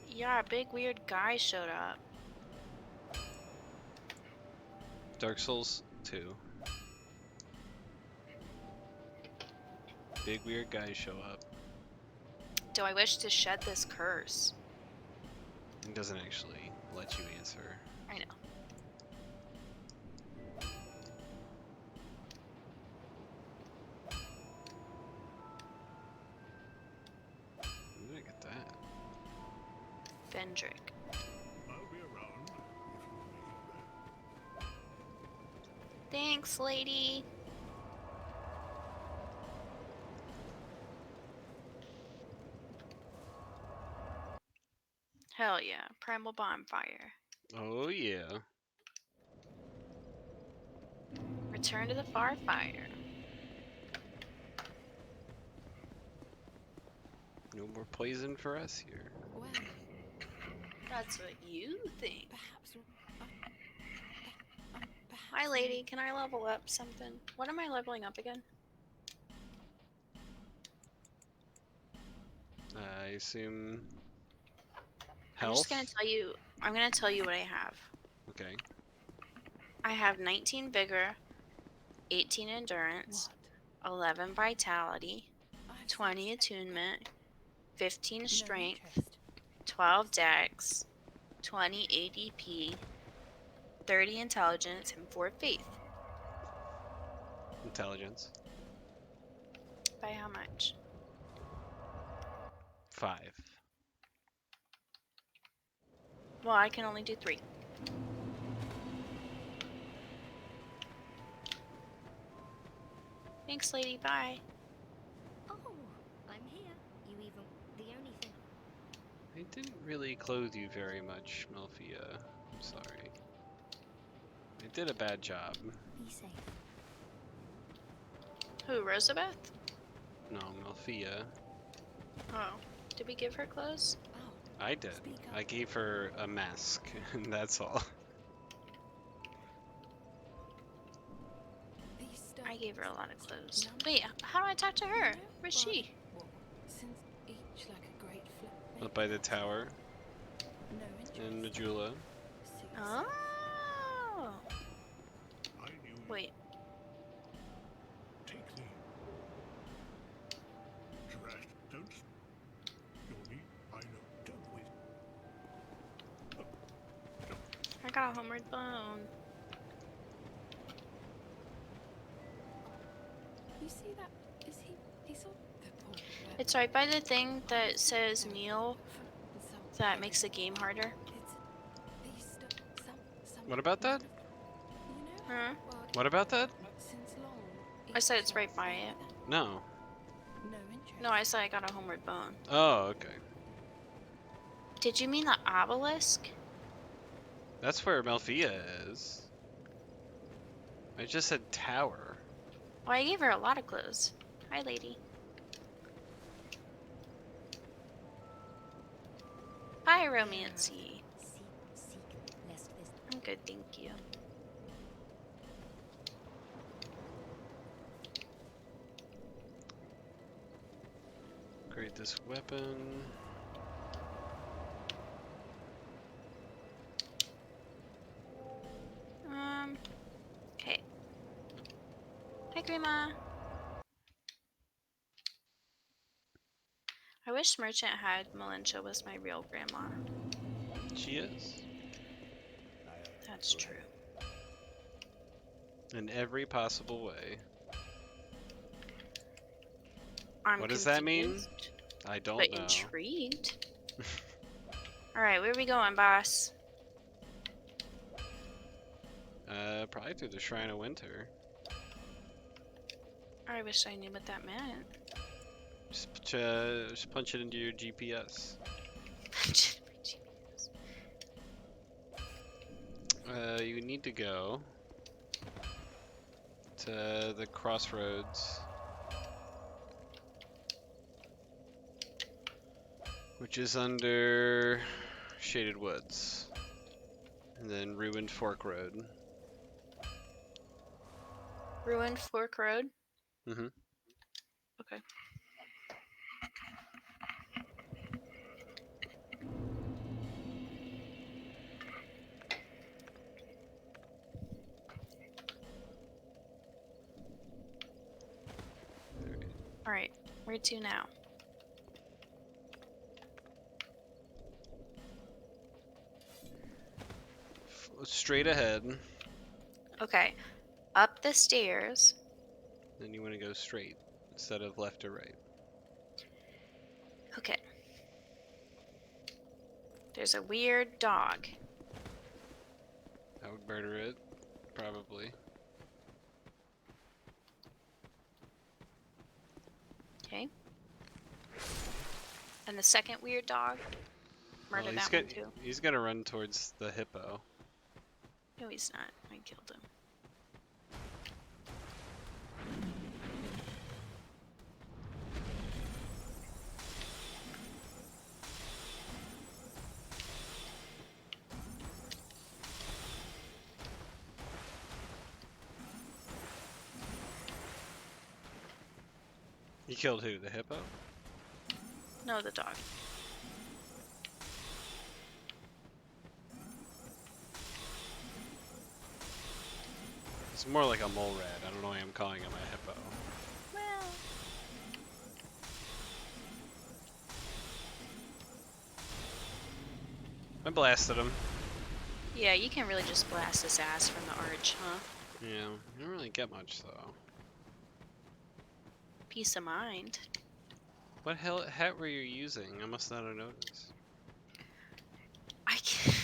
Yeah, a big weird guy showed up. Dark Souls 2. Big weird guys show up. Do I wish to shed this curse? It doesn't actually let you answer. I know. Where did I get that? Vendrick. I'll be around if you make it there. Thanks, lady. Hell yeah. Primal bonfire. Oh yeah. Return to the far fire. No more poison for us here. Well, That's what you think. perhaps. Perhaps. Hi, lady. Can I level up something? What am I leveling up again? I assume I'm health. just gonna tell you. I'm gonna tell you what I have. Okay. I have 19 vigor, 18 endurance, What? 11 vitality, I have 20 some attunement, 15 no strength, interest. 12 dex, 20 ADP, 30 intelligence, and 4 faith. Intelligence. By how much? 5. Well, I can only do 3. Thanks, lady. Bye. Oh, I'm here. You even the only thing. I didn't really clothe you very much, Melfia. I'm sorry. I did a bad job. Be safe. Who, Rosabeth? No, Melfia. Oh. Did we give her clothes? Oh, I did. Speak up. I gave her a mask, and that's all. these stones. I gave her a lot of clothes. None- Wait, how do I talk to her? No Where's bother. she? Well, since each like a great flip. Up by the tower No interest. in Majula. Suits. Oh. I knew you. Wait. Take thee. Drat, don't. You'll need. I know. Don't wait. I got a homeward bone. You see that? Is he? He's all the poor. It's right by the thing that says Neil that makes the game harder. What about that? Huh? What about that? I said it's right by it. No. No, I said I got a homeward bone. Oh, okay. Did you mean the obelisk? That's where Melfia is. I just said tower. Well, I gave her a lot of clothes. Hi, lady. Pyromancy. Seek lest this I'm good, thank you. Upgrade this weapon. Okay. Hi, Grandma. I wish Merchant had Melintia was my real grandma. She is. That's true. In every possible way. I'm What does confused, that mean? I don't but know. intrigued. Alright, where are we going, boss? Probably through the Shrine of Winter. I wish I knew what that meant. Just punch it into your GPS. You need to go to the crossroads, which is under Shaded Woods, and then Ruined Fork Road. Ruined Fork Road? Mm-hmm. Okay. Alright, where to now? Straight ahead, Okay. Up the stairs. then you want to go straight instead of left or right. Okay. There's a weird dog. I would murder it, probably. Okay. And the second weird dog. Murder Well, that one too. he's gonna run towards the hippo. No, he's not. I killed him. You killed who? The hippo? No, the dog. It's more like a mole rat. I don't know why I'm calling him a hippo. Well. I blasted him. Yeah, you can really just blast his ass from the arch, huh? Yeah, you don't really get much though. Peace of mind. What hat were you using? I must not have noticed. I can't.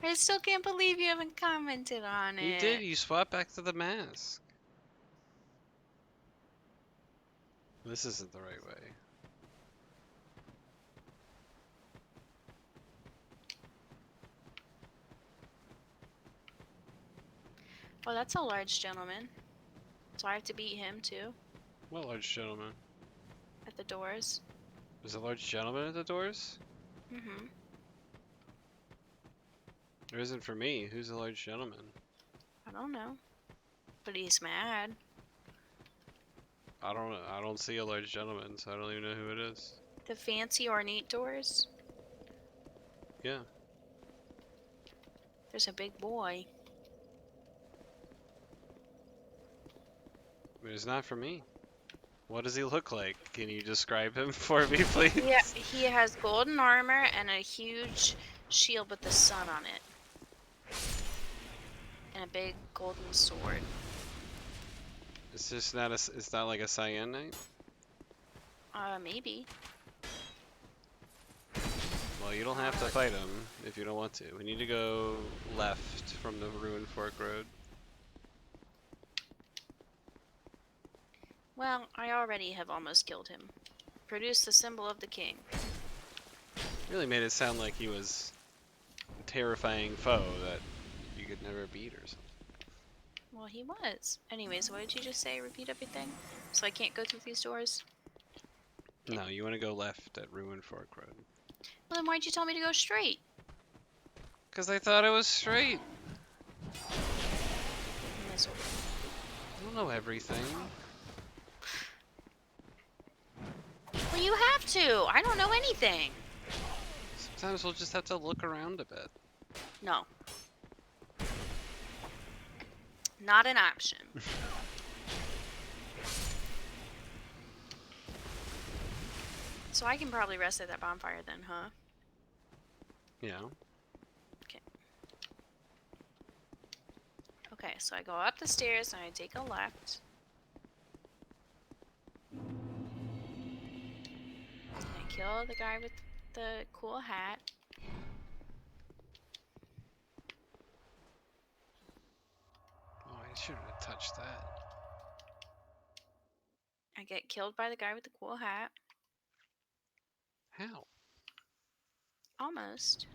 I still can't believe you haven't commented on it. You did. You swapped back to the mask. This isn't the right way. Well, that's a large gentleman. So I have to beat him too. What large gentleman? At the doors. There's a large gentleman at the doors? Mm-hmm. There isn't for me. Who's the large gentleman? I don't know. But he's mad. I don't know. I don't see a large gentleman, so I don't even know who it is. The fancy ornate doors. Yeah. There's a big boy. But it's not for me. What does he look like? Can you describe him for me, please? Yeah, he has golden armor and a huge shield with the sun on it. And a big golden sword. It's just not a. It's not like a Cyan Knight. Maybe. Well, you don't have to fight him if you don't want to. We need to go left from the Ruined Fork Road. Well, I already have almost killed him. Produce the symbol of the king. Really made it sound like he was a terrifying foe that you could never beat or something. Well, he was. Anyways, what did you just say? Repeat everything? So I can't go through these doors? No, you want to go left at Ruin Fork Road. Well, then why'd you tell me to go straight? Because I thought it was straight. Miserable. I don't know everything. Well, you have to. I don't know anything. Sometimes we'll just have to look around a bit. No. Not an option. So I can probably rest at that bonfire then, huh? Yeah. Okay, so I go up the stairs and I take a left. I kill the guy with the cool hat. Oh, I shouldn't have touched that. I get killed by the guy with the cool hat. How? Almost.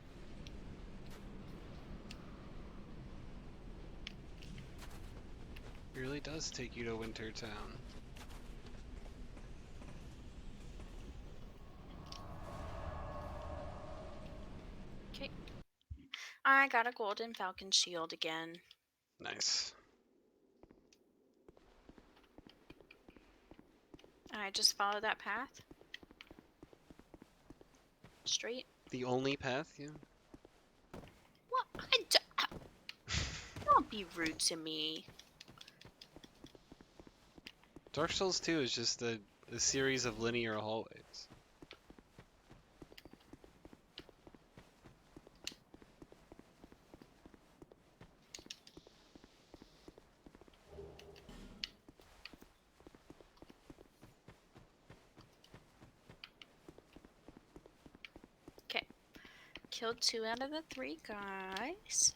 It really does take you to Wintertown. Okay. I got a golden falcon shield again. Nice. I just follow that path. Straight. The only path, yeah. What? Don't be rude to me. Dark Souls 2 is just a series of linear hallways. Okay. Killed 2 out of the 3 guys.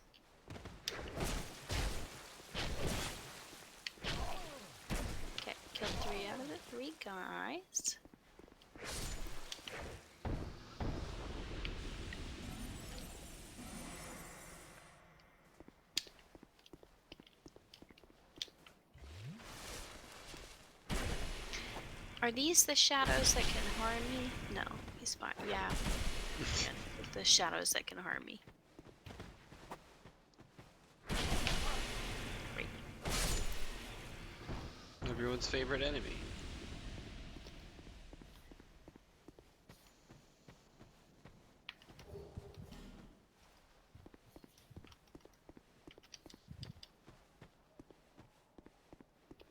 Okay, killed 3 out of the 3 guys. Are these the shadows that can harm me? No, he's fine. Yeah. Yeah, the shadows that can harm me. Great. Everyone's favorite enemy.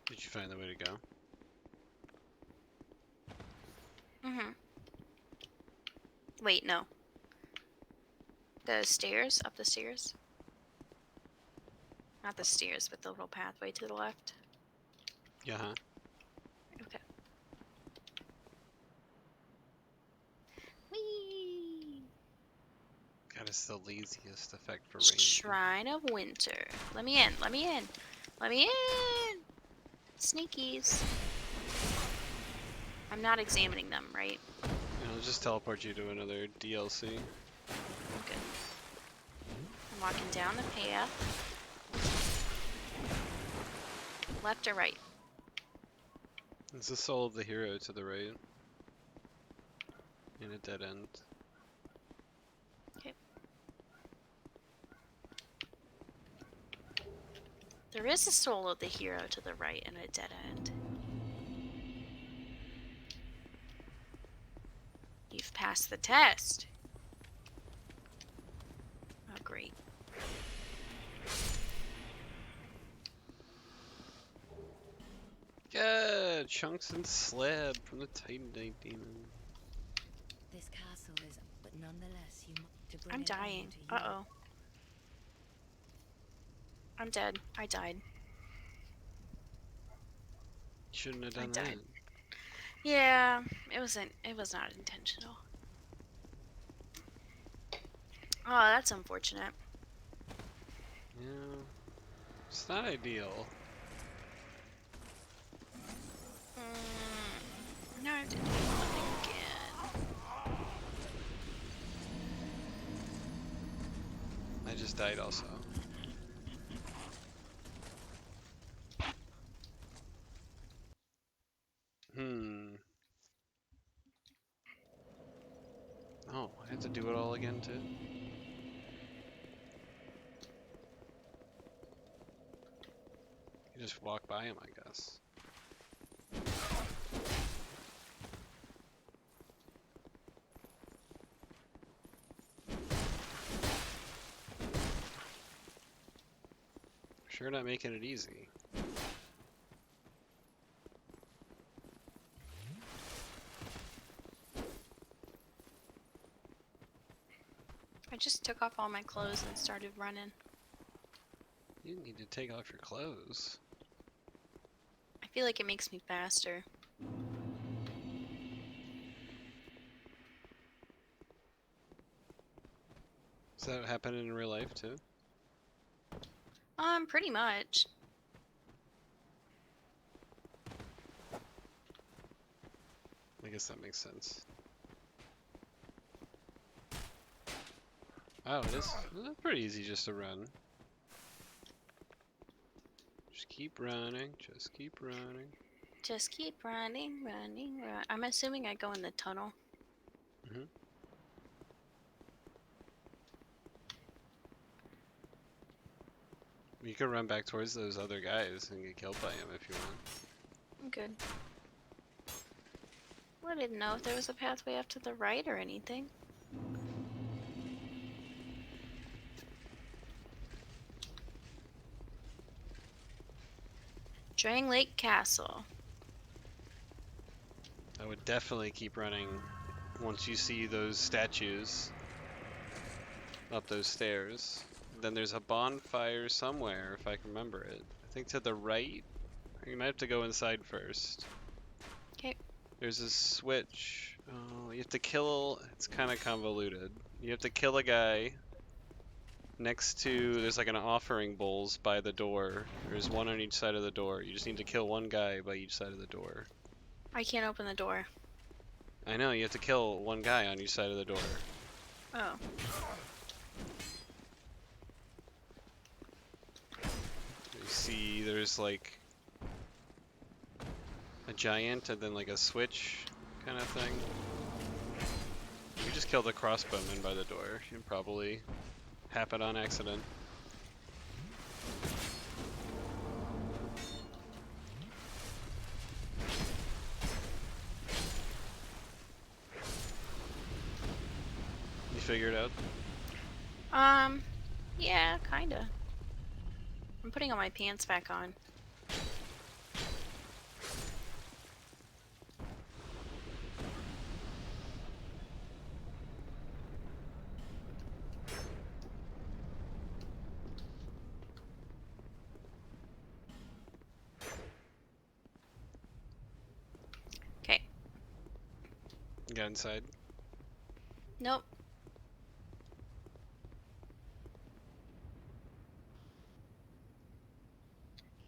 Did you find the way to go? Mm-hmm. Wait, no. The stairs? Up the stairs? Not the stairs, but the little pathway to the left. Yeah, huh? Okay. Whee! God, it's the laziest effect for rain. Shrine of Winter. Let me in. Let me in. Let me in! Sneakies. I'm not examining them, right? I'll just teleport you to another DLC. Okay. I'm walking down the path. Left or right? It's the soul of the hero to the right. In a dead end. Okay. There is a soul of the hero to the right and a dead end. You've passed the test. Oh, great. Yeah, chunks and slab from the Titanite demon. This castle is, but nonetheless, to bring I'm an end dying. to you. Uh-oh. I'm dead. I died. Shouldn't have I done died. that. Yeah, it was not intentional. Oh, that's unfortunate. Yeah. It's not ideal. No, I have to do nothing again. I just died also. again too? You just walk by him, I guess. Sure not making it easy. I just took off all my clothes and started running. You need to take off your clothes. I feel like it makes me faster. Does that happen in real life too? Pretty much. I guess that makes sense. Oh, it is pretty easy just to run. Just keep running, just keep running. Just keep running, running, run. I'm assuming I go in the tunnel. Mm-hmm. You could run back towards those other guys and get killed by them if you want. I'm good. Well, I didn't know if there was a pathway up to the right or anything. Drang Lake Castle. I would definitely keep running once you see those statues up those stairs. Then there's a bonfire somewhere, if I can remember it. I think to the right. You might have to go inside first. Okay. There's a switch. Oh, you have to kill. It's kind of convoluted. You have to kill a guy next to. There's like an offering bowls by the door. There's one on each side of the door. You just need to kill one guy by each side of the door. I can't open the door. I know, you have to kill one guy on each side of the door. Oh. You see, there's like a giant and then like a switch kind of thing. You just killed the crossbowman by the door. You probably happen on accident. You figure it out? Yeah, kinda. I'm putting all my pants back on. Okay. You got inside? Nope.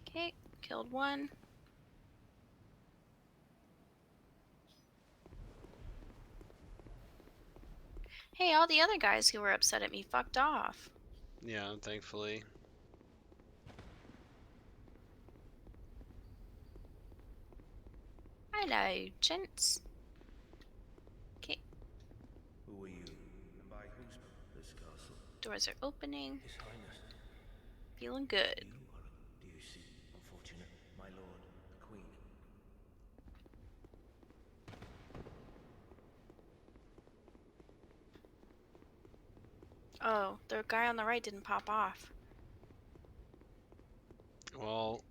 Okay, killed one. Hey, all the other guys who were upset at me fucked off. Yeah, thankfully. Hello, gents. Okay, Who are you? And by whose this castle? doors are opening. His Highness. Feeling good. You are do you see? Unfortunate, my lord, the Queen. Oh, the guy on the right didn't pop off. Well,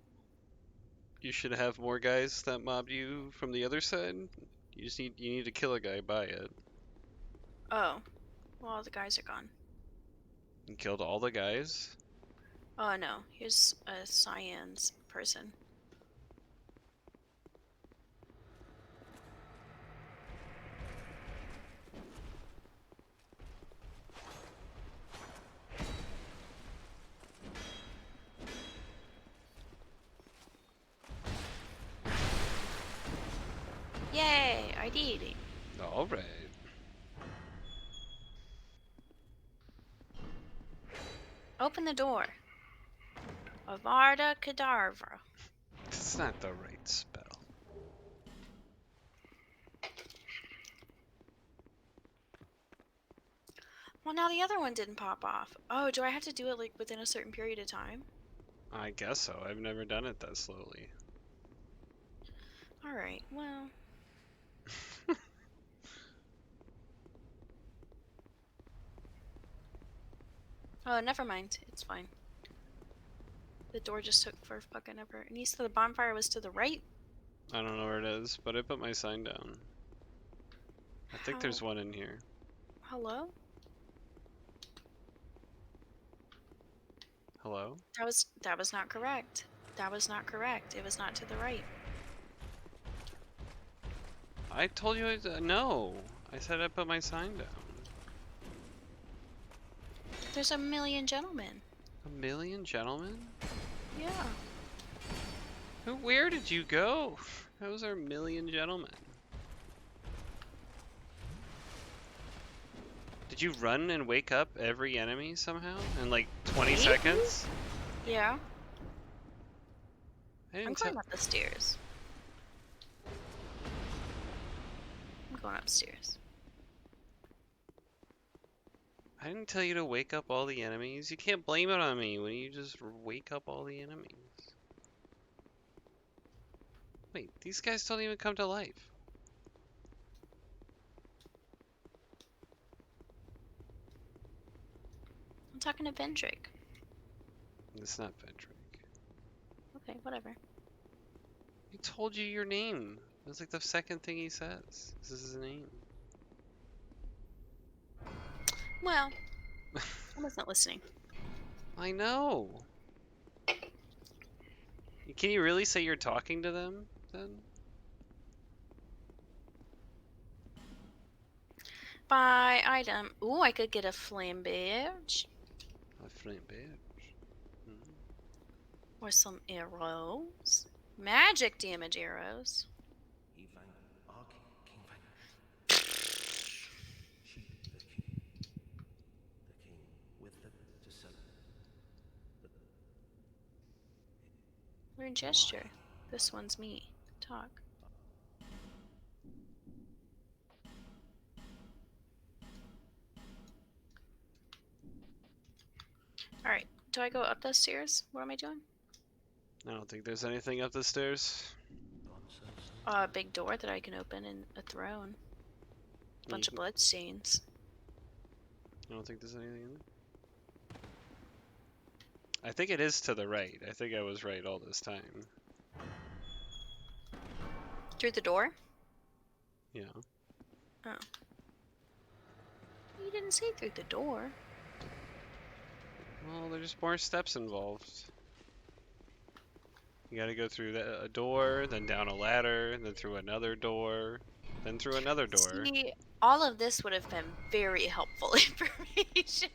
you should have more guys that mobbed you from the other side. You need to kill a guy by it. Oh, well, all the guys are gone. You killed all the guys? Oh no, here's a science person. Yay, I did it. Alright. Open the door. Avada Kedavra. That's not the right spell. Well, now the other one didn't pop off. Oh, do I have to do it like within a certain period of time? I guess so. I've never done it that slowly. All right. Well. Oh, never mind. It's fine. The door just took for fucking ever. And you said the bonfire was to the right? I don't know where it is, but I put my sign down. I think there's one in here. Hello? Hello? That was not correct. That was not correct. It was not to the right. I told you no. I said I put my sign down. There's a million gentlemen. A million gentlemen? Yeah. Where did you go? Those are a million gentlemen. Did you run and wake up every enemy somehow in like 20 Maybe? seconds? Yeah. I I'm didn't going up the stairs. I'm going upstairs. I didn't tell you to wake up all the enemies. You can't blame it on me when you just wake up all the enemies. Wait, these guys don't even come to life. I'm talking to Vendrick. It's not Vendrick. Okay, whatever. He told you your name. That's like the second thing he says. This is his name. Well, I wasn't listening. I know. Can you really say you're talking to them then? Buy item. Ooh, I could get a flamberge. A flame badge. Mhm. Or some arrows. Magic damage arrows. Evang Ark King Fang. She the king. The king with the to sell. Learn gesture. This one's me. Talk. Alright, do I go up the stairs? What am I doing? I don't think there's anything up the stairs. A big door that I can open and a throne. Bunch of bloodstains. I don't think there's anything in there. I think it is to the right. I think I was right all this time. Through the door? Yeah. Oh. You didn't say through the door. Well, there's more steps involved. You gotta go through a door, then down a ladder, then through another door, then through another door. See, all of this would have been very helpful information.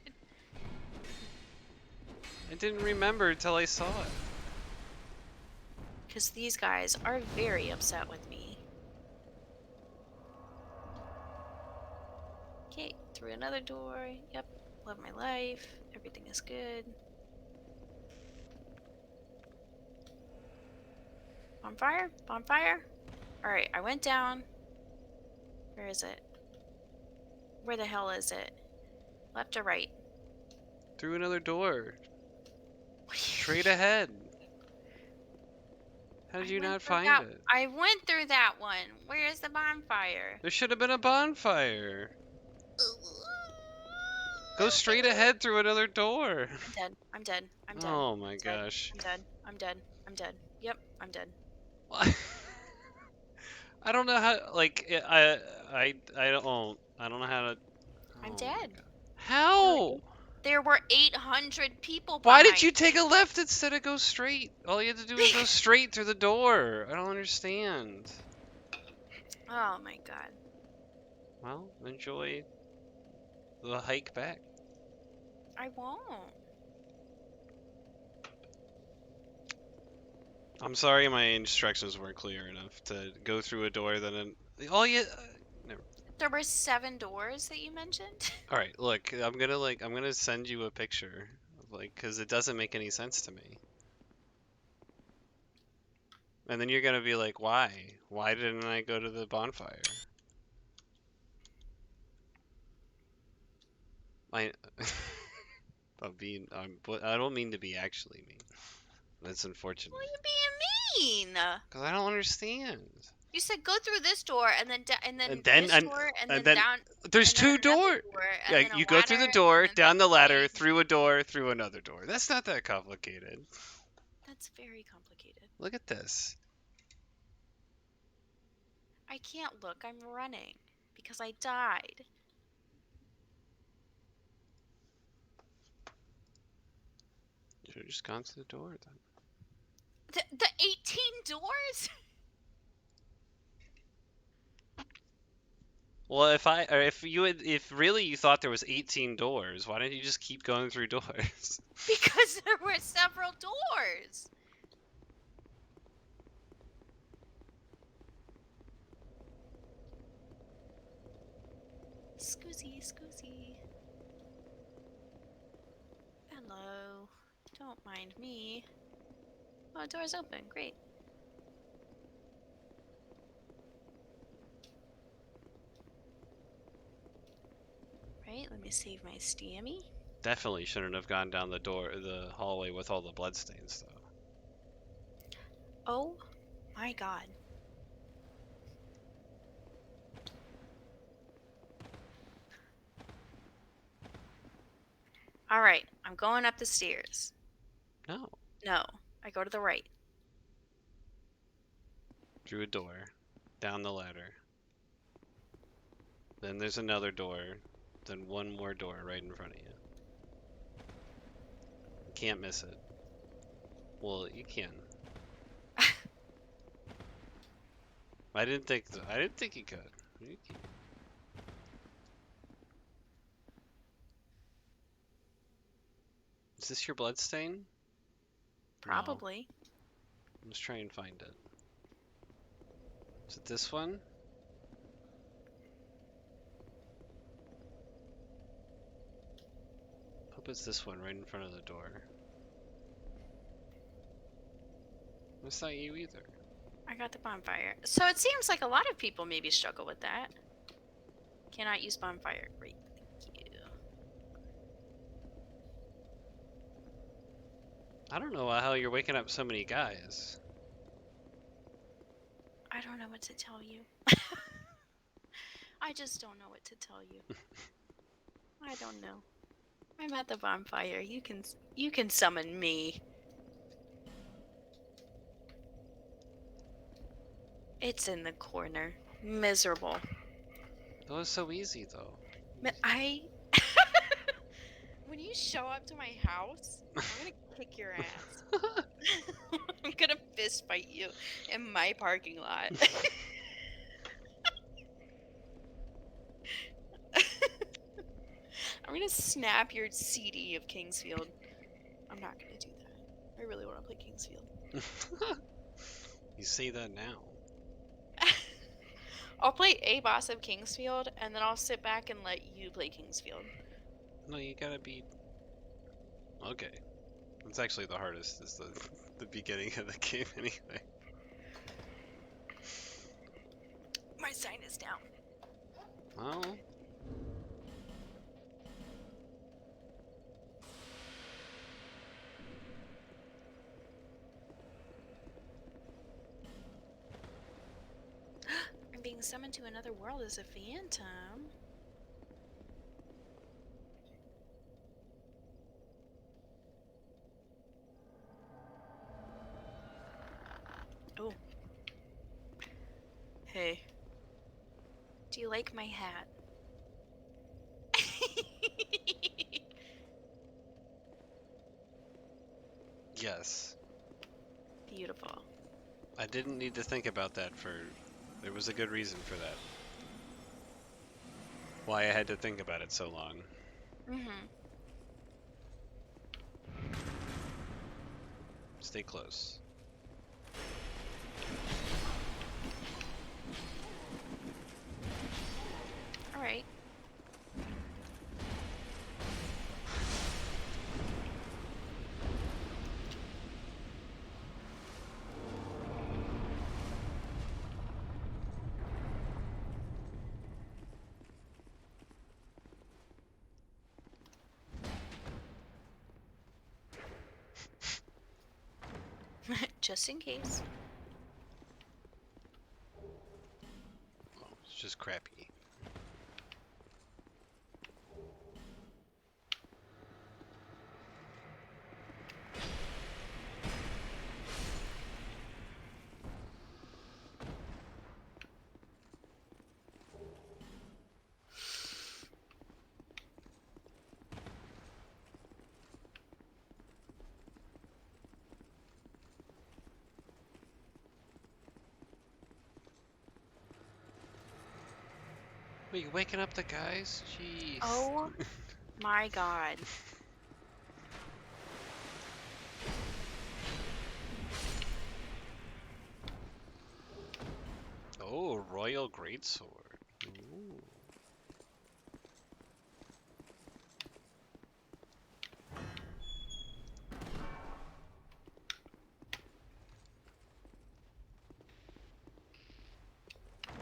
I didn't remember until I saw it. Because these guys are very upset with me. Okay, through another door. Yep, love my life. Everything is good. Bonfire? Bonfire? Alright, I went down. Where is it? Where the hell is it? Left or right? Through another door. Straight ahead. How did you not find it? I went through that one. Where's the bonfire? There should have been a bonfire. Go straight ahead through another door. I'm dead. I'm dead. I'm dead. Oh my I'm dead. gosh. I'm dead. I'm dead. I'm dead. Yep, I'm dead. I don't know how. Like I don't know how to. I'm Oh dead. my God. How? There were 800 people Why behind did you take a left instead of go straight? All you had to do was go straight through the door. I don't understand. Oh my god. Well, enjoy the hike back. I won't. I'm sorry my instructions weren't clear enough to go through a door then all you never. There were 7 doors that you mentioned? All right, look, I'm gonna send you a picture of cuz it doesn't make any sense to me. And then you're gonna be like, why? Why didn't I go to the bonfire? I I don't mean to be actually mean. That's unfortunate. What are you being mean? Cause I don't understand. You said go through this door and then And then this door and then down there's and then two another doors. door Yeah, and then a you go through the ladder and door, then down the ladder, wait. through a door, through another door. That's not that complicated. That's very complicated. Look at this. I can't look. I'm running because I died. Should have just gone to the door then. The 18 doors? Well, if really you thought there was 18 doors, why didn't you just keep going through doors? Because there were several doors. Scoozy, scoozy. Hello. Don't mind me. Oh, door's open. Great. Right, let me save my stammy. Definitely shouldn't have gone down the hallway with all the bloodstains, though. Oh my god. Alright, I'm going up the stairs. No, No, I go to the right. through a door, down the ladder. Then there's another door, then one more door right in front of you. You can't miss it. Well, you can. I didn't think you could. You can. Is this your bloodstain? No. Probably. Let's try and find it. Is it this one? Hope it's this one right in front of the door. That's not you either. I got the bonfire. So it seems like a lot of people maybe struggle with that. Cannot use bonfire. Great, thank you. I don't know how you're waking up so many guys. I don't know what to tell you. I just don't know what to tell you. I don't know. I'm at the bonfire. You can summon me. It's in the corner. Miserable. That was so easy though. When you show up to my house, I'm gonna kick your ass. I'm gonna fist fight you in my parking lot. I'm gonna snap your CD of Kingsfield. I'm not gonna do that. I really want to play Kingsfield. You say that now. I'll play a boss of Kingsfield, and then I'll sit back and let you play Kingsfield. No, you gotta be. Okay. That's actually the hardest, is the beginning of the game anyway. My sign is down. Well. I'm being summoned to another world as a phantom. Oh. Hey. Do you like my hat? Yes. Beautiful. I didn't need to think about that there was a good reason for that. Why I had to think about it so long. Mm-hmm. Stay close. Alright. Just in case. Oh, it's just crappy. Are you waking up the guys? Jeez. Oh my god. Oh, Royal Greatsword. Ooh.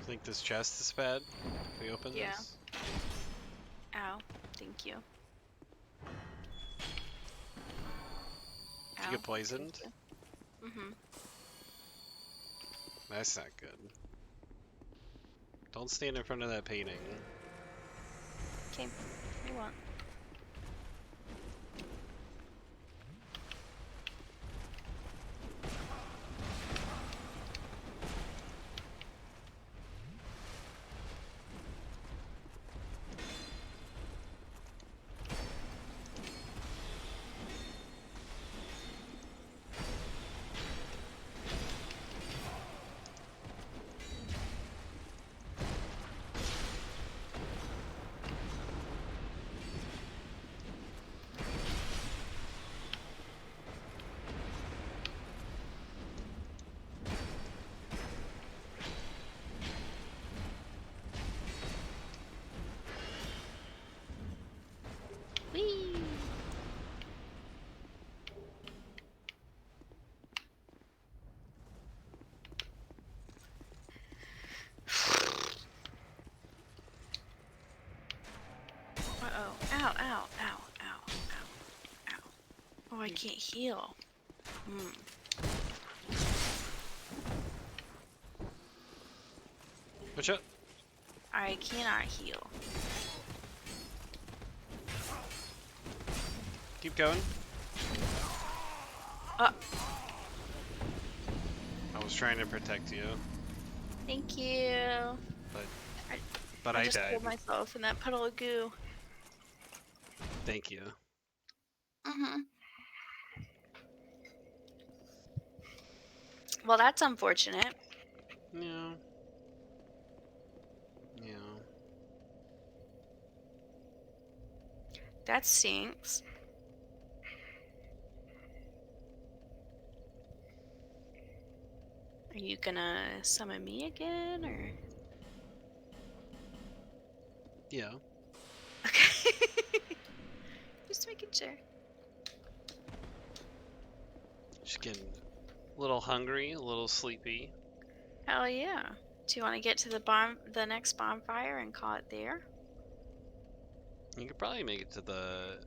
Think this chest is bad? If we open Yeah. this? Ow. Thank you. Did you get poisoned? Mm-hmm. That's not good. Don't stand in front of that painting. Okay. I won't. Whee! Uh-oh. Ow, ow, ow, ow, ow, ow. Oh, I can't heal. Hmm. Watch out! I cannot heal. Keep going. Uh, I was trying to protect you, thank you. but I I just died. killed myself in that puddle of goo. Thank you. Mm-hmm. Well, that's unfortunate. Yeah. Yeah. That stinks. Are you gonna summon me again, or? Yeah. Okay. Just making sure. Just getting a little hungry, a little sleepy. Hell yeah. Do you want to get to the next bonfire and call it there? You could probably make it to the...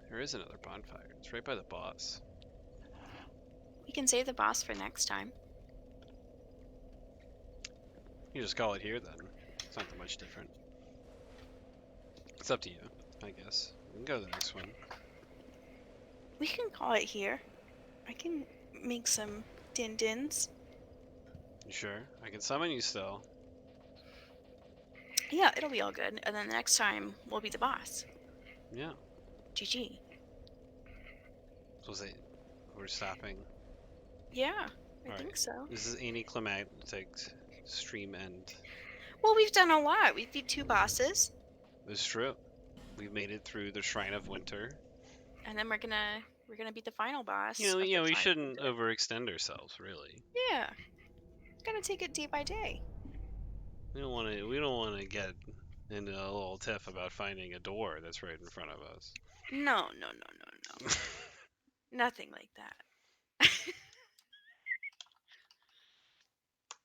There is another bonfire. It's right by the boss. We can save the boss for next time. You just call it here then. It's not that much different. It's up to you, I guess. We can go to the next one. We can call it here. I can make some din-dins. You sure? I can summon you still. Yeah, it'll be all good. And then the next time we'll be the boss. Yeah. GG. So was it... We're stopping. Yeah, I Alright. think so. This is anticlimactic stream end. Well, we've done a lot. We did 2 bosses, It's true. We've made it through the Shrine of Winter. and then we're gonna beat the final boss. You know, of the we Shrine of shouldn't Winter. overextend ourselves, really. Yeah, gotta take it day by day. We don't want to. We don't want to get into a little tiff about finding a door that's right in front of us. No, no, no, no, no. Nothing like that.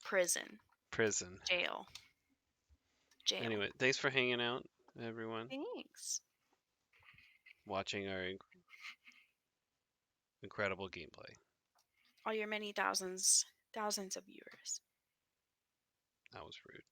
Prison. Prison. Jail. Jail. Anyway, thanks for hanging out, everyone. Thanks. Watching our incredible gameplay. all your many thousands of viewers. That was rude.